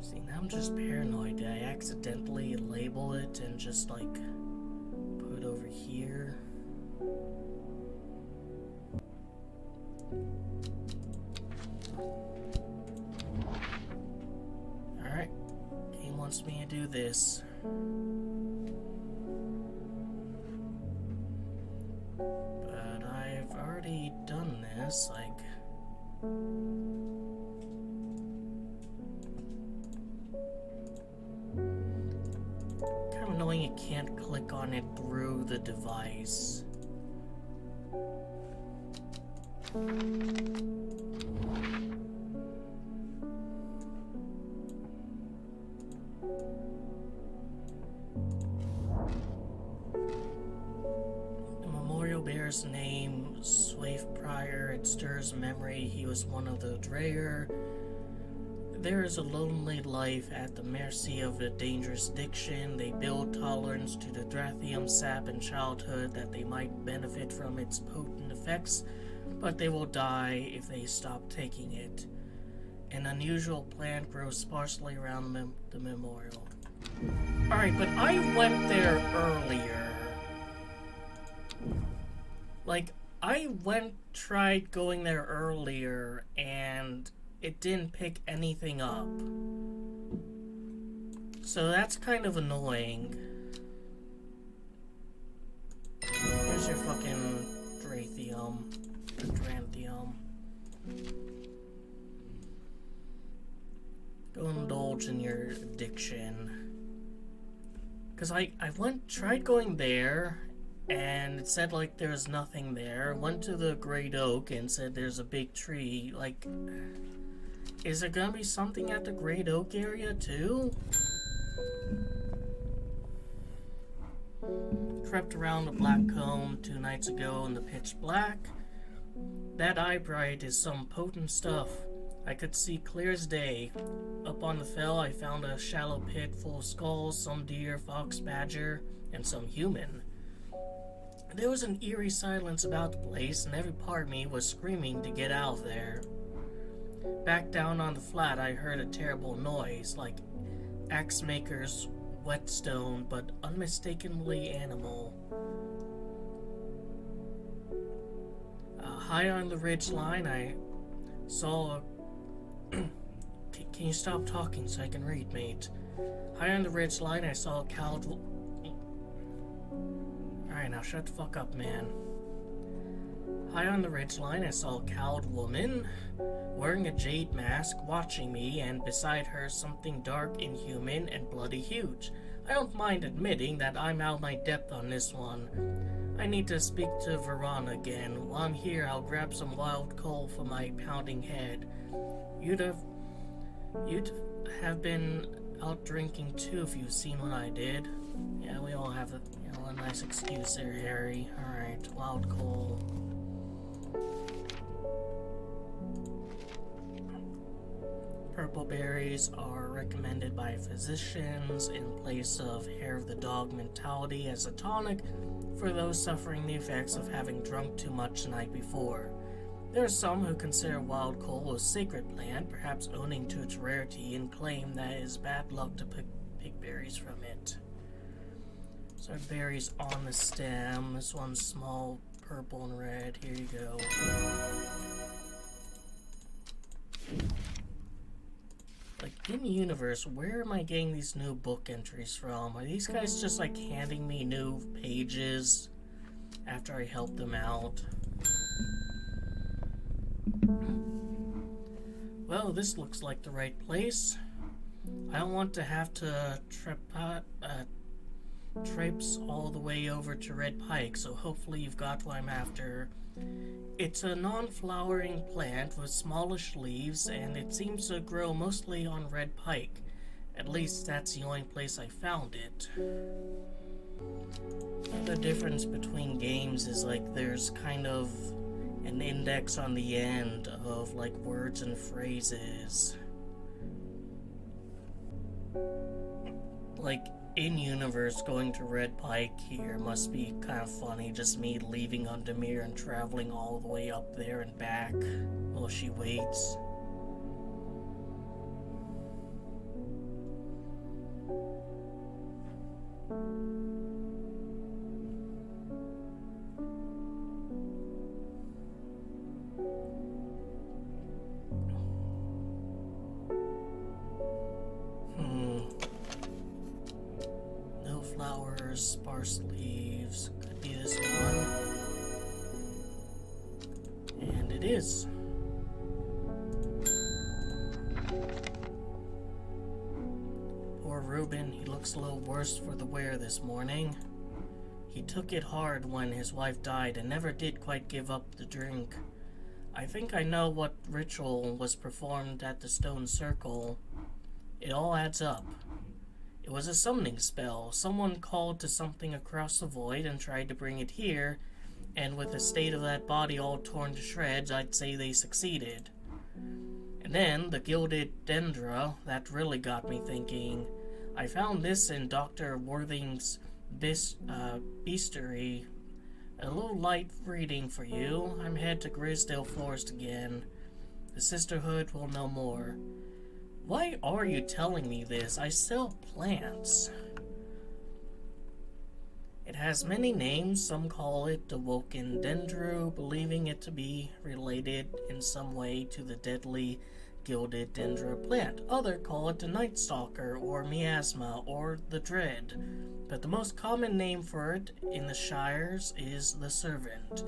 See, now I'm just paranoid. Did I accidentally label it and just, like, put it over here? Alright. Game wants me to do this. But I've already done this, like... Knowing you can't click on it through the device. fire, it stirs memory. He was one of the Dreyer. There is a lonely life at the mercy of a dangerous addiction. They build tolerance to the Drathium sap in childhood that they might benefit from its potent effects, but they will die if they stop taking it. An unusual plant grows sparsely around the memorial. Alright, but I went there earlier. Like, tried going there earlier, and it didn't pick anything up. So that's kind of annoying. Here's your fucking Drathium. Go indulge in your addiction. Because I tried going there, and it said, like, there's nothing there. Went to the Great Oak and said there's a big tree. Like, is there gonna be something at the Great Oak area, too? Crept around the black comb 2 nights ago in the pitch black. That eye bright is some potent stuff. I could see clear as day. Up on the fell, I found a shallow pit full of skulls, some deer, fox, badger, and some human. There was an eerie silence about the place, and every part of me was screaming to get out of there. Back down on the flat, I heard a terrible noise, like axe maker's whetstone, but unmistakably animal. High on the ridge line, I saw a... Can you stop talking so I can read, mate? High on the ridge line, I saw a cowled... Alright, now shut the fuck up, man. High on the ridgeline, I saw a cowled woman wearing a jade mask watching me, and beside her something dark, inhuman, and bloody huge. I don't mind admitting that I'm out of my depth on this one. I need to speak to Verona again. While I'm here, I'll grab some wild coal for my pounding head. You'd have been out drinking too if you've seen what I did. Yeah, we all have a nice excuse there, Harry. Alright, wild coal. Purple berries are recommended by physicians in place of hair of the dog mentality as a tonic for those suffering the effects of having drunk too much the night before. There are some who consider wild coal a sacred plant, perhaps owing to its rarity, and claim that it is bad luck to pick berries from it. So berries on the stem. This one's small, purple and red. Here you go. Like, in the universe, where am I getting these new book entries from? Are these guys just, like, handing me new pages after I help them out? Well, this looks like the right place. I don't want to have to traipse all the way over to Red Pike, so hopefully you've got what I'm after. It's a non-flowering plant with smallish leaves, and it seems to grow mostly on Red Pike. At least that's the only place I found it. The difference between games is, like, there's kind of an index on the end of, like, words and phrases. Like, in-universe, going to Red Pike here must be kind of funny, just me leaving Undermere and traveling all the way up there and back while she waits. Sparse leaves. Could be this one. And it is. Poor Reuben, he looks a little worse for the wear this morning. He took it hard when his wife died and never did quite give up the drink. I think I know what ritual was performed at the stone circle. It all adds up. It was a summoning spell. Someone called to something across the void and tried to bring it here, And with the state of that body all torn to shreds, I'd say they succeeded. And then, the gilded dendra, that really got me thinking. I found this in Dr. Worthing's bestiary. A little light reading for you. I'm head to Grisdale Forest again. The Sisterhood will know more. Why are you telling me this? I sell plants. It has many names. Some call it the Woken Dendru, believing it to be related in some way to the deadly gilded dendra plant. Others call it the Night Stalker, or Miasma, or the Dread. But the most common name for it in the Shires is the Servant.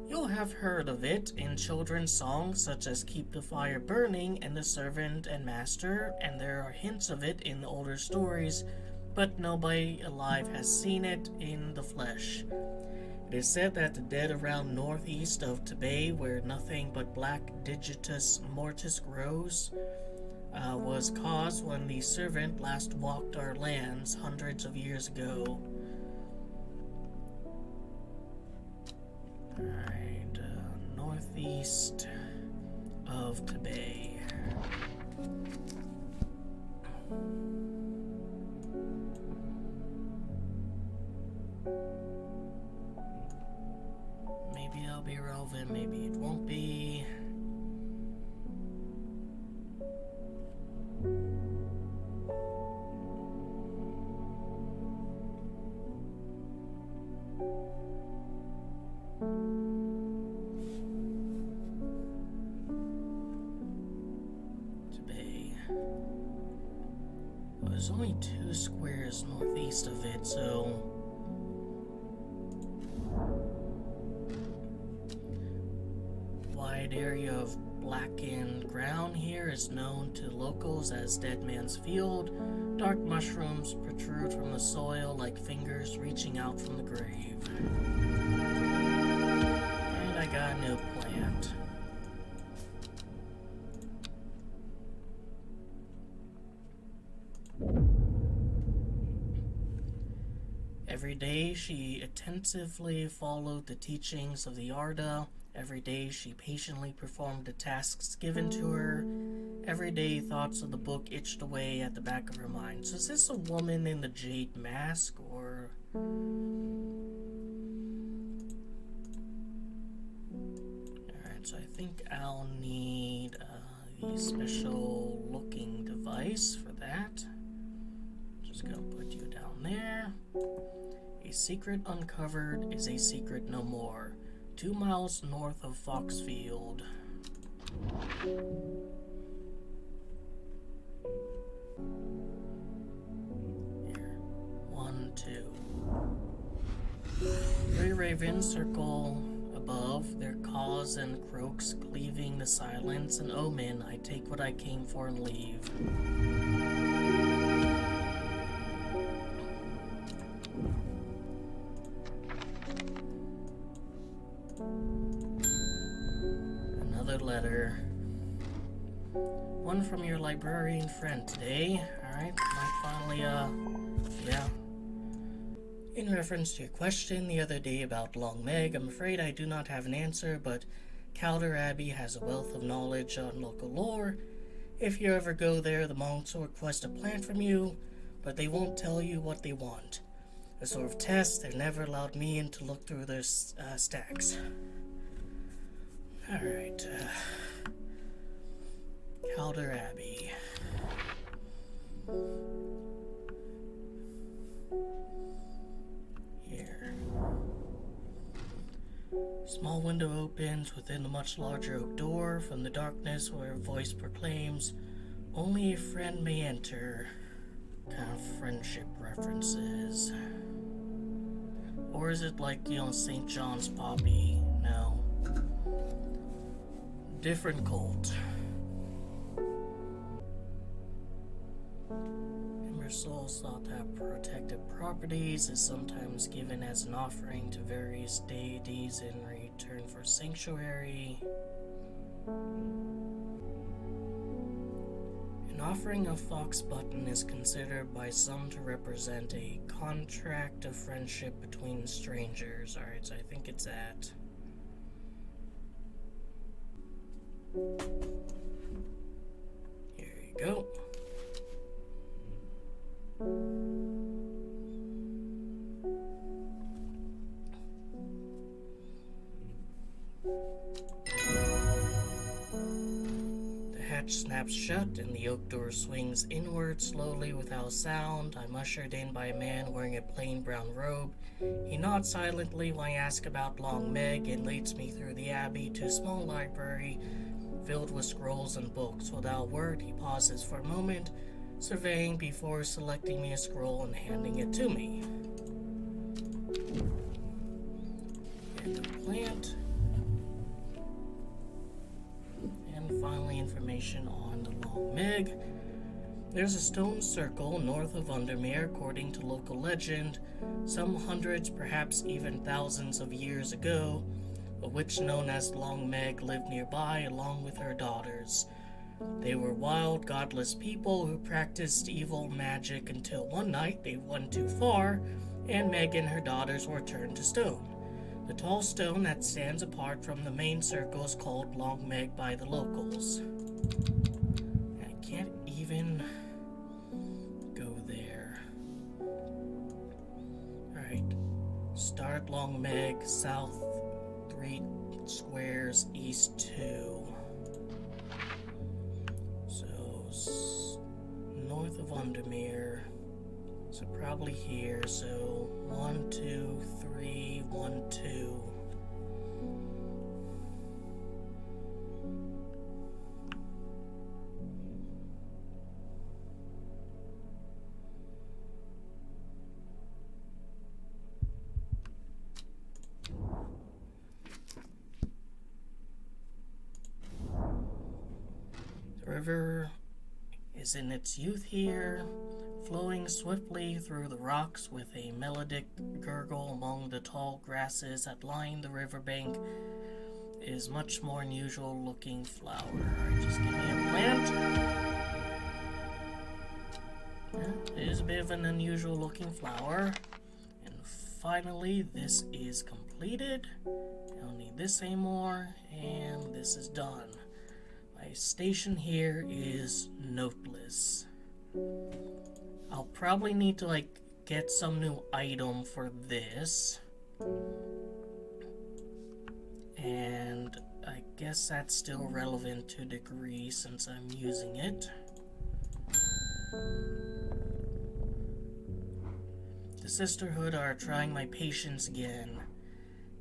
You'll have heard of it in children's songs such as Keep the Fire Burning and The Servant and Master, and there are hints of it in the older stories, but nobody alive has seen it in the flesh. It is said that the dead around northeast of Tibet, where nothing but black Digitus mortis grows, was caused when the Servant last walked our lands hundreds of years ago. Alright, northeast of Tibet. Maybe that'll be relevant, maybe it won't be. Tibet. Well, there's only 2 squares northeast of it, so wide area of blackened ground here is known to locals as Dead Man's Field. Dark mushrooms protrude from the soil like fingers reaching out from the grave. And I got a new plant. Every day she attentively followed the teachings of the Arda. Every day she patiently performed the tasks given to her. Every day thoughts of the book itched away at the back of her mind. So is this a woman in the jade mask, or... Alright, so I think I'll need the special looking device for that. Just gonna put you down there. A secret uncovered is a secret no more. 2 miles north of Foxfield. Here. 1, 2. 3 ravens circle above, their caws and croaks cleaving the silence. An omen, I take what I came for and leave. Another letter. One from your librarian friend today. Alright, might finally, yeah. In reference to your question the other day about Long Meg, I'm afraid I do not have an answer, but Calder Abbey has a wealth of knowledge on local lore. If you ever go there, the monks will request a plant from you, but they won't tell you what they want. A sort of test, they've never allowed me in to look through their stacks. Alright, Calder Abbey. Here. Small window opens within the much larger oak door. From the darkness where a voice proclaims, only a friend may enter. Kind of friendship references. Or is it like, St. John's Poppy? No. Different cult. Ember souls thought to have protected properties is sometimes given as an offering to various deities in return for sanctuary. An offering a fox button is considered by some to represent a contract of friendship between strangers. Alright, so I think it's that. Here you go. The hatch snaps shut and the oak door swings inward slowly without sound. I'm ushered in by a man wearing a plain brown robe. He nods silently when I ask about Long Meg and leads me through the abbey to a small library filled with scrolls and books. Without a word, he pauses for a moment, surveying before selecting me a scroll and handing it to me. And a plant. And finally, information on the Long Meg. There's a stone circle north of Undermere, according to local legend. Some hundreds, perhaps even thousands of years ago, a witch known as Long Meg lived nearby along with her daughters. They were wild, godless people who practiced evil magic until one night they went too far, and Meg and her daughters were turned to stone. The tall stone that stands apart from the main circle is called Long Meg by the locals. I can't even go there. Alright. Start Long Meg, south 3 squares, east 2. So, north of Undermere. So probably here. So 1, 2, 3, 1, 2. The river is in its youth here, flowing swiftly through the rocks with a melodic gurgle among the tall grasses that line the riverbank. Is much more unusual looking flower. Alright, just give me a plant. Yeah, it is a bit of an unusual looking flower. And finally, this is completed. I don't need this anymore, and this is done. My station here is noteless. I'll probably need to get some new item for this. And I guess that's still relevant to a degree since I'm using it. The Sisterhood are trying my patience again.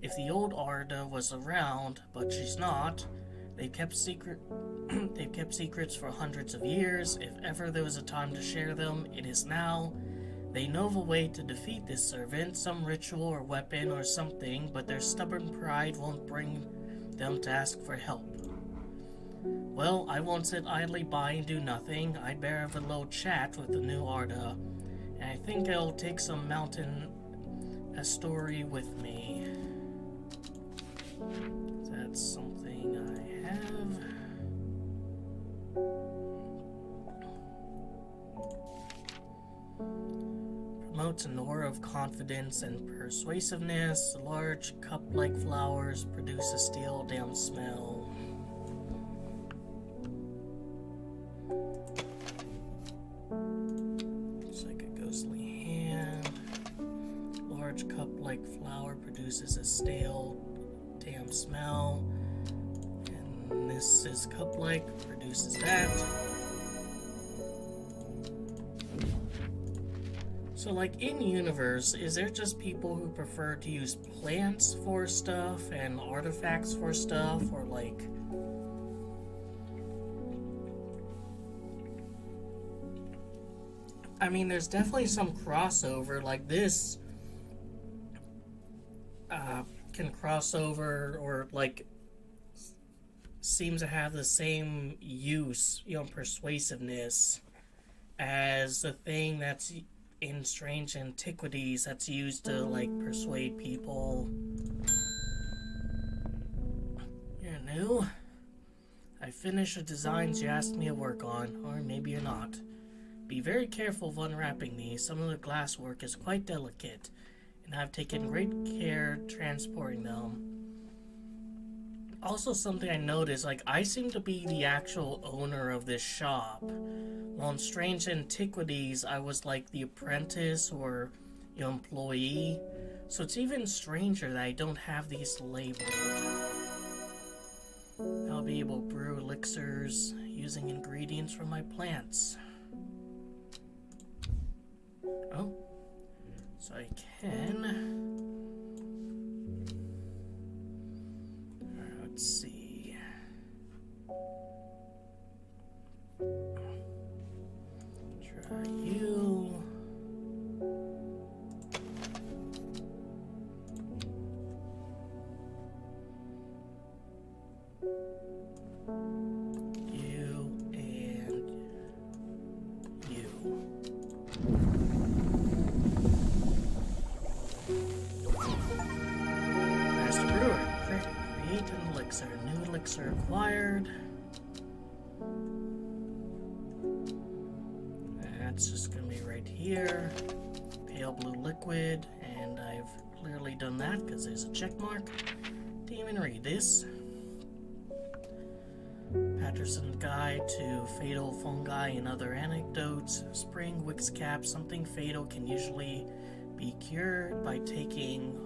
If the old Arda was around, but she's not, they've kept secrets for hundreds of years. If ever there was a time to share them, it is now. They know of a way to defeat this servant, some ritual or weapon or something, but their stubborn pride won't bring them to ask for help. Well, I won't sit idly by and do nothing. I'd better have a little chat with the new Arda, and I think I'll take some mountain story with me. That's something I have. Promotes an aura of confidence and persuasiveness. Large cup-like flowers produce a stale damn smell. Looks like a ghostly hand. Large cup-like flower produces a stale damn smell. And this is cup-like, produces that. So, in universe, is there just people who prefer to use plants for stuff and artifacts for stuff, or I mean, there's definitely some crossover. This can cross over, or seems to have the same use, persuasiveness as the thing that's in Strange Antiquities that's used to persuade people. You're new? I I finished the designs you asked me to work on, or maybe you're not. Be very careful of unwrapping these. Some of the glasswork is quite delicate, and I've taken great care transporting them. Also, something I noticed, like, I seem to be the actual owner of this shop. While in Strange Antiquities, I was like the apprentice or employee. So it's even stranger that I don't have these labeled. I'll be able to brew elixirs using ingredients from my plants. Oh, so I can. Let's see. Try you. You and you. Master Brewer, create an elixir. New elixir acquired. That's just gonna be right here. Pale blue liquid, and I've clearly done that because there's a check mark. Didn't even read this. Patterson Guide to Fatal Fungi and Other Anecdotes. Spring Wicks Cap. Something fatal can usually be cured by taking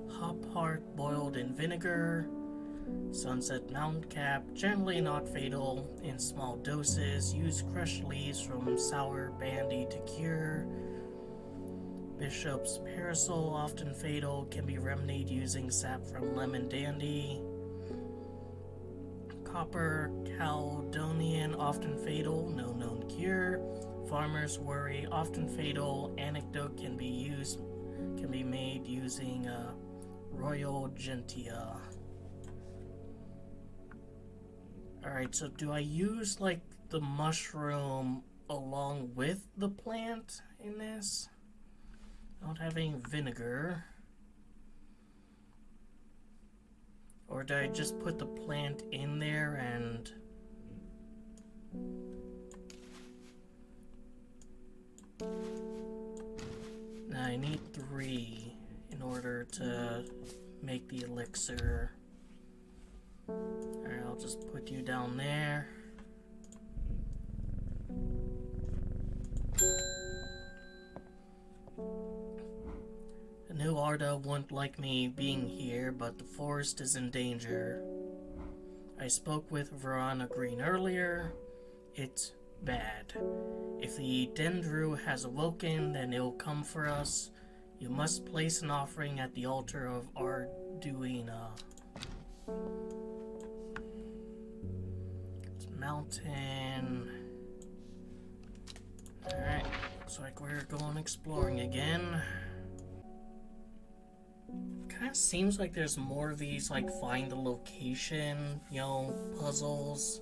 hop heart boiled in vinegar. Sunset Mountain Cap. Generally not fatal in small doses. Use crushed leaves from sour bandy to cure. Bishop's Parasol. Often fatal. Can be remedied using sap from lemon dandy. Copper Caledonian, often fatal, no known cure. Farmer's Worry, often fatal. Anecdote can be made using Royal Gentia. Alright, so do I use like the mushroom along with the plant in this? Not having vinegar. Or do I just put the plant in there and... Now I need 3 in order to make the elixir. Alright, I'll just put you down there. The new Arda won't like me being here, but the forest is in danger. I spoke with Verona Green earlier. It's bad. If the Dendru has awoken, then it'll come for us. You must place an offering at the altar of Arduina. It's mountain. Alright, looks like we're going exploring again. Kind of seems like there's more of these, like, find the location, puzzles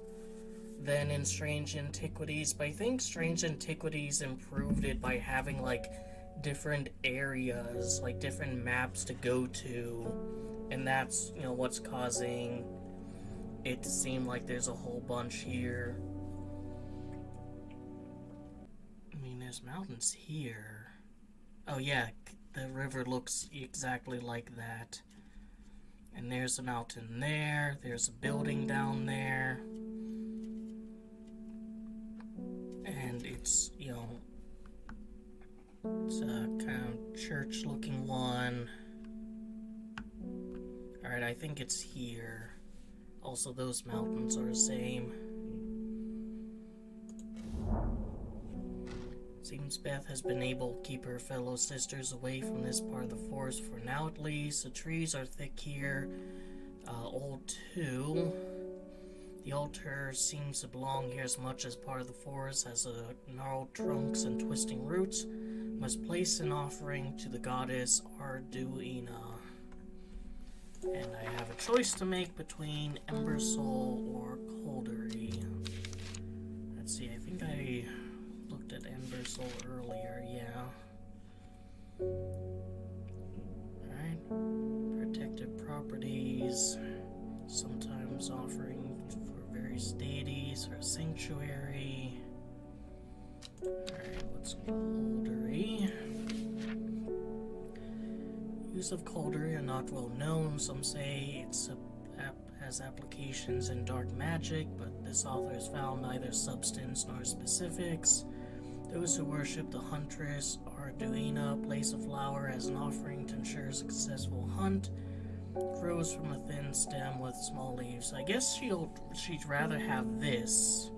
than in Strange Antiquities. But I think Strange Antiquities improved it by having, like, different areas, like, different maps to go to. And that's, what's causing it to seem like there's a whole bunch here. I mean, there's mountains here. Oh, yeah. The river looks exactly like that. And there's a mountain there. There's a building down there. And it's, it's a kind of church-looking one. Alright, I think it's here. Also, those mountains are the same. Seems Beth has been able to keep her fellow sisters away from this part of the forest for now at least. The trees are thick here. Old too. The altar seems to belong here as much as part of the forest, has gnarled trunks and twisting roots. Must place an offering to the goddess Arduina. And I have a choice to make between Ember Soul or Coldery. Let's see, I think I looked at Ember Soul earlier, yeah. Alright. Protective properties. Sometimes offering for very There's deities or sanctuary. Alright, what's Caldery? Use of Caldery are not well known. Some say it's has applications in dark magic, but this author has found neither substance nor specifics. Those who worship the huntress Arduina place a flower as an offering to ensure a successful hunt. Grows from a thin stem with small leaves. I guess she'd rather have this,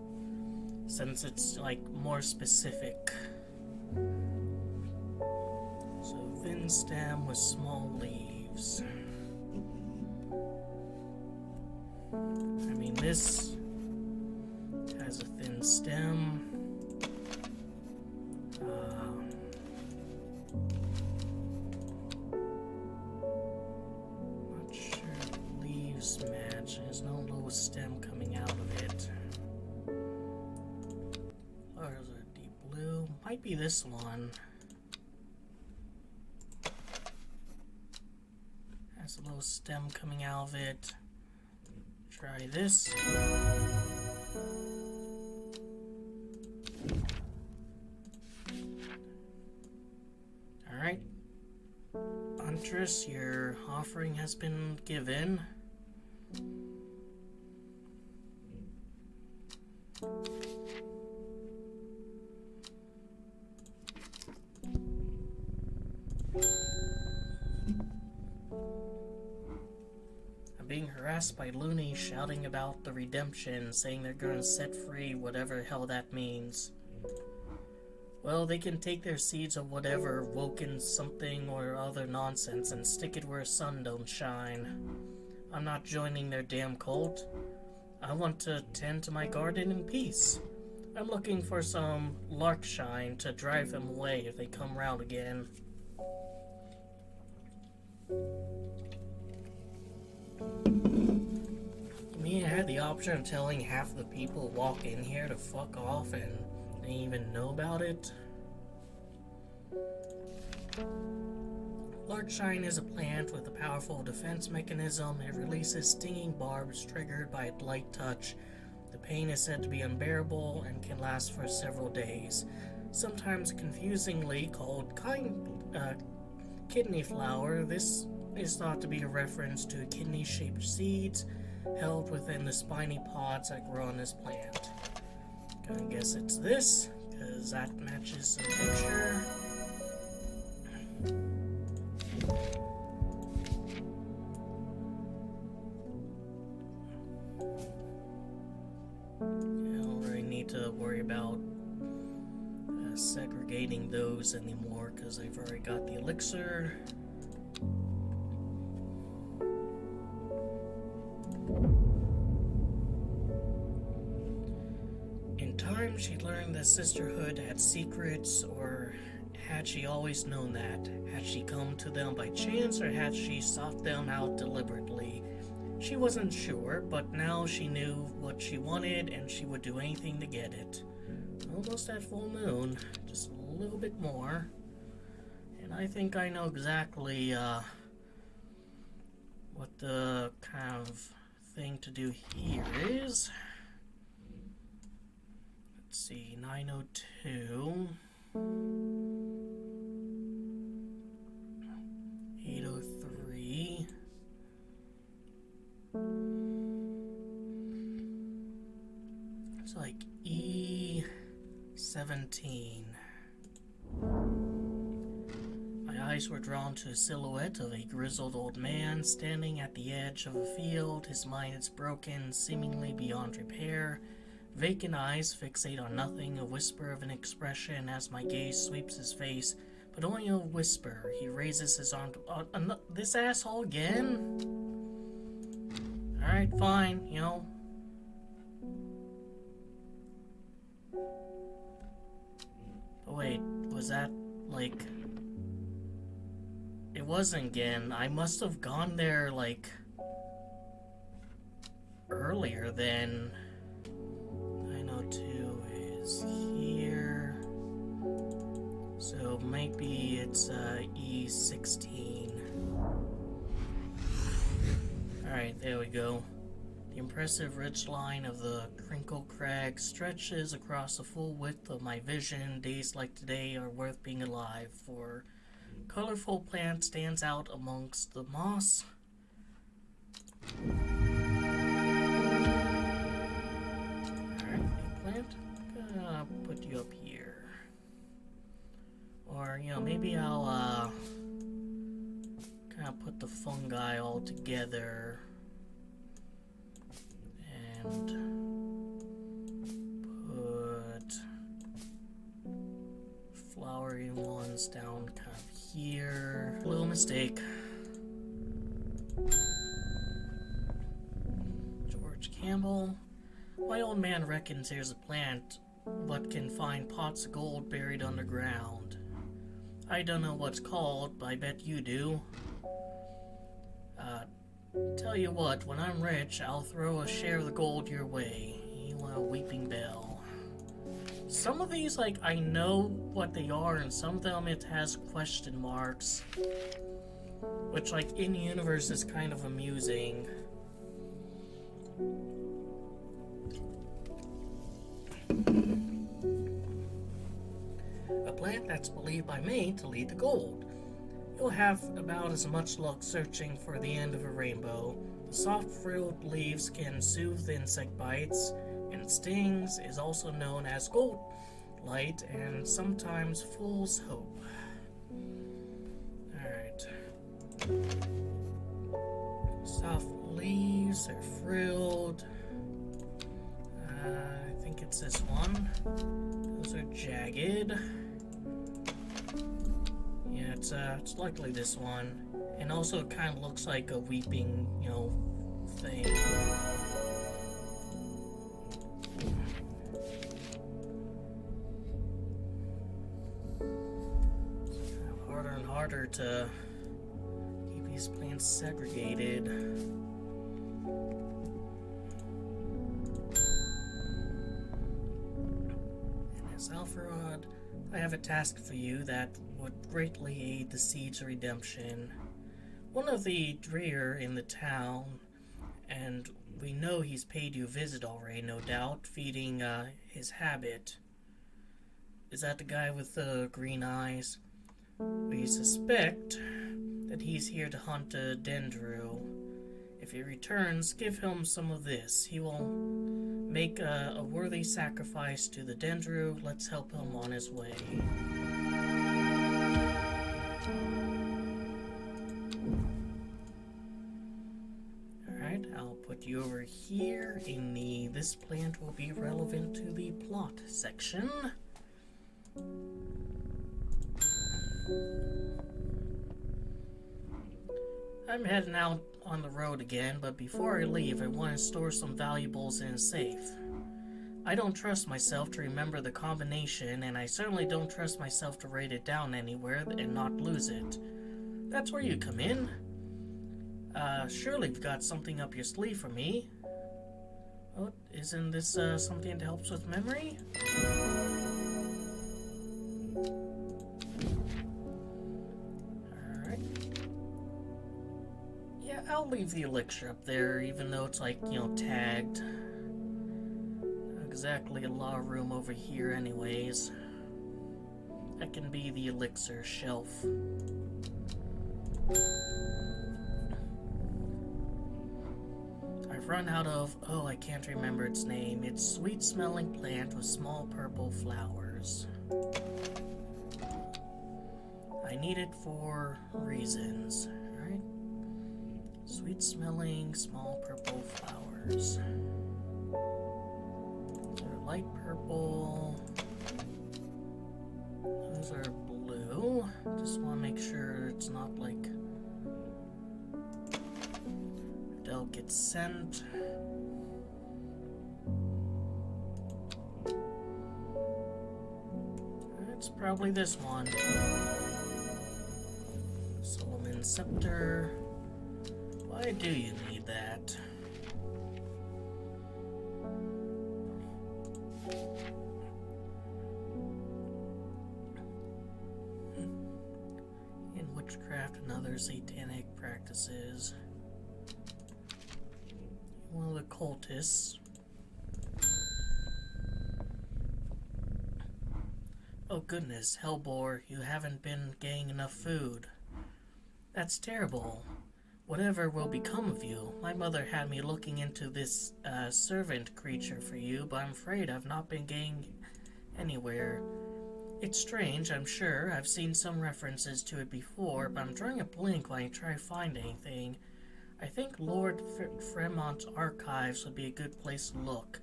since it's like more specific. So thin stem with small leaves. I mean, this has a thin stem. Not sure if leaves match. There's no low stem coming out of it. Flowers are deep blue. Might be this one. Has a little stem coming out of it. Try this. Alright. Huntress, your offering has been given. Being harassed by loonies shouting about the redemption, saying they're going to set free whatever the hell that means. Well, they can take their seeds of whatever woken something or other nonsense and stick it where sun don't shine. I'm not joining their damn cult. I want to tend to my garden in peace. I'm looking for some larkshine to drive them away if they come round again. I had the option of telling half the people who walk in here to fuck off and they didn't even know about it. Larkshine is a plant with a powerful defense mechanism. It releases stinging barbs triggered by a light touch. The pain is said to be unbearable and can last for several days. Sometimes confusingly called kidney flower, this is thought to be a reference to kidney-shaped seeds held within the spiny pods that grow on this plant. I guess it's this, because that matches the picture. I don't really need to worry about segregating those anymore, because I've already got the elixir. In time, she learned that sisterhood had secrets, or had she always known that? Had she come to them by chance, or had she sought them out deliberately? She wasn't sure, but now she knew what she wanted, and she would do anything to get it. Almost at full moon, just a little bit more. And I think I know exactly what the kind of thing to do here is. Let's see, 902, 803, it's like E17. My eyes were drawn to a silhouette of a grizzled old man standing at the edge of a field. His mind is broken, seemingly beyond repair. Vacant eyes fixate on nothing, a whisper of an expression as my gaze sweeps his face, but only a whisper. He raises his arm to... this asshole again? Alright, fine, you know. Oh wait, was that, like... It wasn't again. I must have gone there, like... earlier than... 902 is here. So maybe it's E16. Alright, there we go. The impressive ridgeline of the Crinkle Crag stretches across the full width of my vision. Days like today are worth being alive, for colorful plant stands out amongst the moss. Alright, new plant. Gonna put you up here. Or, maybe I'll, kind of put the fungi all together. And put flowering ones down kind of here. Little mistake. George Campbell. My old man reckons here's a plant but can find pots of gold buried underground. I don't know what's called, but I bet you do. Tell you what, when I'm rich, I'll throw a share of the gold your way. You weeping bell. Some of these, I know what they are, and some of them it has question marks. Which, in universe is kind of amusing. A plant that's believed by many to lead to gold. You'll have about as much luck searching for the end of a rainbow. The soft frilled leaves can soothe insect bites, and stings is also known as gold light and sometimes fool's hope. Alright. Soft leaves are frilled. I think it's this one. Those are jagged. Yeah, it's likely this one. And also it kind of looks like a weeping, thing. It's kind of harder and harder to keep these plants segregated. And as Alpharod, I have a task for you that would greatly aid the seed's redemption. One of the Dreer in the town, and we know he's paid you a visit already, no doubt, feeding his habit. Is that the guy with the green eyes? We suspect that he's here to hunt a dendro. If he returns, give him some of this. He will make a worthy sacrifice to the dendro. Let's help him on his way. Alright, I'll put you over here in the this plant will be relevant to the plot section. I'm heading out on the road again, but before I leave, I want to store some valuables in a safe. I don't trust myself to remember the combination, and I certainly don't trust myself to write it down anywhere and not lose it. That's where you come in. Surely you've got something up your sleeve for me. Oh, isn't this something that helps with memory? Alright. Yeah, I'll leave the elixir up there, even though it's tagged. Not exactly a lot of room over here anyways. That can be the elixir shelf. I've run out of, I can't remember its name. It's sweet-smelling plant with small purple flowers. I need it for reasons, right? Sweet-smelling, small purple flowers. They're light purple. Those are blue. Just want to make sure it's not delicate scent. It's probably this one. Solomon Scepter. Why do you need that? In witchcraft and other satanic practices. You one of the cultists. Oh goodness, Hellbore, you haven't been getting enough food. That's terrible. Whatever will become of you? My mother had me looking into this servant creature for you, but I'm afraid I've not been getting anywhere. It's strange, I'm sure. I've seen some references to it before, but I'm drawing a blank when I try to find anything. I think Lord Fremont's archives would be a good place to look.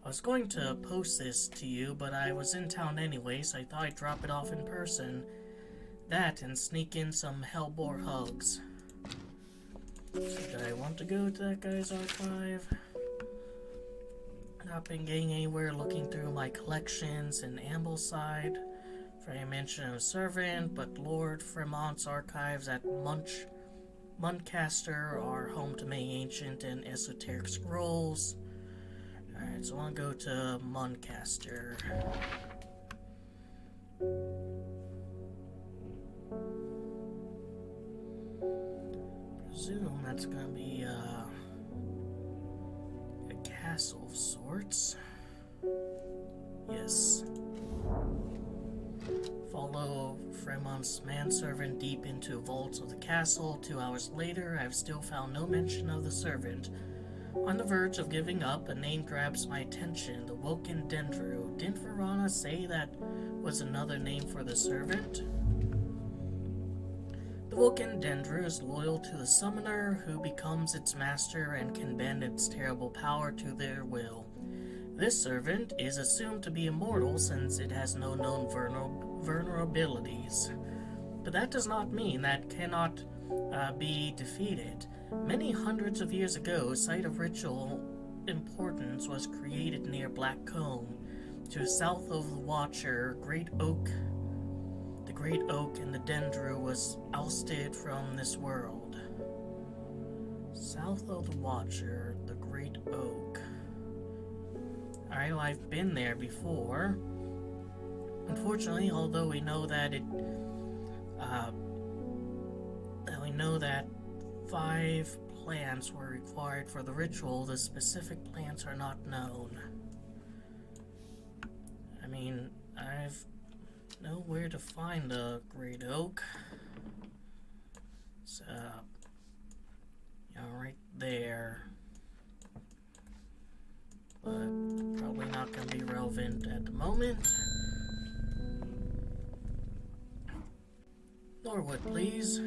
I was going to post this to you, but I was in town anyway, so I thought I'd drop it off in person. That and sneak in some Hellbore hugs. So did I want to go to that guy's archive? Not been getting anywhere looking through my collections in Ambleside for any mention of a servant, but Lord Fremont's archives at Muncaster are home to many ancient and esoteric scrolls. Alright, so I want to go to Muncaster. Presume that's gonna be a castle of sorts. Yes. Follow Fremont's manservant deep into vaults of the castle. 2 hours later, I have still found no mention of the servant. On the verge of giving up, a name grabs my attention, the Woken Dendru. Didn't Verona say that was another name for the servant? The Woken Dendru is loyal to the summoner, who becomes its master and can bend its terrible power to their will. This servant is assumed to be immortal since it has no known vulnerabilities. But that does not mean that cannot be defeated. Many hundreds of years ago, a site of ritual importance was created near Blackcomb, to the south of the Watcher. The Great Oak and the Dendru was ousted from this world. South of the Watcher, the Great Oak. Alright, well, I've been there before. Unfortunately, although we know that that 5 plants were required for the ritual, the specific plants are not known. I mean, I've know where to find the Great Oak. So, right there. But probably not going to be relevant at the moment. Norwood, please.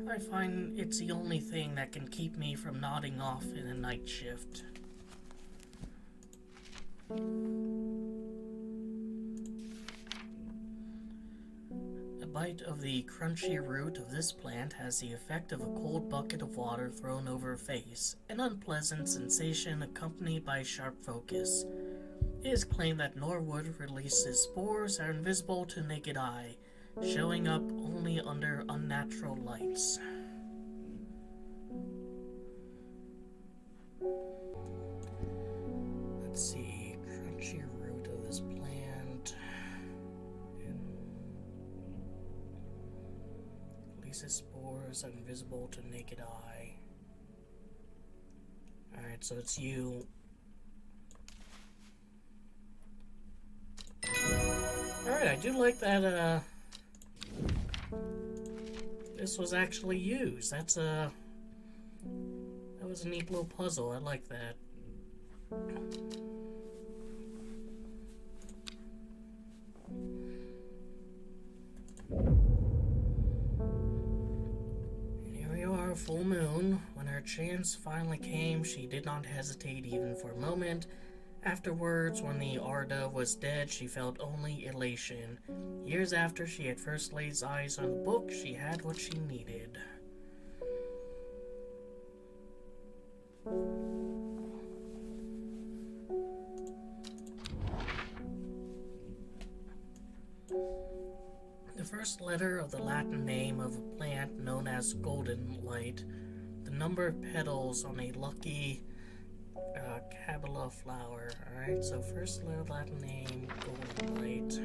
I find it's the only thing that can keep me from nodding off in a night shift. A bite of the crunchy root of this plant has the effect of a cold bucket of water thrown over a face, an unpleasant sensation accompanied by sharp focus. It is claimed that Norwood releases spores that are invisible to naked eye, showing up only under unnatural lights. Let's see, crunchy root of this plant. Releases spores that are invisible to naked eye. Alright, so it's you. Alright, I do like that, this was actually used. That was a neat little puzzle. I like that. And here we are, full moon. When her chance finally came, she did not hesitate even for a moment. Afterwards, when the Arda was dead, she felt only elation. Years after she had first laid eyes on the book, she had what she needed. The first letter of the Latin name of a plant known as golden light, the number of petals on a lucky Kabbalah flower. Alright, so first letter Latin name, golden light.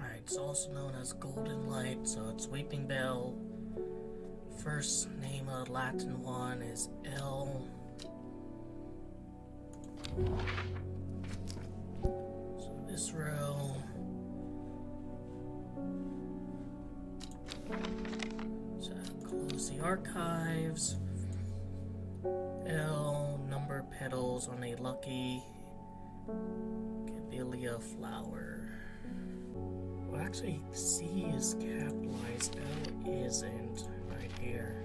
Alright, it's also known as golden light, so it's Weeping Bell, first name of the Latin one is L. So this row. So close the archives. L, number petals on a lucky camellia flower. Well, actually, C is capitalized, L isn't, right here.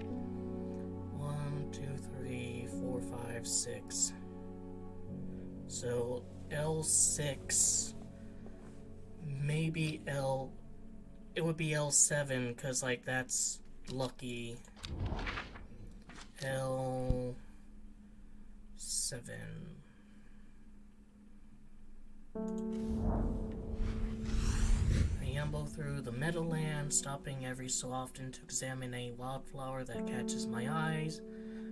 1, 2, 3, 4, 5, 6. So L6, maybe L, it would be L7, because, like, that's lucky. L7. I amble through the meadowland, stopping every so often to examine a wildflower that catches my eyes.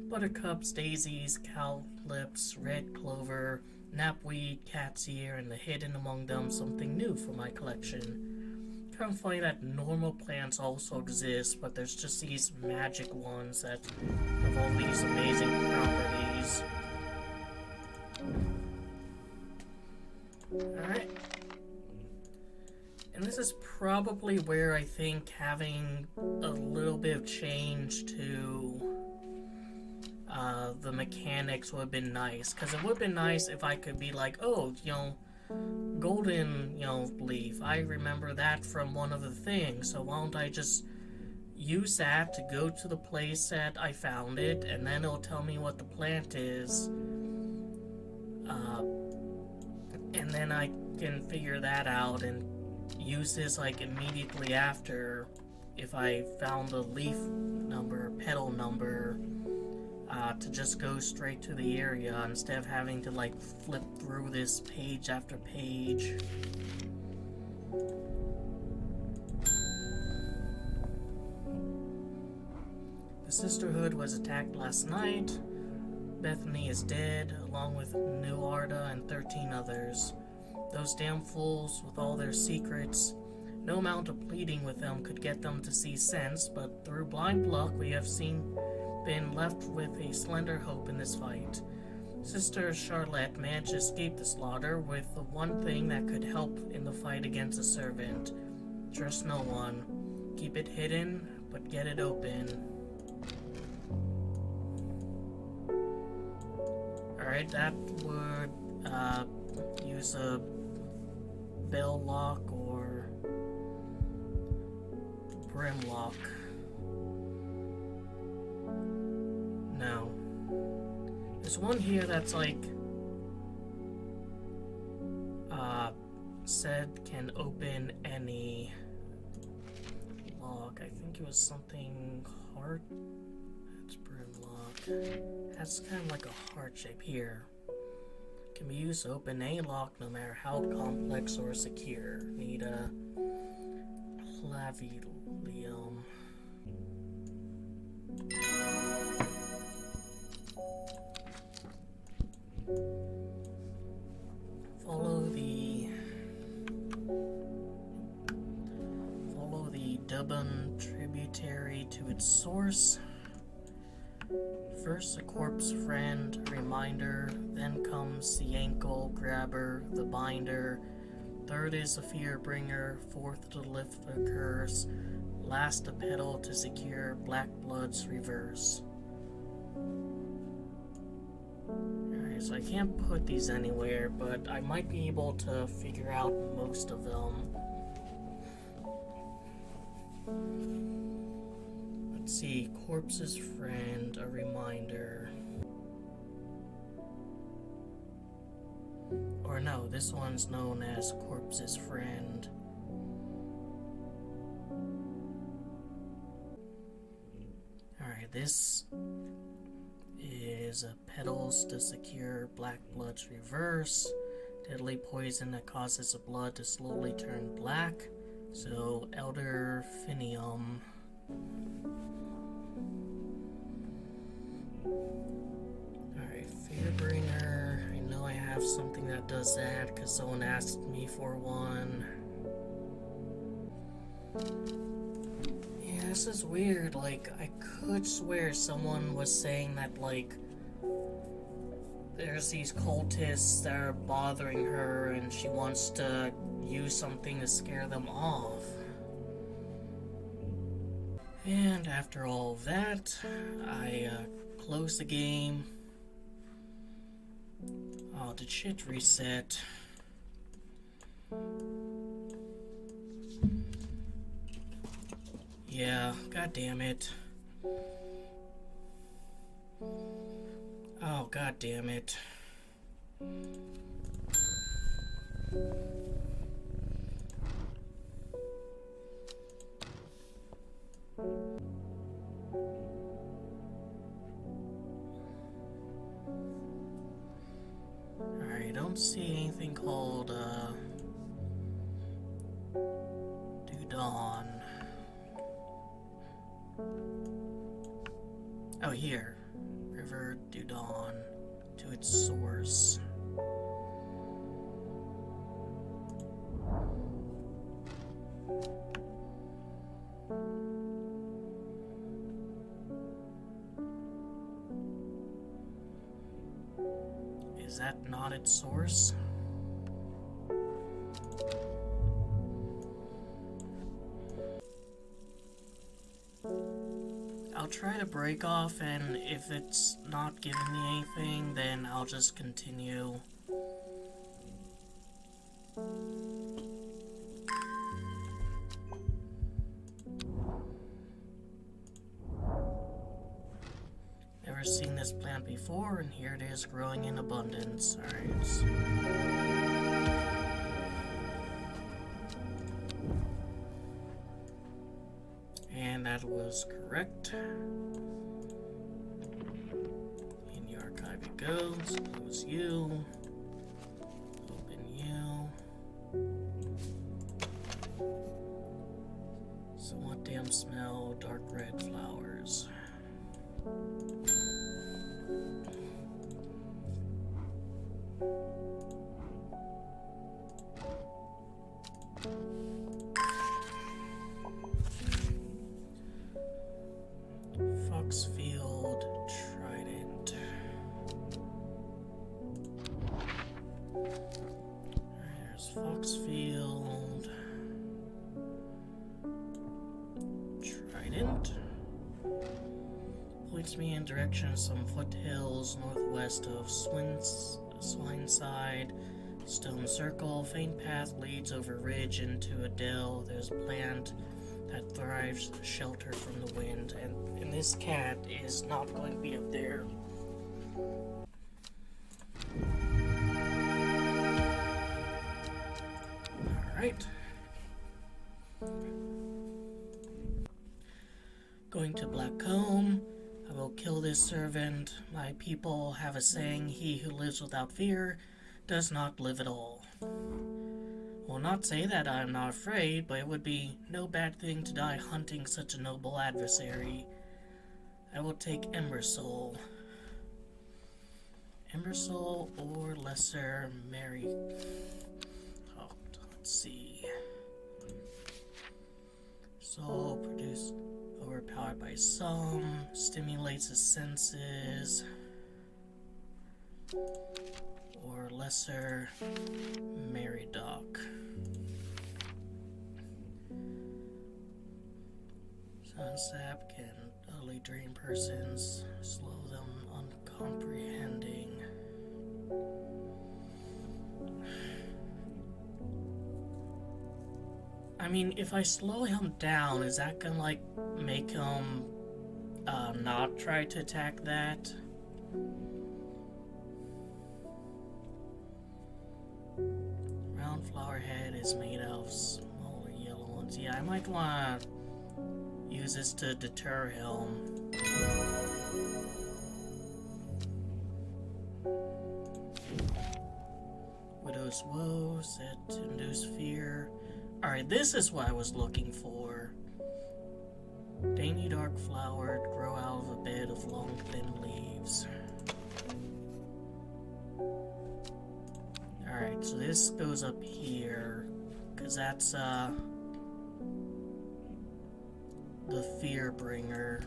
Buttercups, daisies, cowslips, red clover, knapweed, cat's ear, and the hidden among them something new for my collection. Kind of funny that normal plants also exist, but there's just these magic ones that have all these amazing properties. Alright. And this is probably where I think having a little bit of change to the mechanics would have been nice. Because it would have been nice if I could be like, oh, you know, golden, you know, leaf. I remember that from one of the things. So why don't I just use that to go to the place that I found it, and then it'll tell me what the plant is. And then I can figure that out and use this like immediately after if I found the leaf number, petal number, to just go straight to the area instead of having to like flip through this page after page. The Sisterhood was attacked last night. Bethany is dead, along with Nuarda and 13 others. Those damn fools with all their secrets. No amount of pleading with them could get them to see sense, but through blind luck we have been left with a slender hope in this fight. Sister Charlotte managed to escape the slaughter with the one thing that could help in the fight against the servant. Trust no one. Keep it hidden, but get it open. Alright, that would use a bell lock or brim lock. No. There's one here that's like said can open any lock. I think it was something heart. That's brim lock. That's kind of like a heart shape here. Can be used to open any lock no matter how complex or secure. Need a clavilium. Follow the Dubon tributary to its source. First, the corpse friend, reminder, then comes the ankle grabber, the binder. Third is the fear bringer, fourth to lift the curse, last a petal to secure black blood's reverse. Alright, so I can't put these anywhere, but I might be able to figure out most of them. Let's see, corpse's friend, a reminder. Or no, this one's known as corpse's friend. Alright, this is petals to secure black blood's reverse. Deadly poison that causes the blood to slowly turn black. So, Elder Finium. Alright, Fearbringer. I know I have something that does that because someone asked me for one. Yeah, this is weird. Like, I could swear someone was saying that, like, there's these cultists that are bothering her and she wants to use something to scare them off. And after all of that, I close the game. Oh, did shit reset? Yeah, god damn it. Oh, god damn it. Alright, I don't see anything called, Dudon. Oh, here. River Dudon to its source. Is that not its source? I'll try to break off, and if it's not giving me anything, then I'll just continue. Never seen this plant before, and here it is growing in abundance. Alright. And that was correct. In the archive it goes. Close you. Open you. Somewhat damp smell, dark red flowers. Foxfield Trident. There's Foxfield Trident. Points me in direction of some foothills northwest of Swineside. Stone circle. Faint path leads over ridge into a dell. There's a plant that thrives sheltered from the wind, and this cat is not going to be up there. Alright. Going to Blackcomb. I will kill this servant. My people have a saying, he who lives without fear does not live at all. Will not say that I am not afraid, but it would be no bad thing to die hunting such a noble adversary. I will take Embersoul. Embersoul or Lesser Mary. Oh, let's see. Soul produced, overpowered by some, stimulates the senses. Or Lesser Mary Doc. Sunsap can utterly drain persons, slow them uncomprehending. I mean, if I slow him down, is that gonna, like, make him not try to attack that? Round flower head is made out of smaller yellow ones. Yeah, I might want to use this to deter him. Widow's Woe, set to induce fear. Alright, this is what I was looking for. Dainty dark flowered, grow out of a bed of long thin leaves. Alright, so this goes up here, because that's, the fear bringer.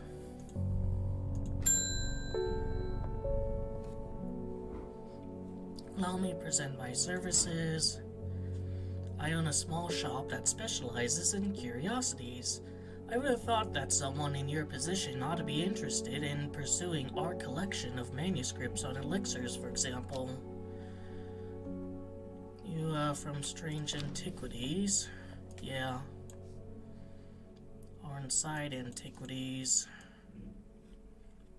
Allow me to present my services. I own a small shop that specializes in curiosities. I would have thought that someone in your position ought to be interested in pursuing our collection of manuscripts on elixirs, for example. You, from Strange Antiquities? Yeah. Arnside Antiquities.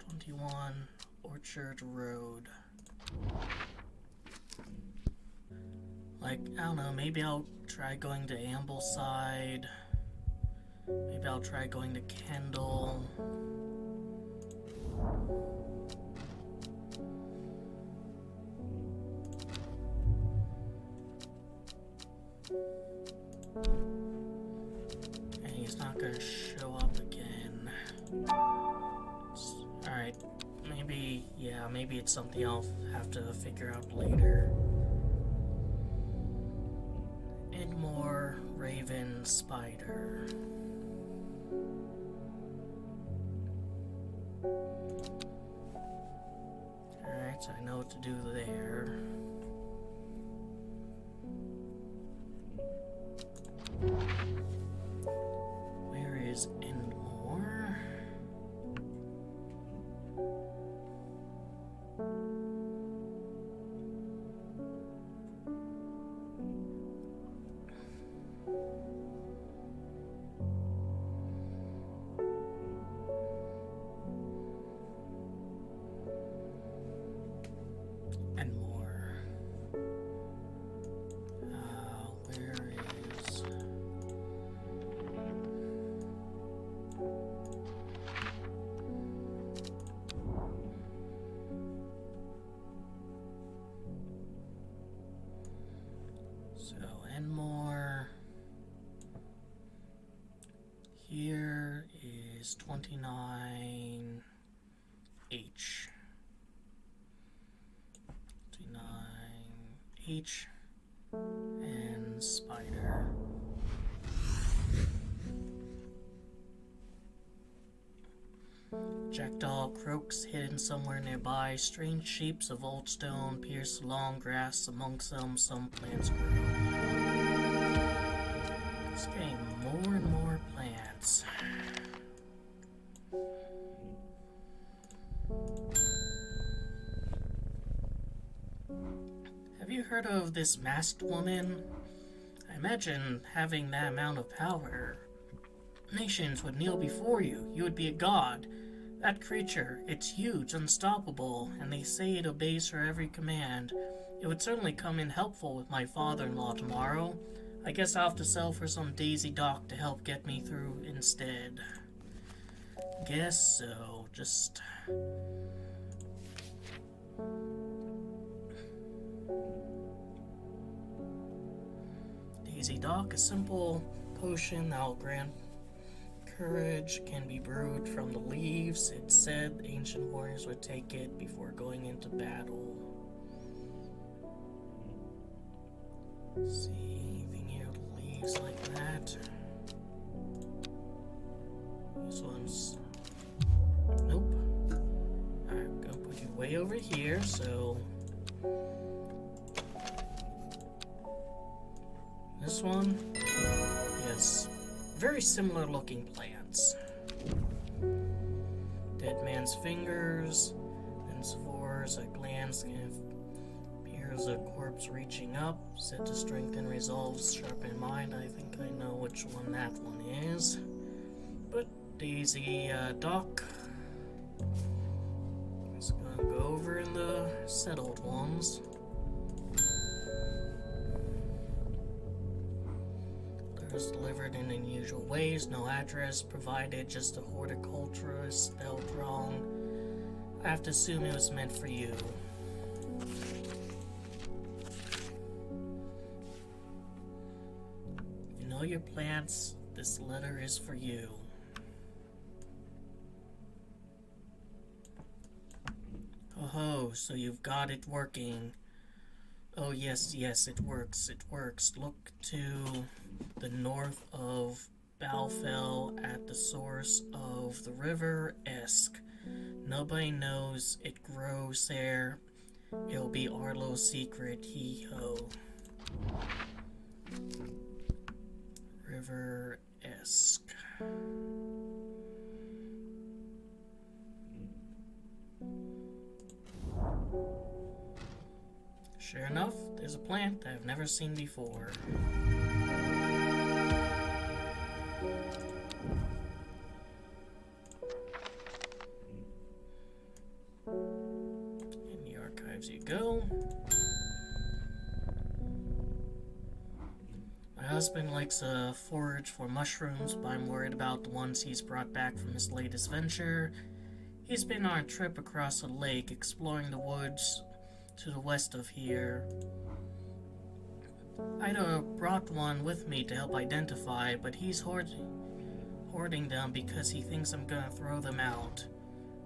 21 Orchard Road. Like, I don't know, maybe I'll try going to Ambleside. Maybe I'll try going to Kendall. And he's not gonna show up again. Alright, maybe it's something I'll have to figure out later. And more Raven Spider. Alright, so I know what to do there. Where is Endmore? Here is 29H. 29H and Spider. Jackdaw croaks hidden somewhere nearby. Strange shapes of old stone pierce the long grass. Amongst them, some plants grow. It's getting more and more plants. Have you heard of this masked woman? I imagine having that amount of power, nations would kneel before you. You would be a god. That creature, it's huge, unstoppable, and they say it obeys her every command. It would certainly come in helpful with my father-in-law tomorrow. I guess I'll have to sell for some Daisy Dock to help get me through instead. Guess so. Just... Daisy Dock, a simple potion that'll grant courage, can be brewed from the leaves. It said ancient warriors would take it before going into battle. Let's see, anything here with leaves like that? This one's... Nope. Alright, gonna put you way over here, so... This one? Yes. Very similar looking plants. Dead man's fingers, then spores, a glance appears a corpse reaching up, set to strengthen resolves, sharpen mind. I think I know which one that one is. But Daisy Dock. Just gonna go over in the settled ones. Delivered in unusual ways, no address provided, just a horticulturist spelled wrong. I have to assume it was meant for you. You know your plants, this letter is for you. Oh, so you've got it working. Oh, yes, it works, Look to the north of bough fell at the source of the river Esk. Nobody knows it grows there. It'll be our little secret, hee-ho. River Esk. Sure enough, there's a plant I've never seen before. In the archives you go. My husband likes to forage for mushrooms, but I'm worried about the ones he's brought back from his latest venture. He's been on a trip across the lake, exploring the woods to the west of here. I'd brought one with me to help identify, but he's hoarding them because he thinks I'm gonna throw them out.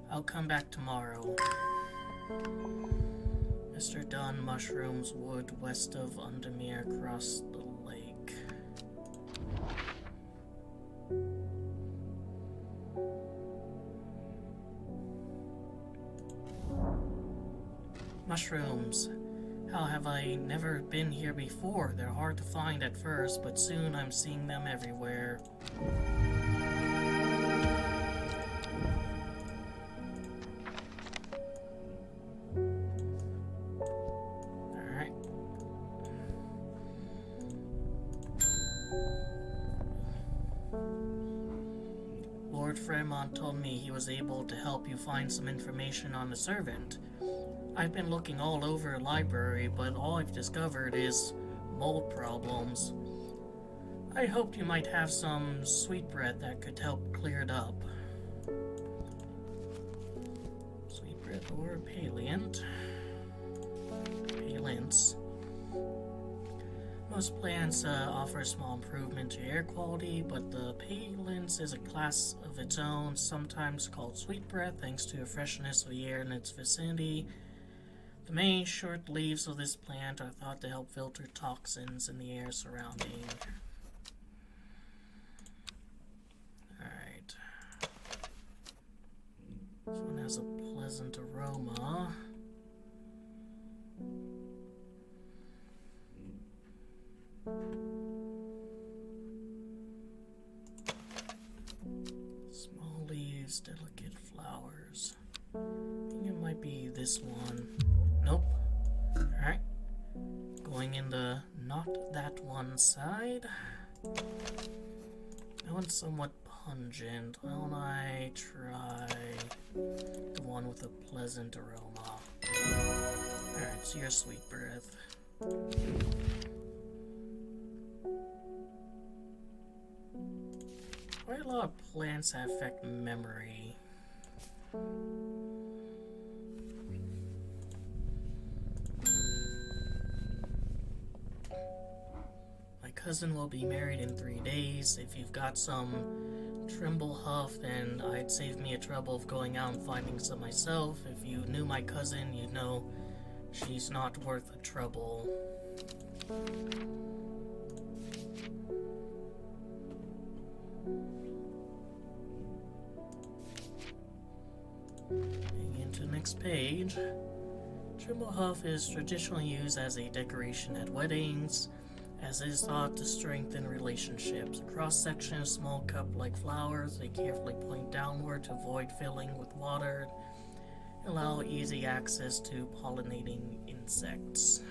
I'll come back tomorrow. Mr. Dunn Mushrooms Wood west of Undermere across the lake. Mushrooms. How have I never been here before? They're hard to find at first, but soon I'm seeing them everywhere. Alright. Lord Fremont told me he was able to help you find some information on the servant. I've been looking all over the library, but all I've discovered is mold problems. I hoped you might have some sweetbread that could help clear it up. Sweetbread or palient. Palents. Most plants offer a small improvement to air quality, but the palents is a class of its own, sometimes called sweetbread, thanks to the freshness of the air in its vicinity. The main short leaves of this plant are thought to help filter toxins in the air surrounding. Alright. This one has a pleasant aroma. Small leaves, delicate flowers. I think it might be this one. Nope. Alright. Going in the not that one side. That one's somewhat pungent. Why don't I try the one with a pleasant aroma? Alright, so your sweet breath. Quite a lot of plants that affect memory. My cousin will be married in 3 days. If you've got some Trimble Huff, then I'd save me a trouble of going out and finding some myself. If you knew my cousin, you'd know she's not worth the trouble. Moving into the next page. Trimble Huff is traditionally used as a decoration at weddings, as it is thought to strengthen relationships. A cross-section of small cup-like flowers, they carefully point downward to avoid filling with water, and allow easy access to pollinating insects.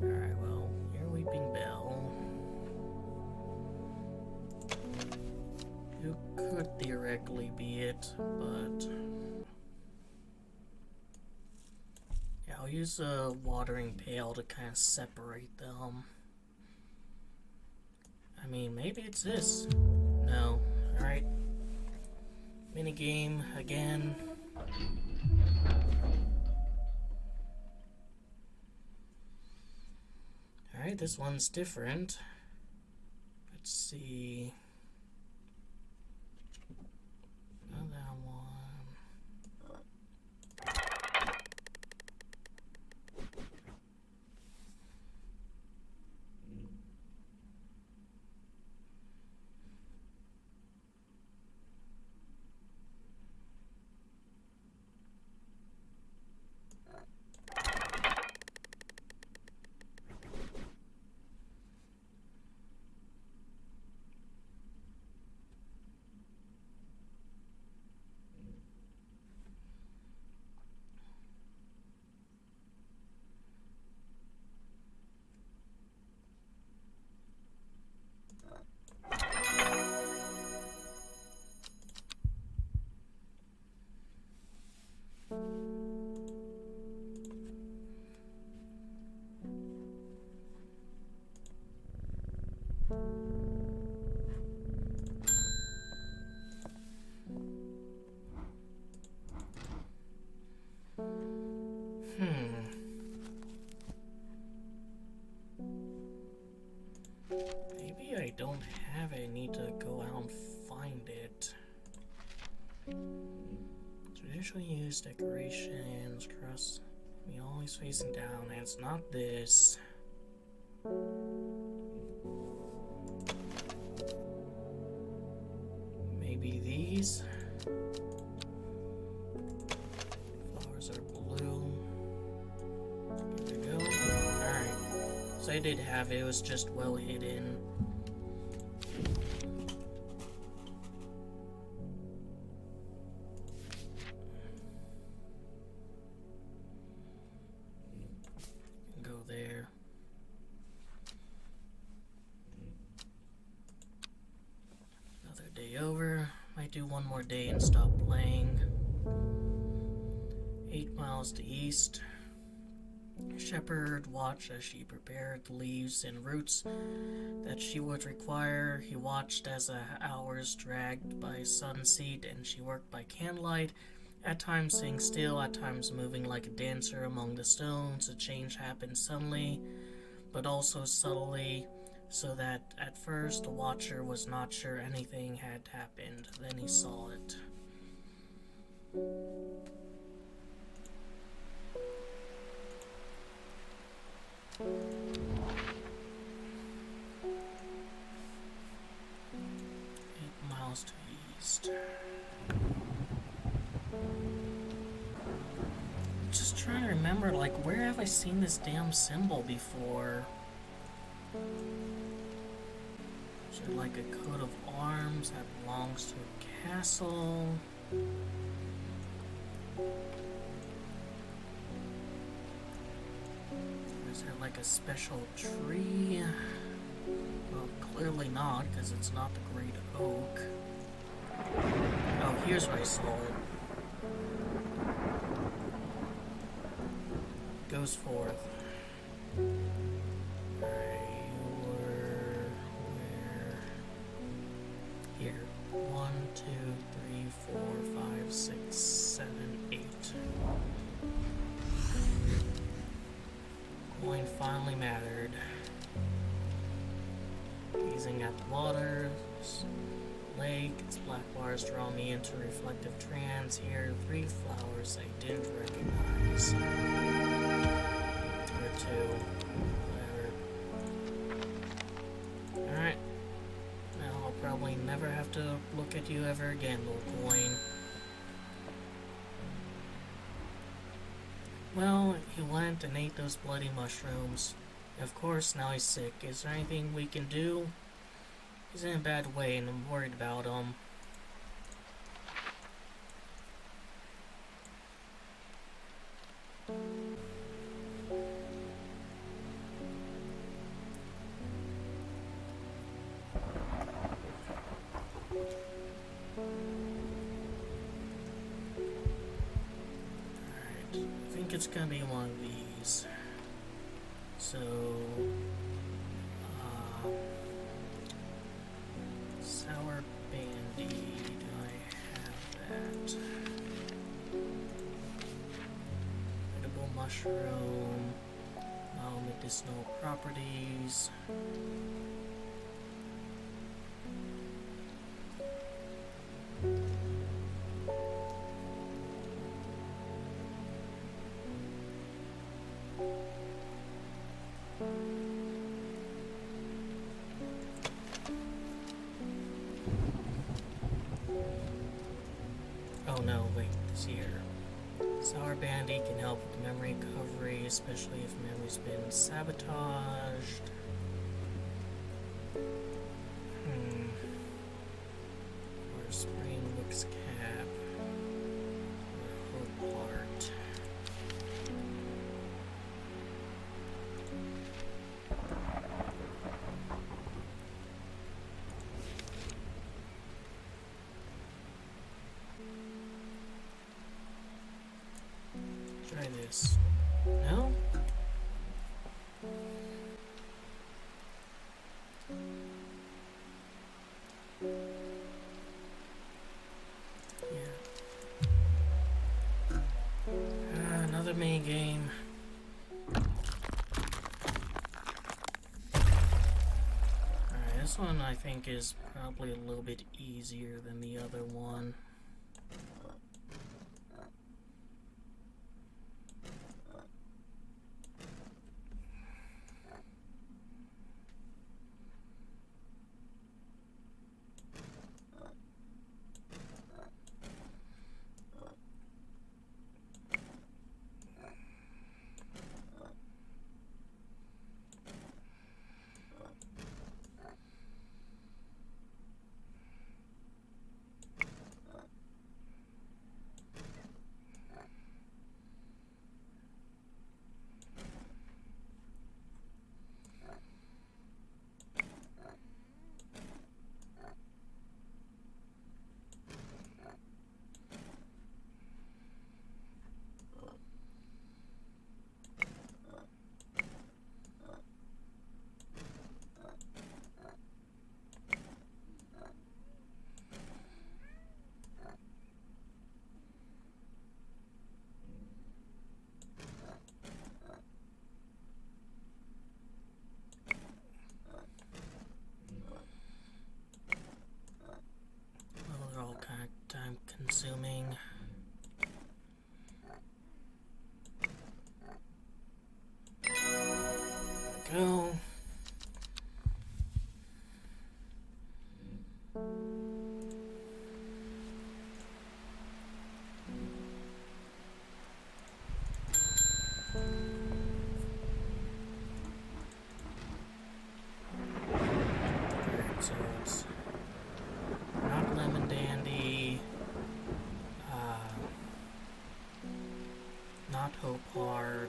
Alright, well, your Weeping Bell. You could theoretically be it, but yeah, I'll use a watering pail to kind of separate them. I mean, maybe it's this. No. Alright. Minigame again. Alright, this one's different. Let's see. Not that one. usually use decorations cross me always facing down, and it's not this. Maybe these. Flowers are blue. Here we go. Alright. So I did have it, it was just well hidden. Go there. Another day over. Might do one more day and stop playing. 8 miles to east. Shepherd watched as she prepared the leaves and roots that she would require. He watched as the hours dragged by sunset, and she worked by candlelight, at times sitting still, at times moving like a dancer among the stones. A change happened suddenly, but also subtly, so that at first the watcher was not sure anything had happened. Then he saw it. To east. Just trying to remember, like, where have I seen this damn symbol before? Is it like a coat of arms that belongs to a castle? Is there like a special tree? Well, clearly not, because it's not the Great Oak. Oh, here's where I saw it. Goes forth. Alright, where? Here. 1, 2, 3, 4, 5, 6, 7, 8. Coin finally mattered. Gazing at the water, lake, its black bars draw me into reflective trance. Here, 3 flowers I didn't recognize. Or 2. Whatever. Alright. Now I'll probably never have to look at you ever again, little coin. Well, he went and ate those bloody mushrooms. Of course, now he's sick. Is there anything we can do? He's in a bad way, and I'm worried about him. Alright, I think it's gonna be one of these. So, sour bandy, do I have that? Edible mushroom, medicinal properties. Oh no, wait, it's here. Sour Bandy can help with memory recovery, especially if memory's been sabotaged. Or Springbook's cap. Or Hope Heart. Try this. No? Yeah. Another mini game. Alright, this one I think is probably a little bit easier than the other one.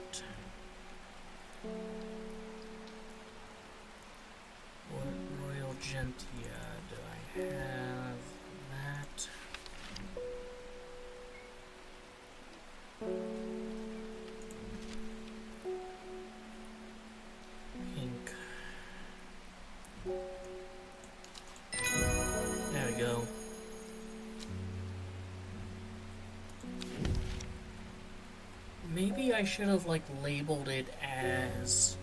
Wort. Royal Gentia. Do I have that? Pink. There we go. Maybe I should have like labeled it as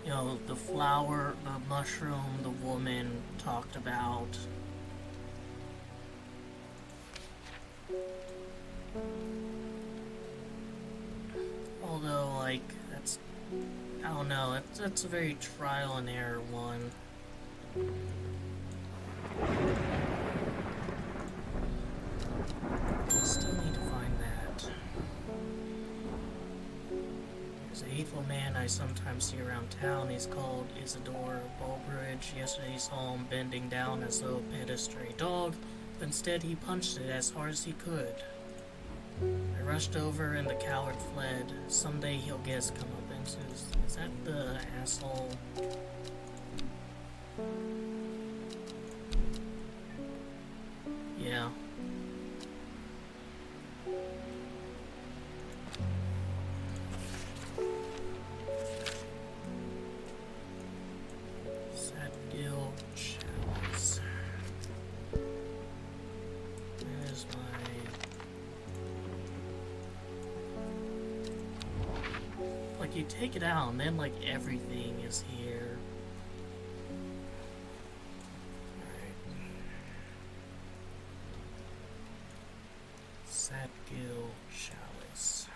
you know, the flower, the mushroom the woman talked about. Although, like, that's, I don't know, that's a very trial and error one. I still need to find that. There's a hateful man I sometimes see around town. He's called Isidore Bulbridge. Yesterday I saw him bending down as though to pet a stray dog, but instead he punched it as hard as he could. I rushed over and the coward fled. Someday he'll get his comeuppance. Is that the asshole? Yeah. Sadgil Chalice. There's my... Like, you take it out and then, like, everything is here. Sadgil Chalice.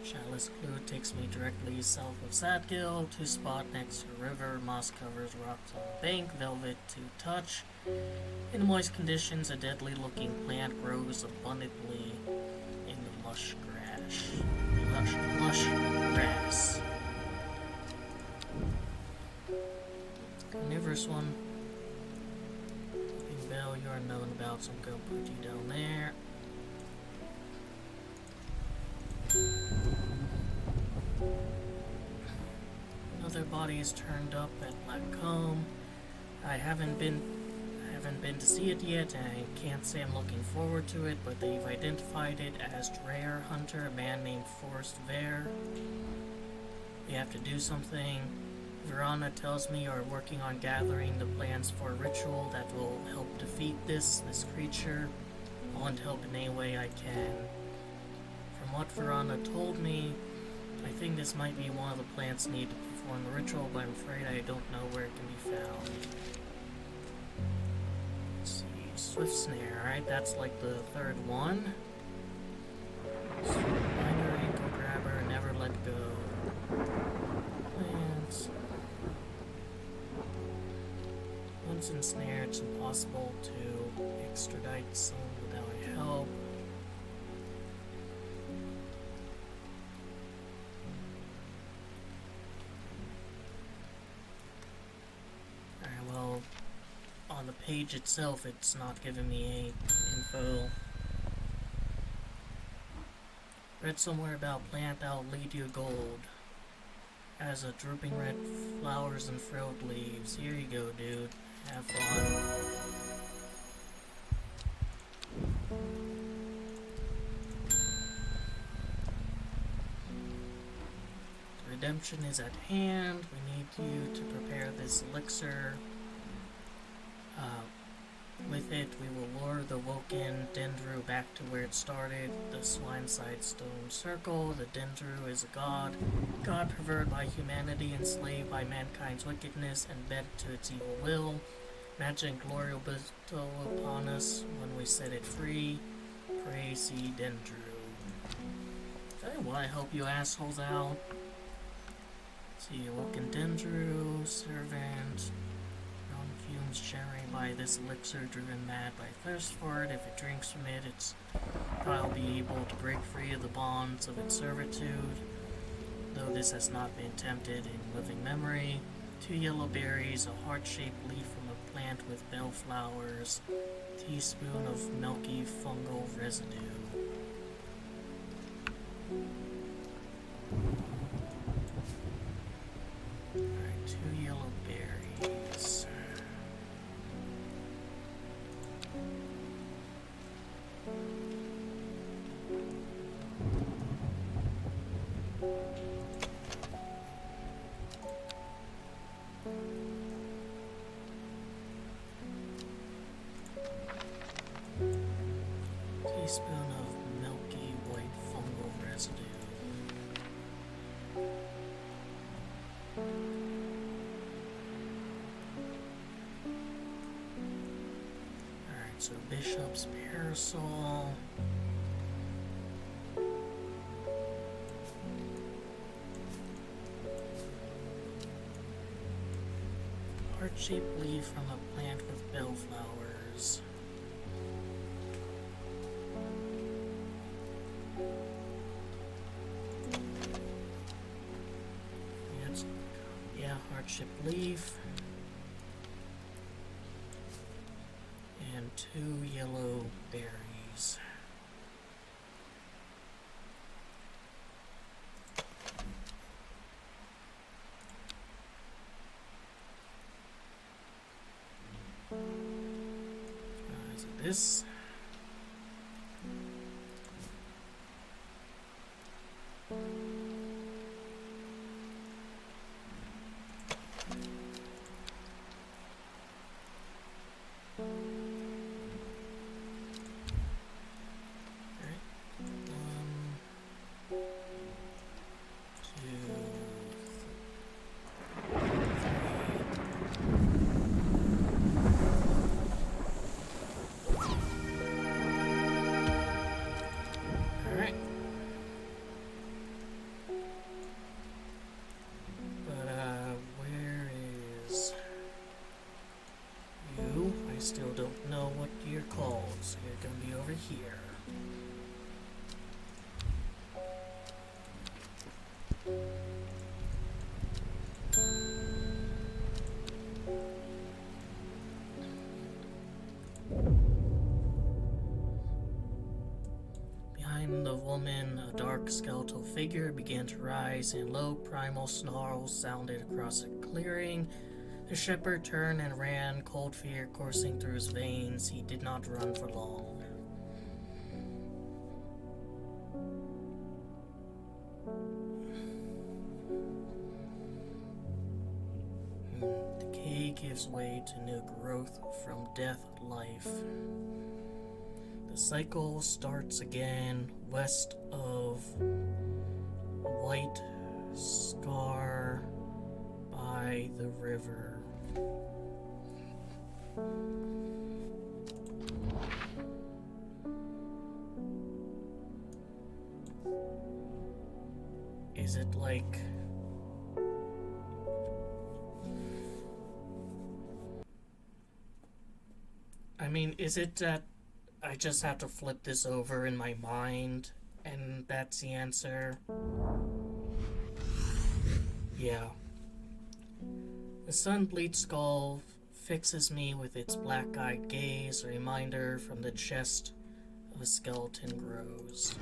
Chalice clue takes me directly south of Sadgil to a spot next to a river. Moss covers rocks on the bank, velvet to touch. In moist conditions, a deadly-looking plant grows abundantly in the lush grass. Lush grass. Carnivorous one. Big bell you're known about, so I'm gonna put you down there. Another body is turned up at Blackcomb. I haven't been to see it yet, and I can't say I'm looking forward to it, but they've identified it as Dreyer Hunter, a man named Forrest Vare. We have to do something. Verona tells me you're working on gathering the plans for a ritual that will help defeat this creature. I want to help in any way I can. From what Verona told me, I think this might be one of the plants needed to perform the ritual, but I'm afraid I don't know where it can be found. Let's see, Swift Snare, alright, that's like the third one. Minor ankle grabber, never let go. Plants. Once ensnared, it's impossible to extradite someone without help. Alright, well, on the page itself, it's not giving me any info. Read somewhere about plant that'll lead you gold. Has a drooping red flowers and frilled leaves. Here you go, dude. Have fun. Redemption is at hand. We need you to prepare this elixir. With it, we will lure the Woken Dendru back to where it started, the Swineside Stone Circle. The Dendru is a god perverted by humanity, enslaved by mankind's wickedness, and bent to its evil will. Magic and glory will bestow upon us when we set it free. Pray, see Dendru. Tell you what, I help you assholes out. Let's see, Woken Dendru, servant. Fumes generated by this elixir, driven mad by thirst for it. If it drinks from it, its probably will be able to break free of the bonds of its servitude. Though this has not been attempted in living memory, 2 yellow berries, a heart-shaped leaf from a plant with bellflowers, teaspoon of milky fungal residue. Alright, 2 yellow berries. Teaspoon of milky white fungal residue. Alright, so bishop's parasol. Heart-shaped leaf from a plant with bellflowers. Heart-shaped leaf. And 2 yellow berries. Is it this? Still don't know what you're called, so you're gonna be over here. Behind the woman, a dark skeletal figure began to rise, and low primal snarls sounded across a clearing. The shepherd turned and ran, cold fear coursing through his veins. He did not run for long. Decay gives way to new growth from death, life. The cycle starts again west of White Scar by the river. Is it like... I mean, is it that I just have to flip this over in my mind and that's the answer? Yeah. The sun-bleached skull fixes me with its black-eyed gaze, a reminder from the chest of a skeleton grows.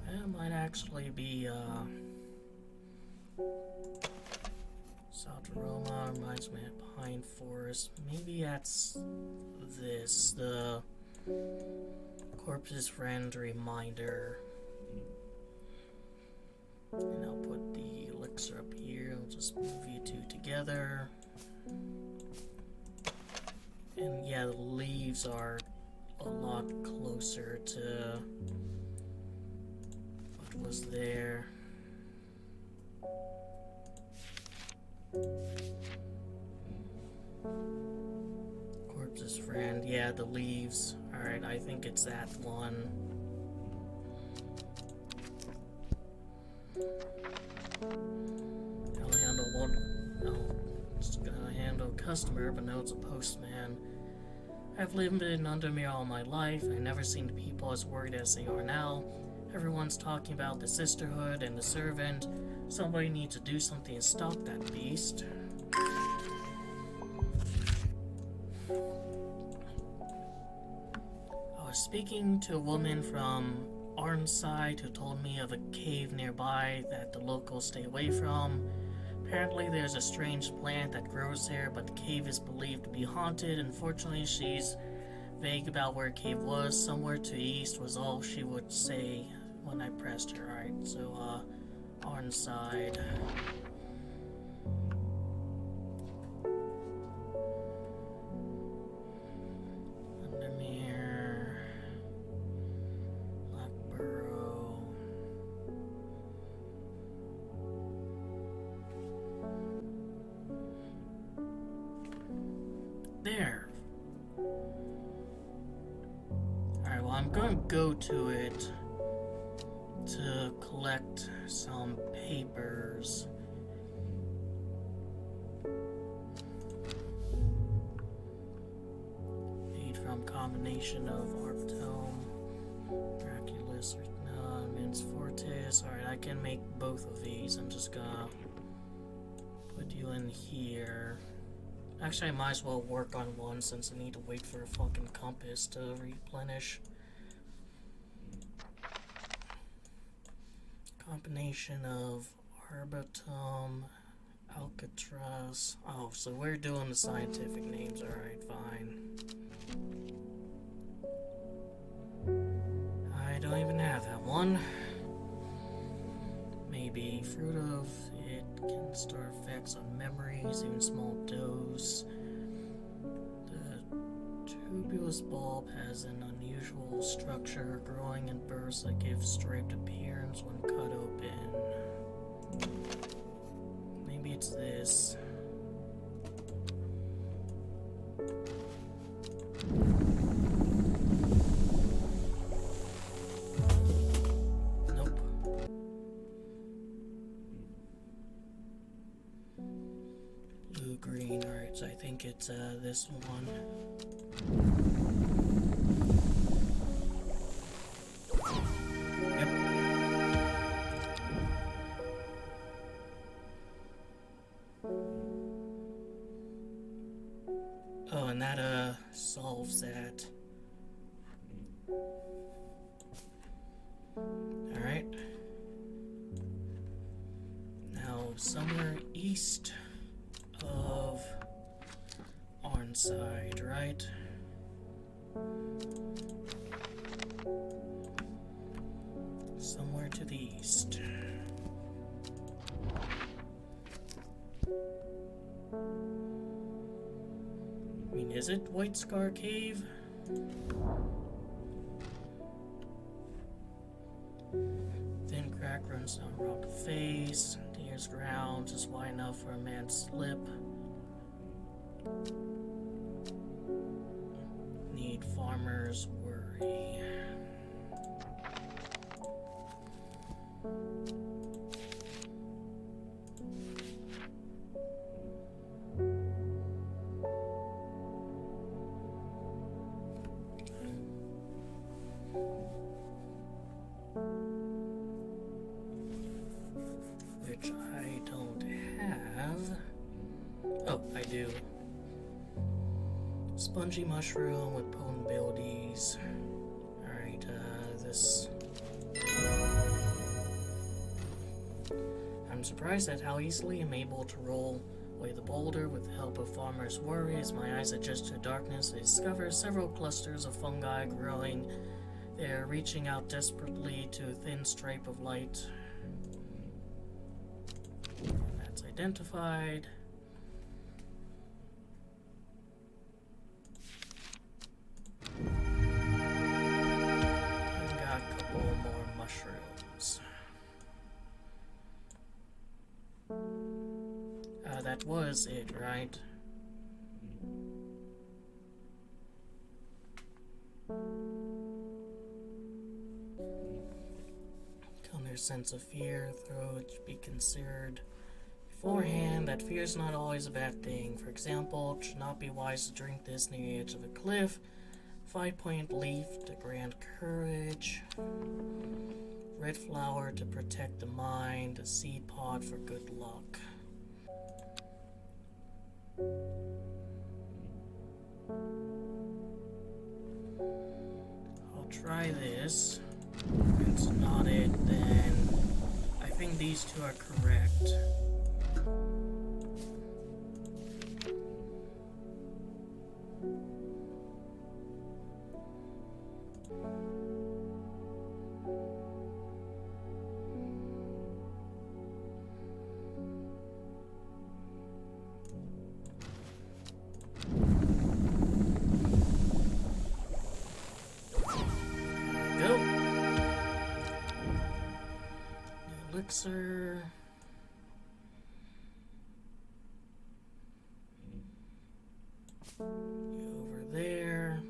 That might actually be, South Roma reminds me of Pine Forest. Maybe that's this, the corpse's friend reminder. And I'll put the elixir up here. I'll just move you two together. And yeah, the leaves are a lot closer to what was there. Corpse's friend. Yeah, the leaves. Alright, I think it's that one. I'll handle one. It's gonna handle a customer, but now it's a postman. I've lived in Undermere all my life. I've never seen people as worried as they are now. Everyone's talking about the sisterhood and the servant. Somebody needs to do something to stop that beast. I was speaking to a woman from Arnside who told me of a cave nearby that the locals stay away from. Apparently there's a strange plant that grows there, but the cave is believed to be haunted. Unfortunately, she's vague about where a cave was. Somewhere to the east was all she would say when I pressed her. Alright, so, Arnside. Undermere. Blackborough. There. Alright, well, I'm going to go to it to collect some papers. Made from combination of Arptome, Miraculous, Mins Fortis. Alright, I can make both of these. I'm just gonna put you in here. Actually, I might as well work on one since I need to wait for a fucking compass to replenish. Combination of Arbitum, Alcatraz. Oh, so we're doing the scientific names. Alright, fine. I don't even have that one. Maybe fruit of it can store effects on memories, even small dose. The tubulous bulb has an unusual structure, growing in bursts that give striped appearance when cut open. Maybe it's this. Green, alright, so I think it's this one. Yep. Oh, and that solves that. Alright. Now somewhere east of Arnside, right? Somewhere to the east. I mean, is it White Scar Cave? Thin crack runs down rock face. Nearest ground just wide enough for a man to slip. Need farmers worry. Which I don't have. Oh, I do. Spongy mushroom with potent abilities. Alright, this. I'm surprised at how easily I'm able to roll away the boulder with the help of farmer's worry. As my eyes adjust to darkness, I discover several clusters of fungi growing. They're reaching out desperately to a thin stripe of light. That's identified. I've got a couple more mushrooms. That was it, right? Their sense of fear, though it should be considered beforehand that fear is not always a bad thing. For example, it should not be wise to drink this near the edge of a cliff. 5-point leaf to grant courage. Red flower to protect the mind. A seed pod for good luck. I'll try this. If it's not it, then I think these two are correct. Elixir. Over there.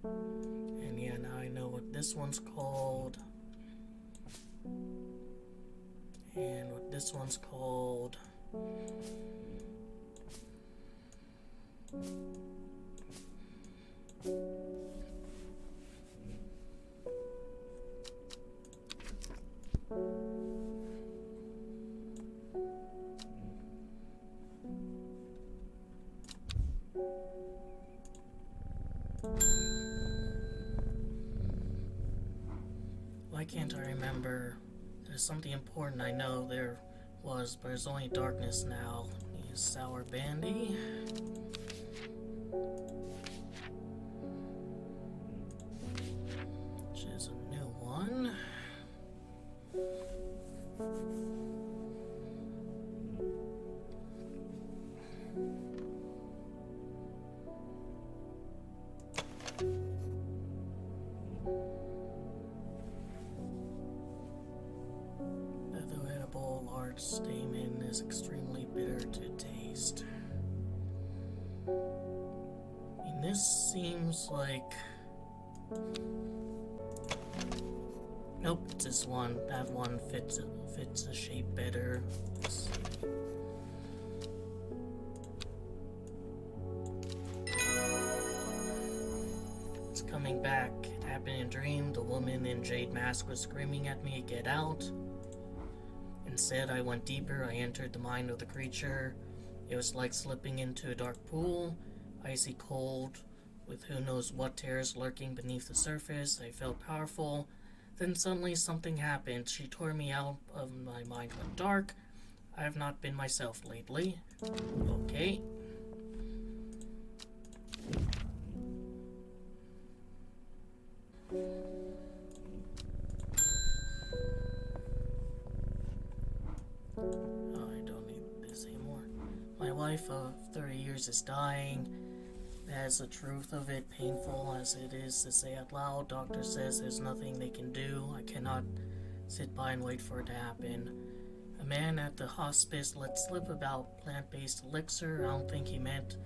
And yeah, now I know what this one's called. And what this one's called. Why can't I remember? There's something important I know there was, but there's only darkness now. Use Sour Bandy. Which is a new one. Stamen is extremely bitter to taste. I mean, this seems like... Nope, it's this one. That one fits the shape better. Let's see. It's coming back. It happened in a dream. The woman in jade mask was screaming at me, "Get out." Instead, I went deeper. I entered the mind of the creature. It was like slipping into a dark pool, icy cold, with who knows what terrors lurking beneath the surface. I felt powerful. Then suddenly something happened. She tore me out of my mind went dark. I have not been myself lately. Okay. Oh, I don't need this anymore. My wife of 30 years is dying. As the truth of it, painful as it is to say out loud, doctor says there's nothing they can do. I cannot sit by and wait for it to happen. A man at the hospice let slip about plant-based elixir. I don't think he meant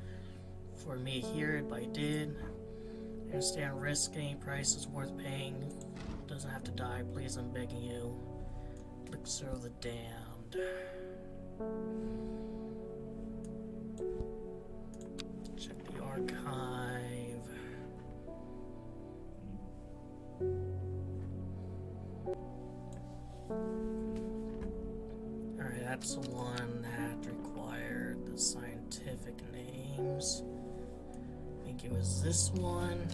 for me to hear it, but he did. I understand risk, any price is worth paying. Doesn't have to die, please, I'm begging you. Elixir of the damned. Check the archive. Alright, that's the one that required the scientific names. I think it was this one.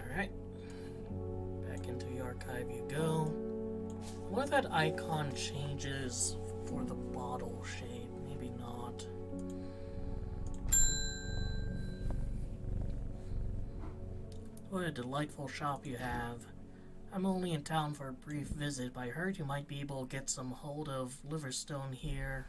Alright. Back into the archive you go. What if that icon changes for the bottle shape? Maybe not. What a delightful shop you have. I'm only in town for a brief visit, but I heard you might be able to get some hold of Liverstone here.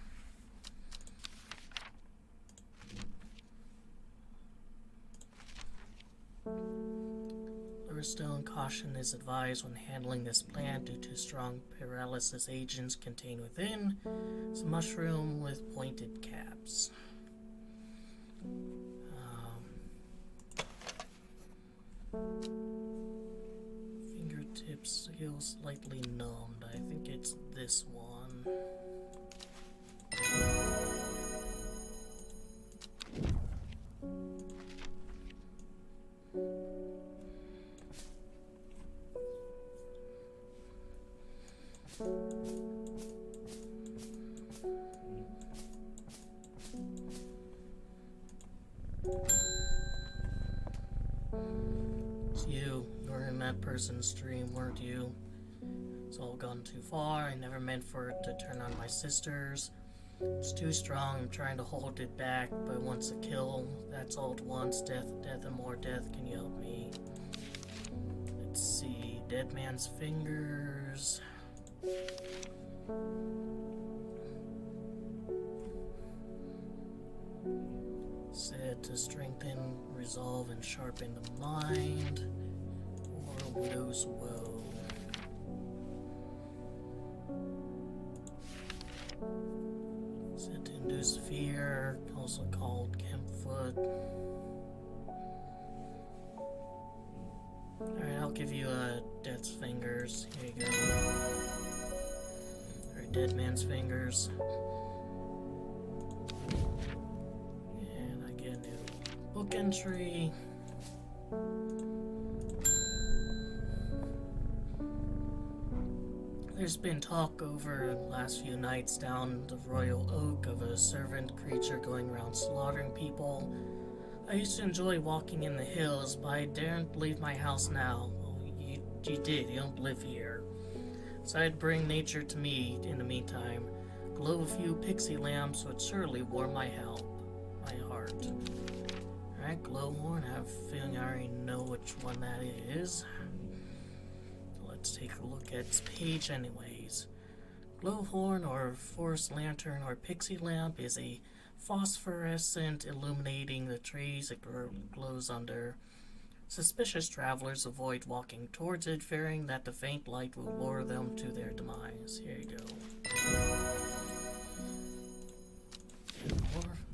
Liverstone caution is advised when handling this plant due to strong paralysis agents contained within. It's a mushroom with pointed caps. Tips feel slightly numbed. I think it's this one. It's you. You were in that person's stream, weren't you? It's all gone too far. I never meant for it to turn on my sisters. It's too strong. I'm trying to hold it back, but once a kill, that's all it wants. Death, death, and more death. Can you help me? Let's see. Dead man's fingers. Said to strengthen, resolve, and sharpen the mind. Or widow's woe. Said to induce fear, also called Kempfoot. Alright, I'll give you Death's Fingers. Here you go. Or Dead Man's Fingers. And I get a new book entry. There's been talk over the last few nights down the Royal Oak of a servant creature going around slaughtering people. I used to enjoy walking in the hills, but I daren't leave my house now. Well, you did, you don't live here. So I'd bring nature to me in the meantime. Glow a few pixie lamps would surely warm my heart. Alright, Glowhorn, I have a feeling I already know which one that is. Let's take a look at its page anyways. Glowhorn or forest lantern or pixie lamp is a phosphorescent illuminating the trees it glows under. Suspicious travelers avoid walking towards it, fearing that the faint light will lure them to their demise. Here you go.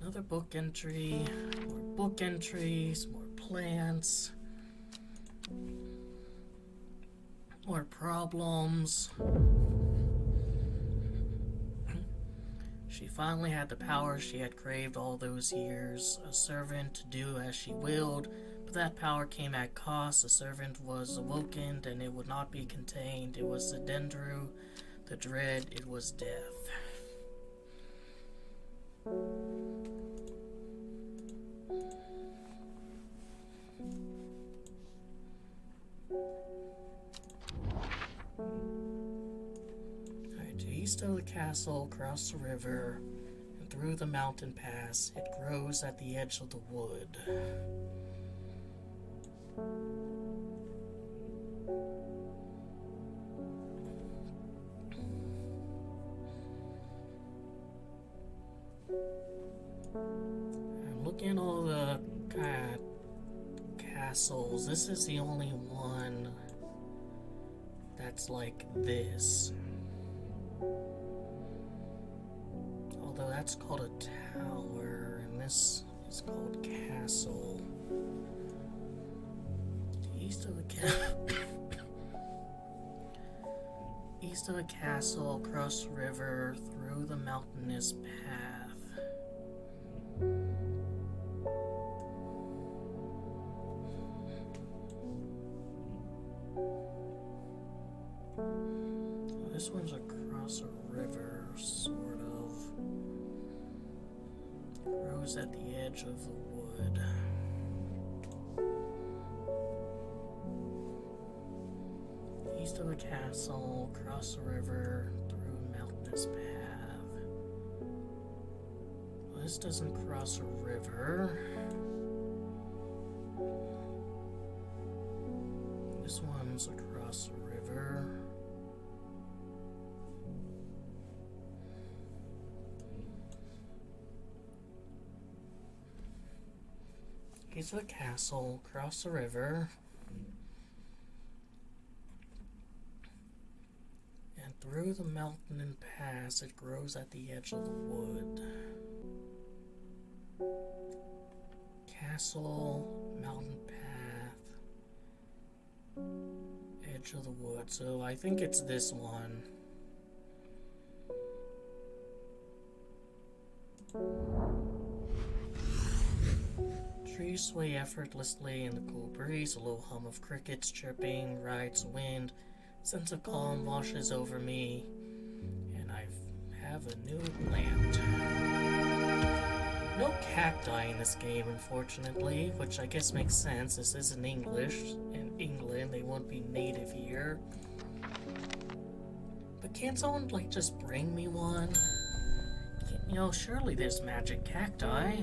Another book entry, more book entries, more plants. More problems. She finally had the power she had craved all those years, a servant to do as she willed, but that power came at cost. The servant was awoken, and it would not be contained. It was the Dendru, the dread, it was death. Alright, to east of the castle, across the river, and through the mountain pass, it grows at the edge of the wood. I'm looking at all the castles. This is the only one that's like this. Although that's called a tower, and this is called castle. East of the east of the castle, across the river, through the mountainous path. This one's across a river, sort of. Grows at the edge of the wood. East of the castle, across the river, through a mountainous path. Well, this doesn't cross a river. This one's across the river. East of the castle, across the river. And through the mountain and pass, it grows at the edge of the wood. Castle, mountain path, edge Edge of the wood. So I think it's this one. Trees sway effortlessly in the cool breeze. A low hum of crickets chirping rides the wind. Sense of calm washes over me, and I have a new plant. No cacti in this game, unfortunately, which I guess makes sense. This is in English. In England, they won't be native here. But can't someone, like, just bring me one? You know, surely there's magic cacti.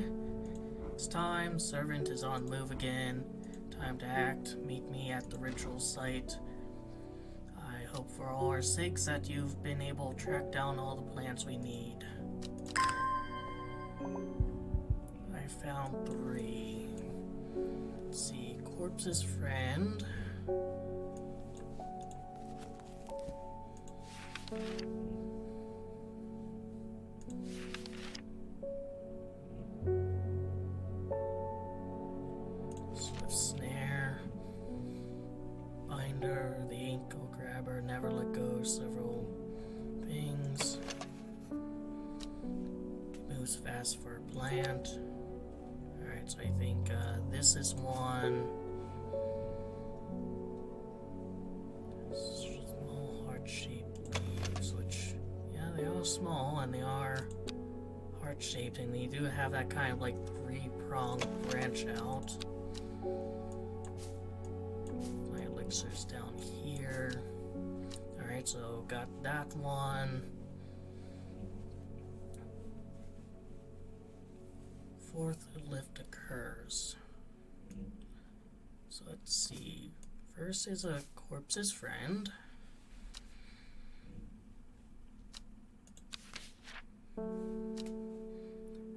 It's time. Servant is on move again. Time to act. Meet me at the ritual site. I hope for all our sakes that you've been able to track down all the plants we need. I found 3. Let's see. Corpse's friend. Swift snare. Binder. The ankle grabber. Never let go. Several things. Moves fast for a plant. Alright, so I think this is one. Small heart-shaped leaves, which, yeah, they are small and they are heart-shaped, and they do have that kind of like 3-pronged branch out. My elixir's down here. Alright, so got that one. 4th lift occurs. So let's see. First is a corpse's friend.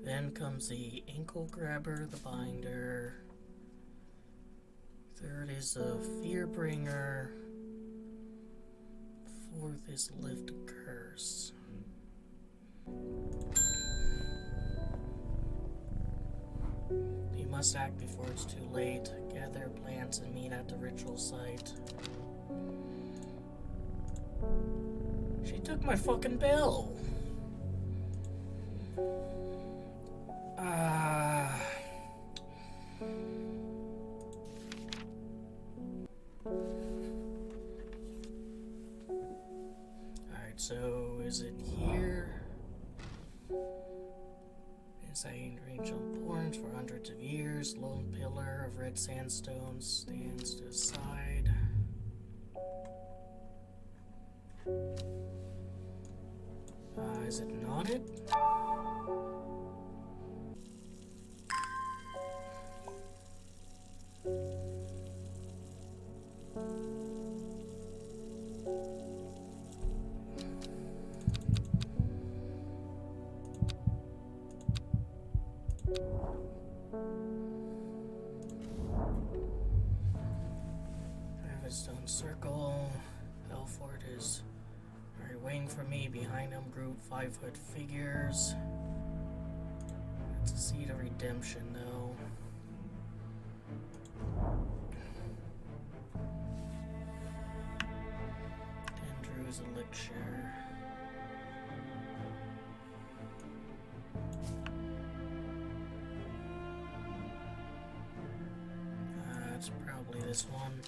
Then comes the ankle grabber, the binder. 3rd is a fear bringer. 4th is lift a curse. You must act before it's too late. Gather plants and meet at the ritual site. She took my fucking bell. Alright, so is it here? Inside range of importance for hundreds of years. Lone pillar of red sandstone stands to the side. Is it not it? Stone circle. Elford is waiting for me. Behind him, group 5-foot figures. It's a seed of redemption, though. Andrew's elixir. It's probably this one.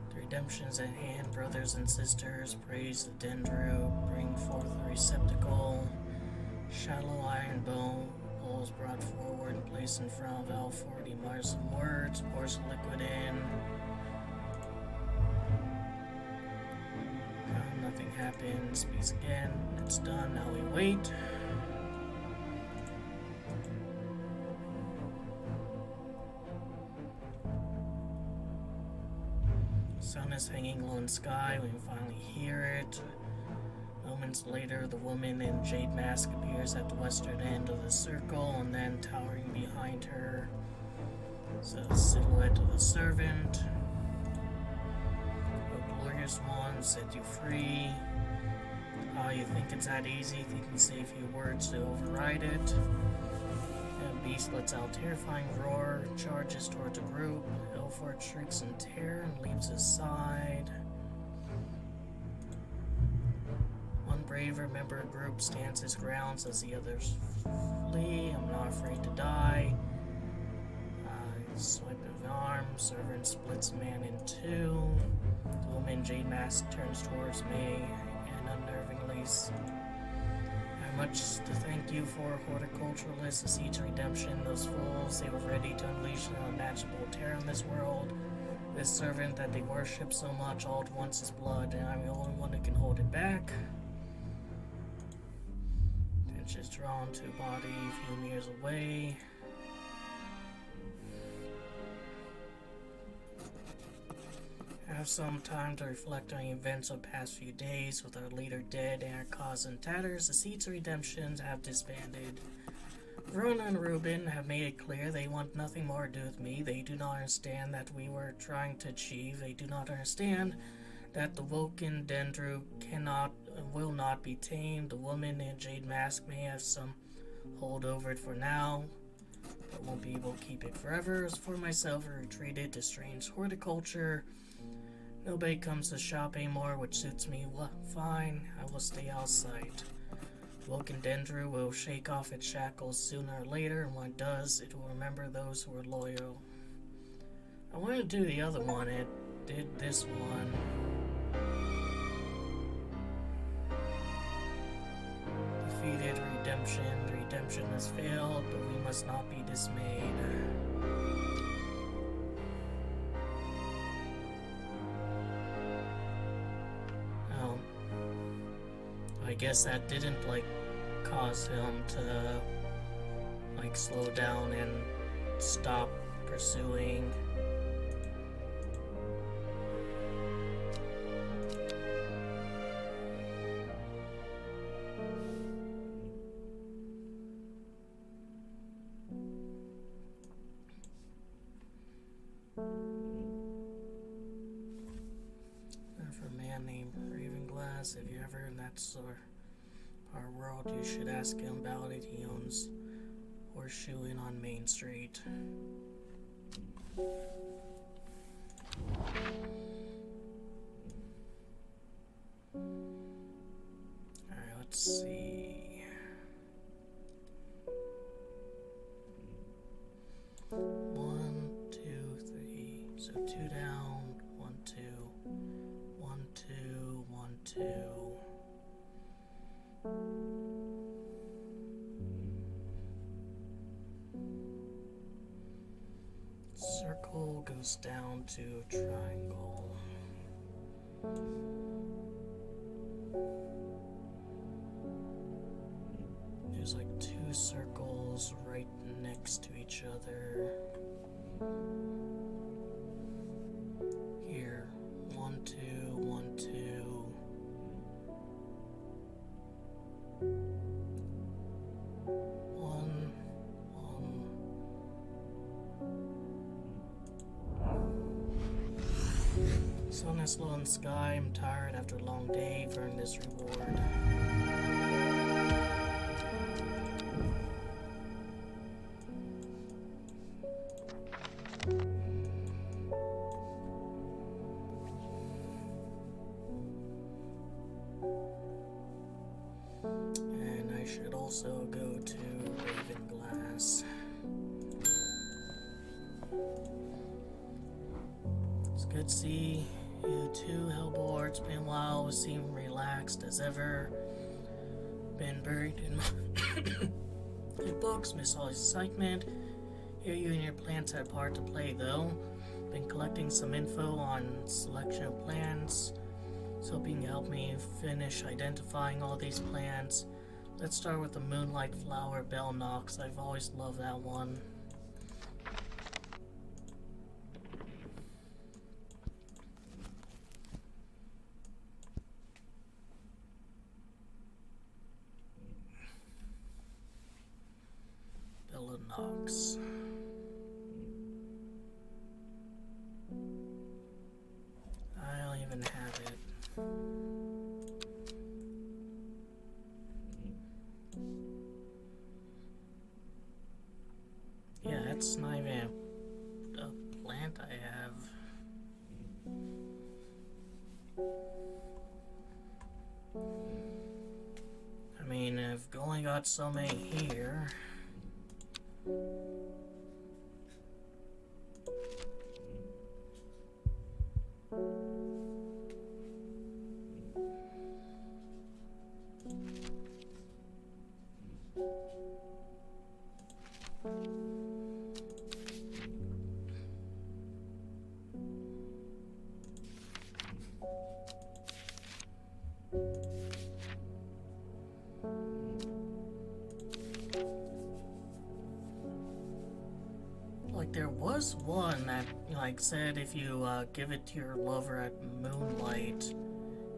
The redemption is at hand, brothers and sisters. Praise the dendro, bring forth the receptacle. Shallow iron bowls brought forward and placed in front of Alford. He mutters some words, pours the liquid in. Nothing happens. Speaks again. It's done. Now we wait. Sun is hanging low in the sky. We can finally hear it. Moments later, the woman in jade mask appears at the western end of the circle, and then towering behind her is a silhouette of the servant. O glorious one, set you free. You think it's that easy? Think we say a few words to override it? And beast lets out a terrifying roar, charges towards a group. Elford shrieks in terror and leaves his side. One braver member of the group stands his ground as the others flee. I'm not afraid to die. Swipe of arm, servant splits a man in two. The woman Jade Mask turns towards me and unnervingly I have much to thank you for, horticulturalists, the siege redemption. Those fools, they were ready to unleash an unmatchable terror in this world. This servant that they worship so much all at once is blood, and I'm the only one who can hold it back. Attention is drawn to a body a few meters away. Have some time to reflect on the events of the past few days. With our leader dead and our cause in tatters, the Seeds of Redemption have disbanded. Verona and Reuben have made it clear they want nothing more to do with me. They do not understand that we were trying to achieve. They do not understand that the Vulcan Dendru cannot and will not be tamed. The woman in Jade Mask may have some hold over it for now, but won't be able to keep it forever. As for myself, I retreated to Strange Horticulture. Nobody comes to shop anymore, which suits me fine. I will stay outside. Vulcan Dendru will shake off its shackles sooner or later, and when it does, it will remember those who were loyal. I wanted to do the other one. It did this one. Defeated redemption. Redemption has failed, but we must not be dismayed. I guess that didn't cause him to slow down and stop pursuing. For a man named Ravenglass, if you're ever in that our world, you should ask him about it. He owns Horseshoe Inn on Main Street. Alright, let's see. One, two, three. So 2 down, 1, 2. 1, 2, 1, 2. Circle goes down to triangle. There's 2 circles right next to each other. Here, 1, 2, 1, 2. Sun is low in the sky. I'm tired after a long day. Earn this reward. And I should also go to Ravenglass. It's good to see you too, Hellboy. It's been a while. We seem relaxed as ever. Been buried in my books. Miss all the excitement. Here you and your plants had a part to play, though. Been collecting some info on selection of plants. So hoping you can help me finish identifying all these plants. Let's start with the Moonlight Flower Bell Knox. I've always loved that one. Bella Knox. I don't even have it. plant I have. I mean, I've only got so many here. Like, there was one that, like, said if you give it to your lover at moonlight,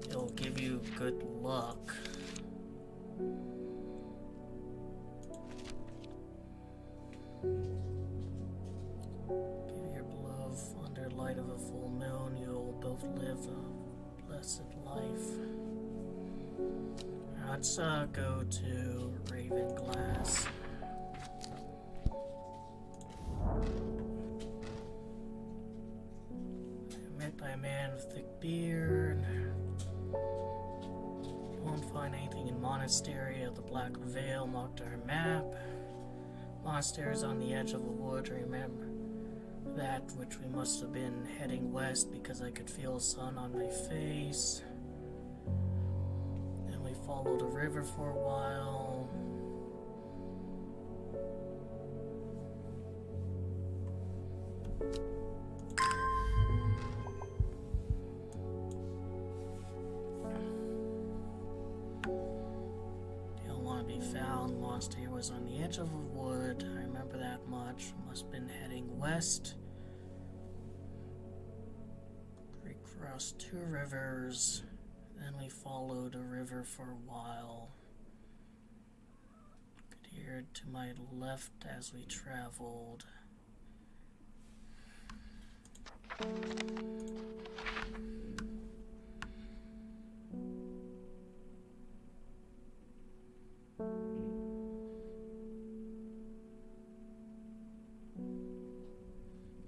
it'll give you good luck. Give your love under light of a full moon, you'll both live a blessed life. Let's go to Raven Glass. Met by a man with thick beard. You won't find anything in Monastery of the Black Veil marked our map. Monastery is on the edge of a wood. Remember that which we must have been heading west because I could feel the sun on my face. Then we followed a river for a while. Found Monastery was on the edge of a wood. I remember that much. Must have been heading west. We crossed 2 rivers. Then we followed a river for a while. Could hear it to my left as we traveled.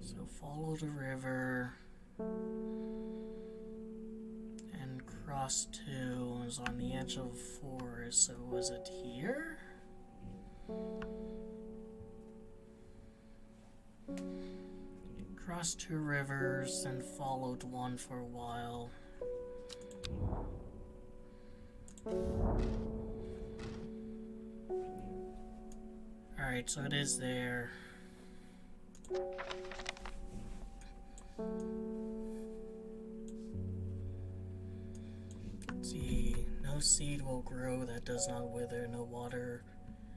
So followed a river and crossed 2, was on the edge of a forest. So was it here? Crossed 2 rivers and followed one for a while. Alright, so it is there. See, no seed will grow that does not wither, no water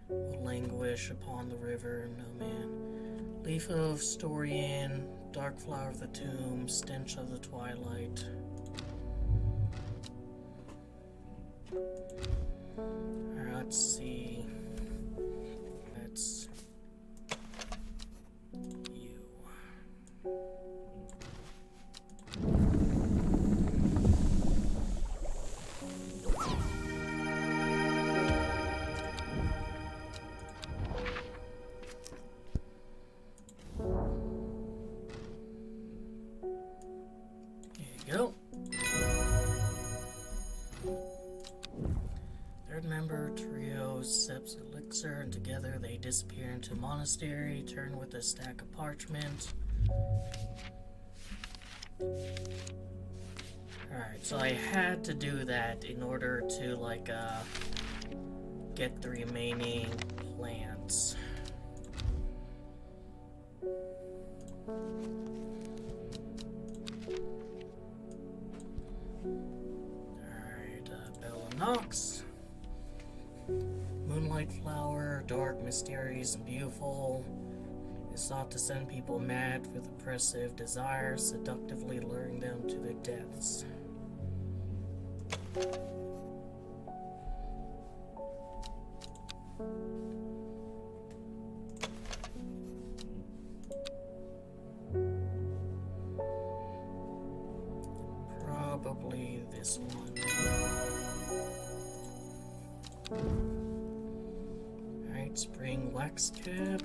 will languish upon the river, no man. Leaf of Storian, dark flower of the tomb, stench of the twilight. Alright, let's see. That's you. Go. Third member trio sips elixir, and together they disappear into monastery. Turn with a stack of parchment. Alright, so I had to do that in order to, like, get the remaining plants. Nox. Moonlight flower, dark, mysterious, and beautiful, is thought to send people mad with oppressive desires, seductively luring them to their deaths. Probably this one. Alright, spring wax cap.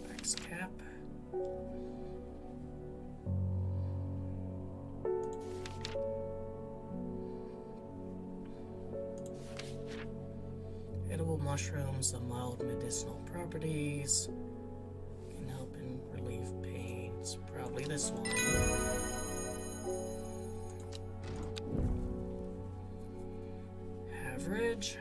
Wax cap. mushrooms, some mild medicinal properties. Can help in relieve pains. Probably this one. Average.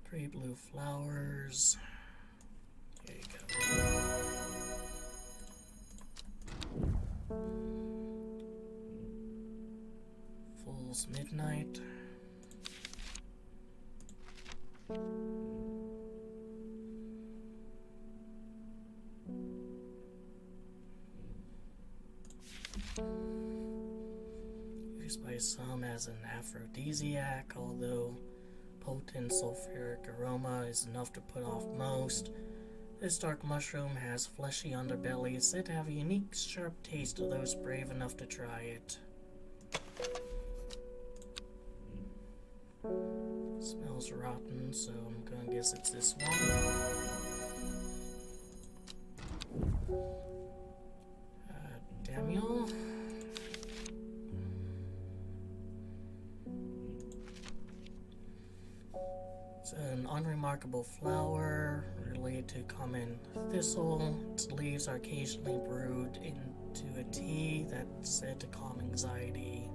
Pretty blue flowers. There you go. Fool's Midnight. Used by some as an aphrodisiac, although potent sulfuric aroma is enough to put off most. This dark mushroom has fleshy underbelly, said to have a unique, sharp taste to those brave enough to try it. Smells rotten, so I'm gonna guess it's this one. Damiel. It's an unremarkable flower related to common thistle. Its leaves are occasionally brewed into a tea that's said to calm anxiety.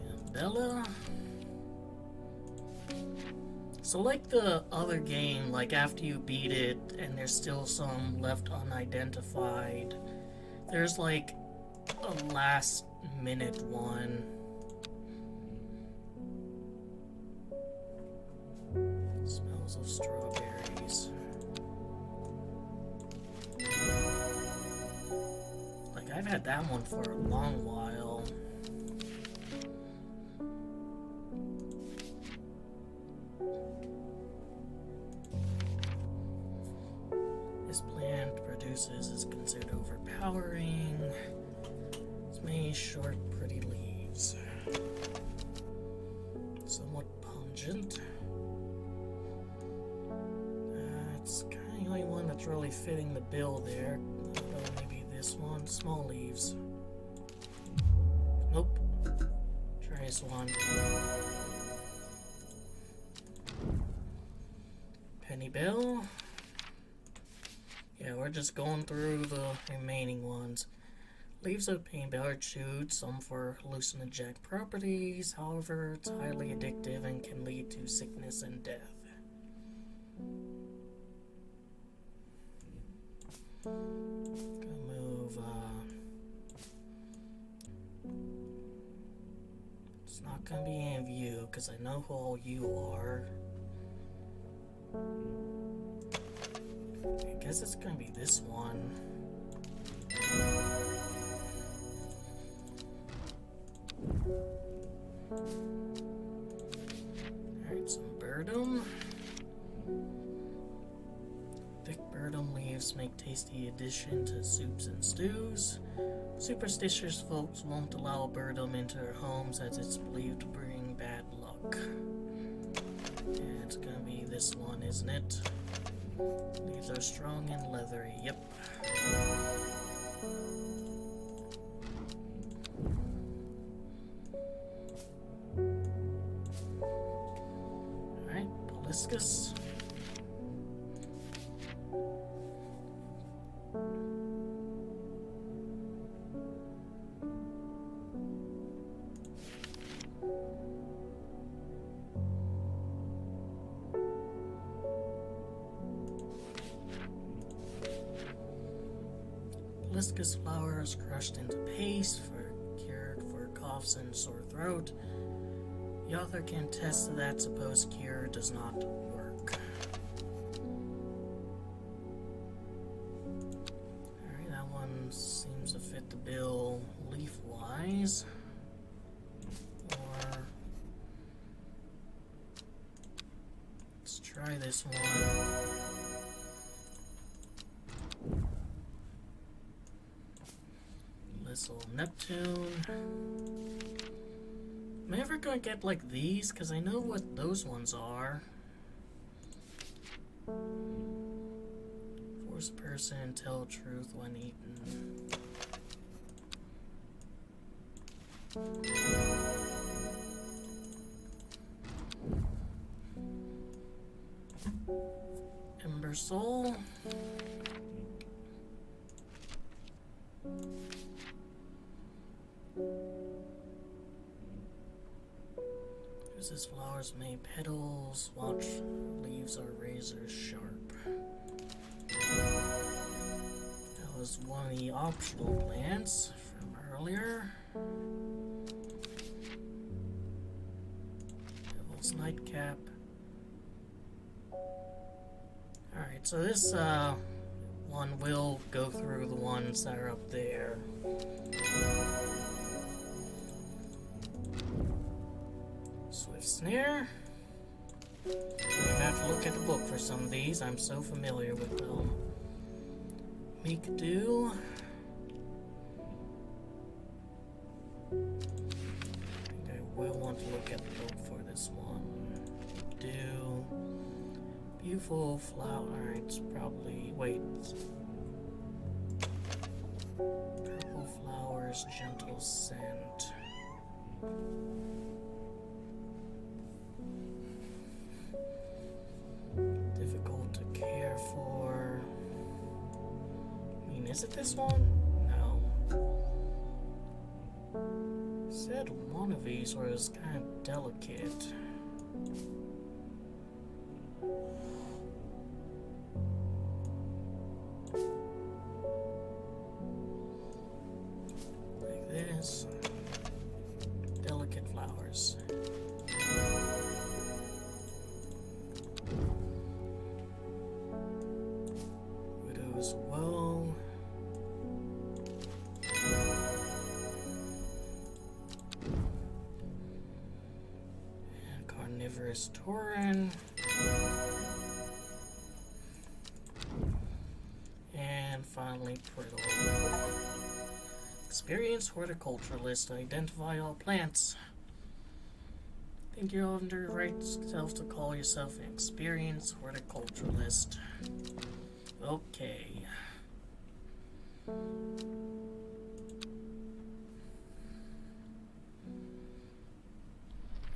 And Bella. So like the other game, like after you beat it and there's still some left unidentified, there's like a last minute one. Smells of strawberries. Like I've had that one for a long while. This plant produces is considered overpowering. It's made short, pretty leaves. Somewhat pungent. That's kind of the only one that's really fitting the bill there. Maybe this one. Small leaves. Nope. Try this one. Penny Bell. Yeah, we're just going through the remaining ones. Leaves of Penny are chewed, some for hallucinogenic properties. However, it's highly addictive and can lead to sickness and death. Gonna move, it's not gonna be any of you, because I know who all you are. I guess it's gonna be this one. Alright, some birdum. Thick birdum leaves make tasty addition to soups and stews. Superstitious folks won't allow birdum into their homes as it's believed to bring bad luck. And it's gonna be this one, isn't it? Leaves are strong and leathery, yep. Alright, Poliscus. Poliscus flowers crushed into paste cured for coughs and sore throat. The author can attest that supposed cure does not work. Alright, that one seems to fit the bill leaf-wise. Or let's try this one. Neptune. Am I ever gonna get like these? Because I know what those ones are. Force a person, tell truth when eaten. Ember Soul. Uses flowers made petals. Watch leaves are razor sharp. That was one of the optional plants from earlier. Devil's Nightcap. Alright, so this one will go through the ones that are up there. Swift Snare. I have to look at the book for some of these. I'm so familiar with them. Meek Dew. I think I will want to look at the book for this one. Meek Dew. Beautiful flower. Alright, it's probably. Wait. Purple flowers, gentle scent. Difficult to care for. I mean, is it this one? No. Said one of these was kind of delicate. Like this. Delicate flowers. Widow's Woe. And Carnivorous Tauren. And finally Priddle. Experience horticulturalist. Identify all plants. Think you're under your right self to call yourself an experienced horticulturalist. Okay.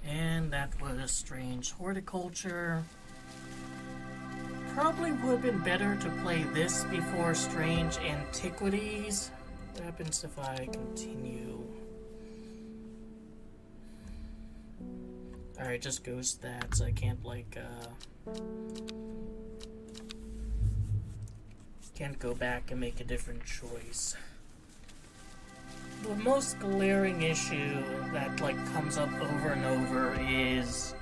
And that was Strange Horticulture. Probably would have been better to play this before Strange Antiquities. What happens if I continue? Alright, just go stats. I can't, like, can't go back and make a different choice. The most glaring issue that, like, comes up over and over is,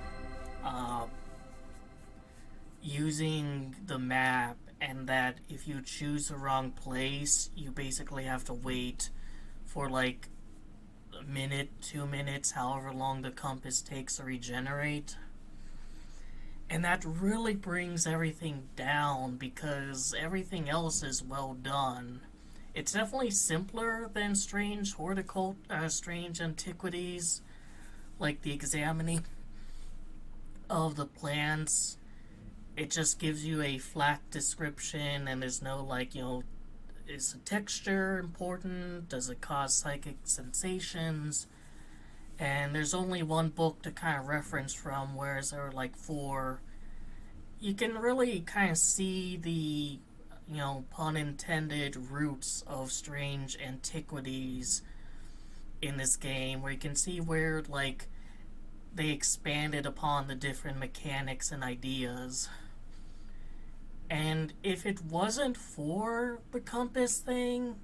using the map, and that if you choose the wrong place, you basically have to wait for, like, a minute, 2 minutes, however long the compass takes to regenerate. And that really brings everything down because everything else is well done. It's definitely simpler than Strange Antiquities, like the examining of the plants. It just gives you a flat description, and there's no, like, you know, is the texture important? Does it cause psychic sensations? And there's only one book to kind of reference from, whereas there are like 4. You can really kind of see the, you know, pun intended, roots of Strange Antiquities in this game, where you can see where, like, they expanded upon the different mechanics and ideas. And if it wasn't for the compass thing,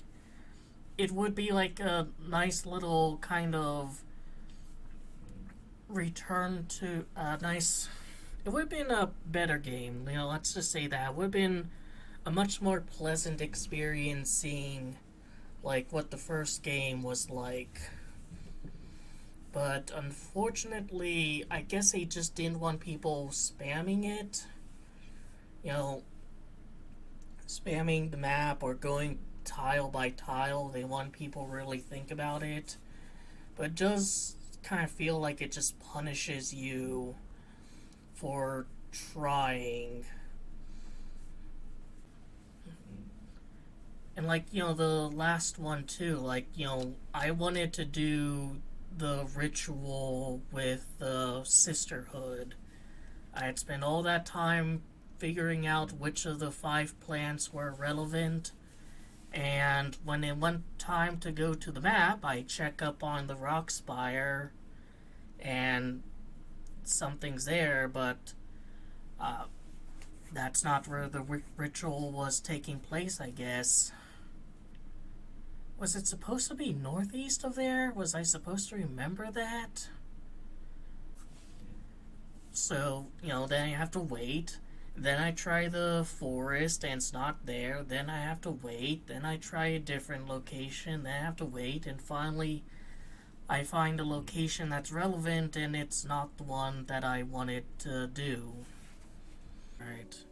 it would be like a nice little kind of return to a nice... It would have been a better game, you know, let's just say that. It would have been a much more pleasant experience seeing, like, what the first game was like. But unfortunately, I guess they just didn't want people spamming it. You know, spamming the map or going tile by tile. They want people really think about it. But it does kind of feel like it just punishes you for trying. And like, the last one too, like, I wanted to do the ritual with the sisterhood. I had spent all that time figuring out which of the 5 plants were relevant, and when it went time to go to the map, I check up on the rock spire, and something's there, but that's not where the ritual was taking place, I guess. Was it supposed to be northeast of there? Was I supposed to remember that? So, then I have to wait. Then I try the forest and it's not there. Then I have to wait. Then I try a different location. Then I have to wait. And finally, I find a location that's relevant and it's not the one that I wanted to do. Alright.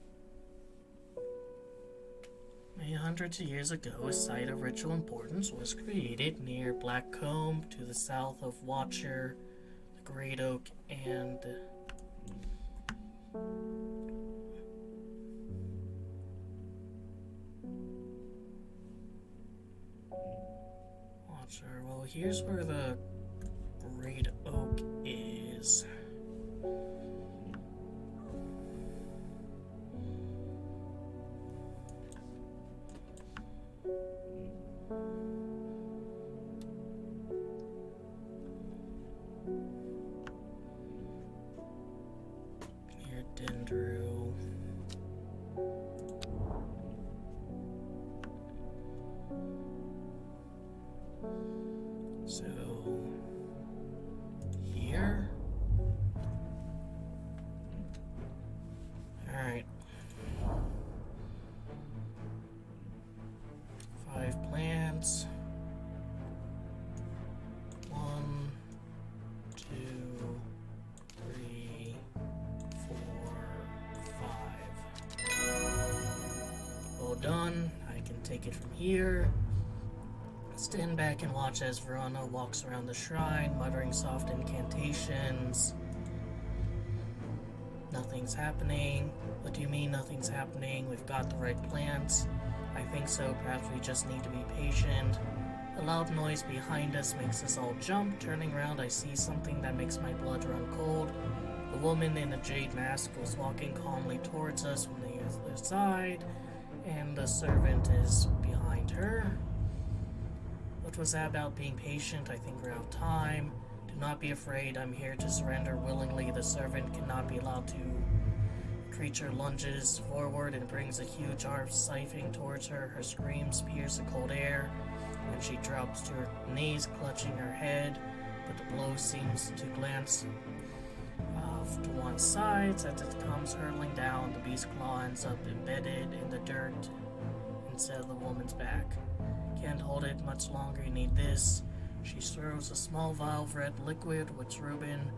Many hundreds of years ago, a site of ritual importance was created near Blackcomb to the south of Watcher, the Great Oak, and Watcher. Well, here's where the Great Oak is. Near Dendrew. So here. Alright. 5 plants. 1, 2, 3, 4, 5. All done. I can take it from here. Stand back and watch as Verona walks around the shrine, muttering soft incantations. Nothing's happening. What do you mean nothing's happening? We've got the right plants. I think so. Perhaps we just need to be patient. A loud noise behind us makes us all jump. Turning around, I see something that makes my blood run cold. The woman in the jade mask was walking calmly towards us from the other side, and the servant is behind her. What was that about being patient? I think we're out of time. Do not be afraid. I'm here to surrender willingly. The servant cannot be allowed to. The creature lunges forward and brings a huge arm siphoning towards her. Her screams pierce the cold air, and she drops to her knees, clutching her head, but the blow seems to glance off to one side. As it comes hurtling down, the beast's claw ends up embedded in the dirt instead of the woman's back. Can't hold it much longer, you need this. She throws a small vial of red liquid, which Ruben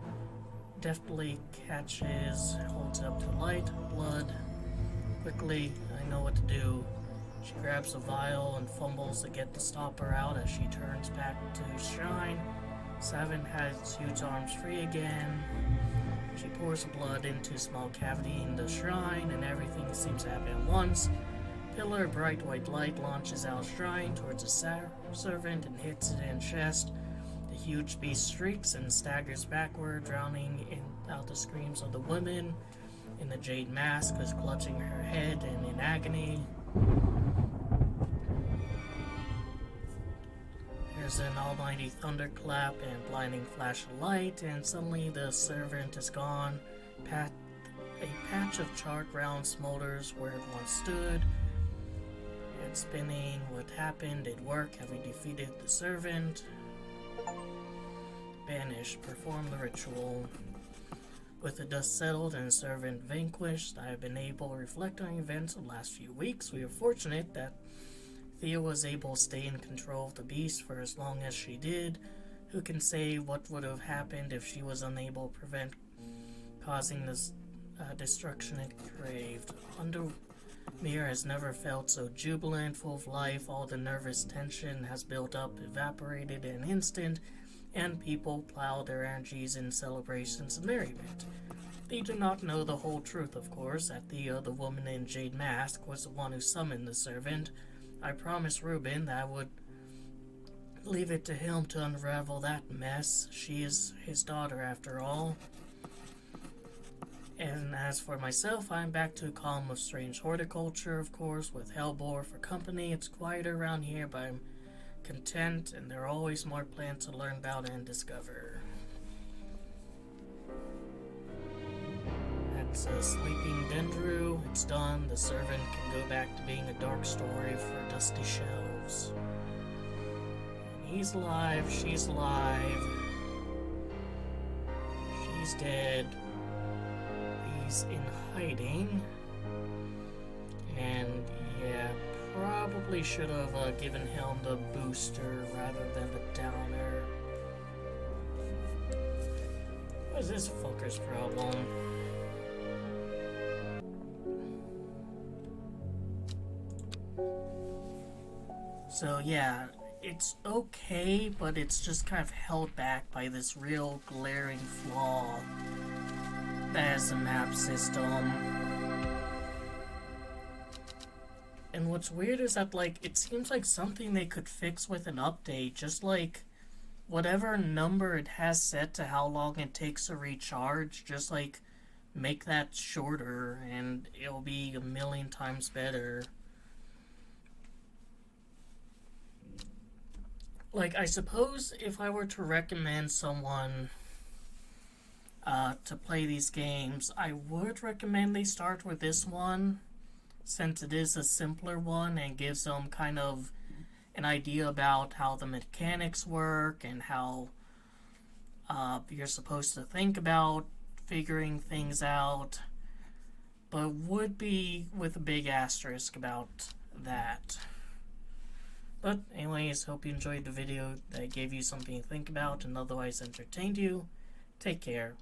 deftly catches, holds up to light. Blood. Quickly, I know what to do. She grabs a vial and fumbles to get the stopper out as she turns back to shrine. Savin has huge arms free again. She pours the blood into a small cavity in the shrine, and everything seems to happen at once. Pillar of bright white light launches out shrine towards the servant and hits it in chest. The huge beast shrieks and staggers backward, drowning out the screams of the woman in the jade mask, who's clutching her head and in agony. There's an almighty thunderclap and blinding flash of light, and suddenly the servant is gone. A patch of charred ground smolders where it once stood. It's spinning. What happened? Did work? Have we defeated the servant? Banished. Perform the ritual. With the dust settled and the servant vanquished, I have been able to reflect on events of the last few weeks. We are fortunate that Thea was able to stay in control of the beast for as long as she did. Who can say what would have happened if she was unable to prevent causing this destruction it craved? Mir has never felt so jubilant, full of life. All the nervous tension has built up, evaporated in an instant, and people plow their energies in celebrations and merriment. They do not know the whole truth, of course, that the woman in jade mask was the one who summoned the servant. I promised Reuben that I would leave it to him to unravel that mess. She is his daughter, after all. And as for myself, I'm back to a column of Strange Horticulture, of course, with Hellbore for company. It's quieter around here, but I'm content, and there are always more plants to learn about and discover. That's a sleeping Dendru. It's done. The servant can go back to being a dark story for dusty shelves. And he's alive. She's alive. She's dead. He's in hiding. And yeah, probably should have given him the booster rather than the downer. What is this fucker's problem? So yeah, it's okay, but it's just kind of held back by this real glaring flaw that is the map system. And what's weird is that, like, it seems like something they could fix with an update, just like whatever number it has set to how long it takes to recharge, just like make that shorter and it'll be a million times better. Like, I suppose if I were to recommend someone to play these games, I would recommend they start with this one, since it is a simpler one and gives them kind of an idea about how the mechanics work and how you're supposed to think about figuring things out, but would be with a big asterisk about that. But anyways, hope you enjoyed the video that gave you something to think about and otherwise entertained you. Take care.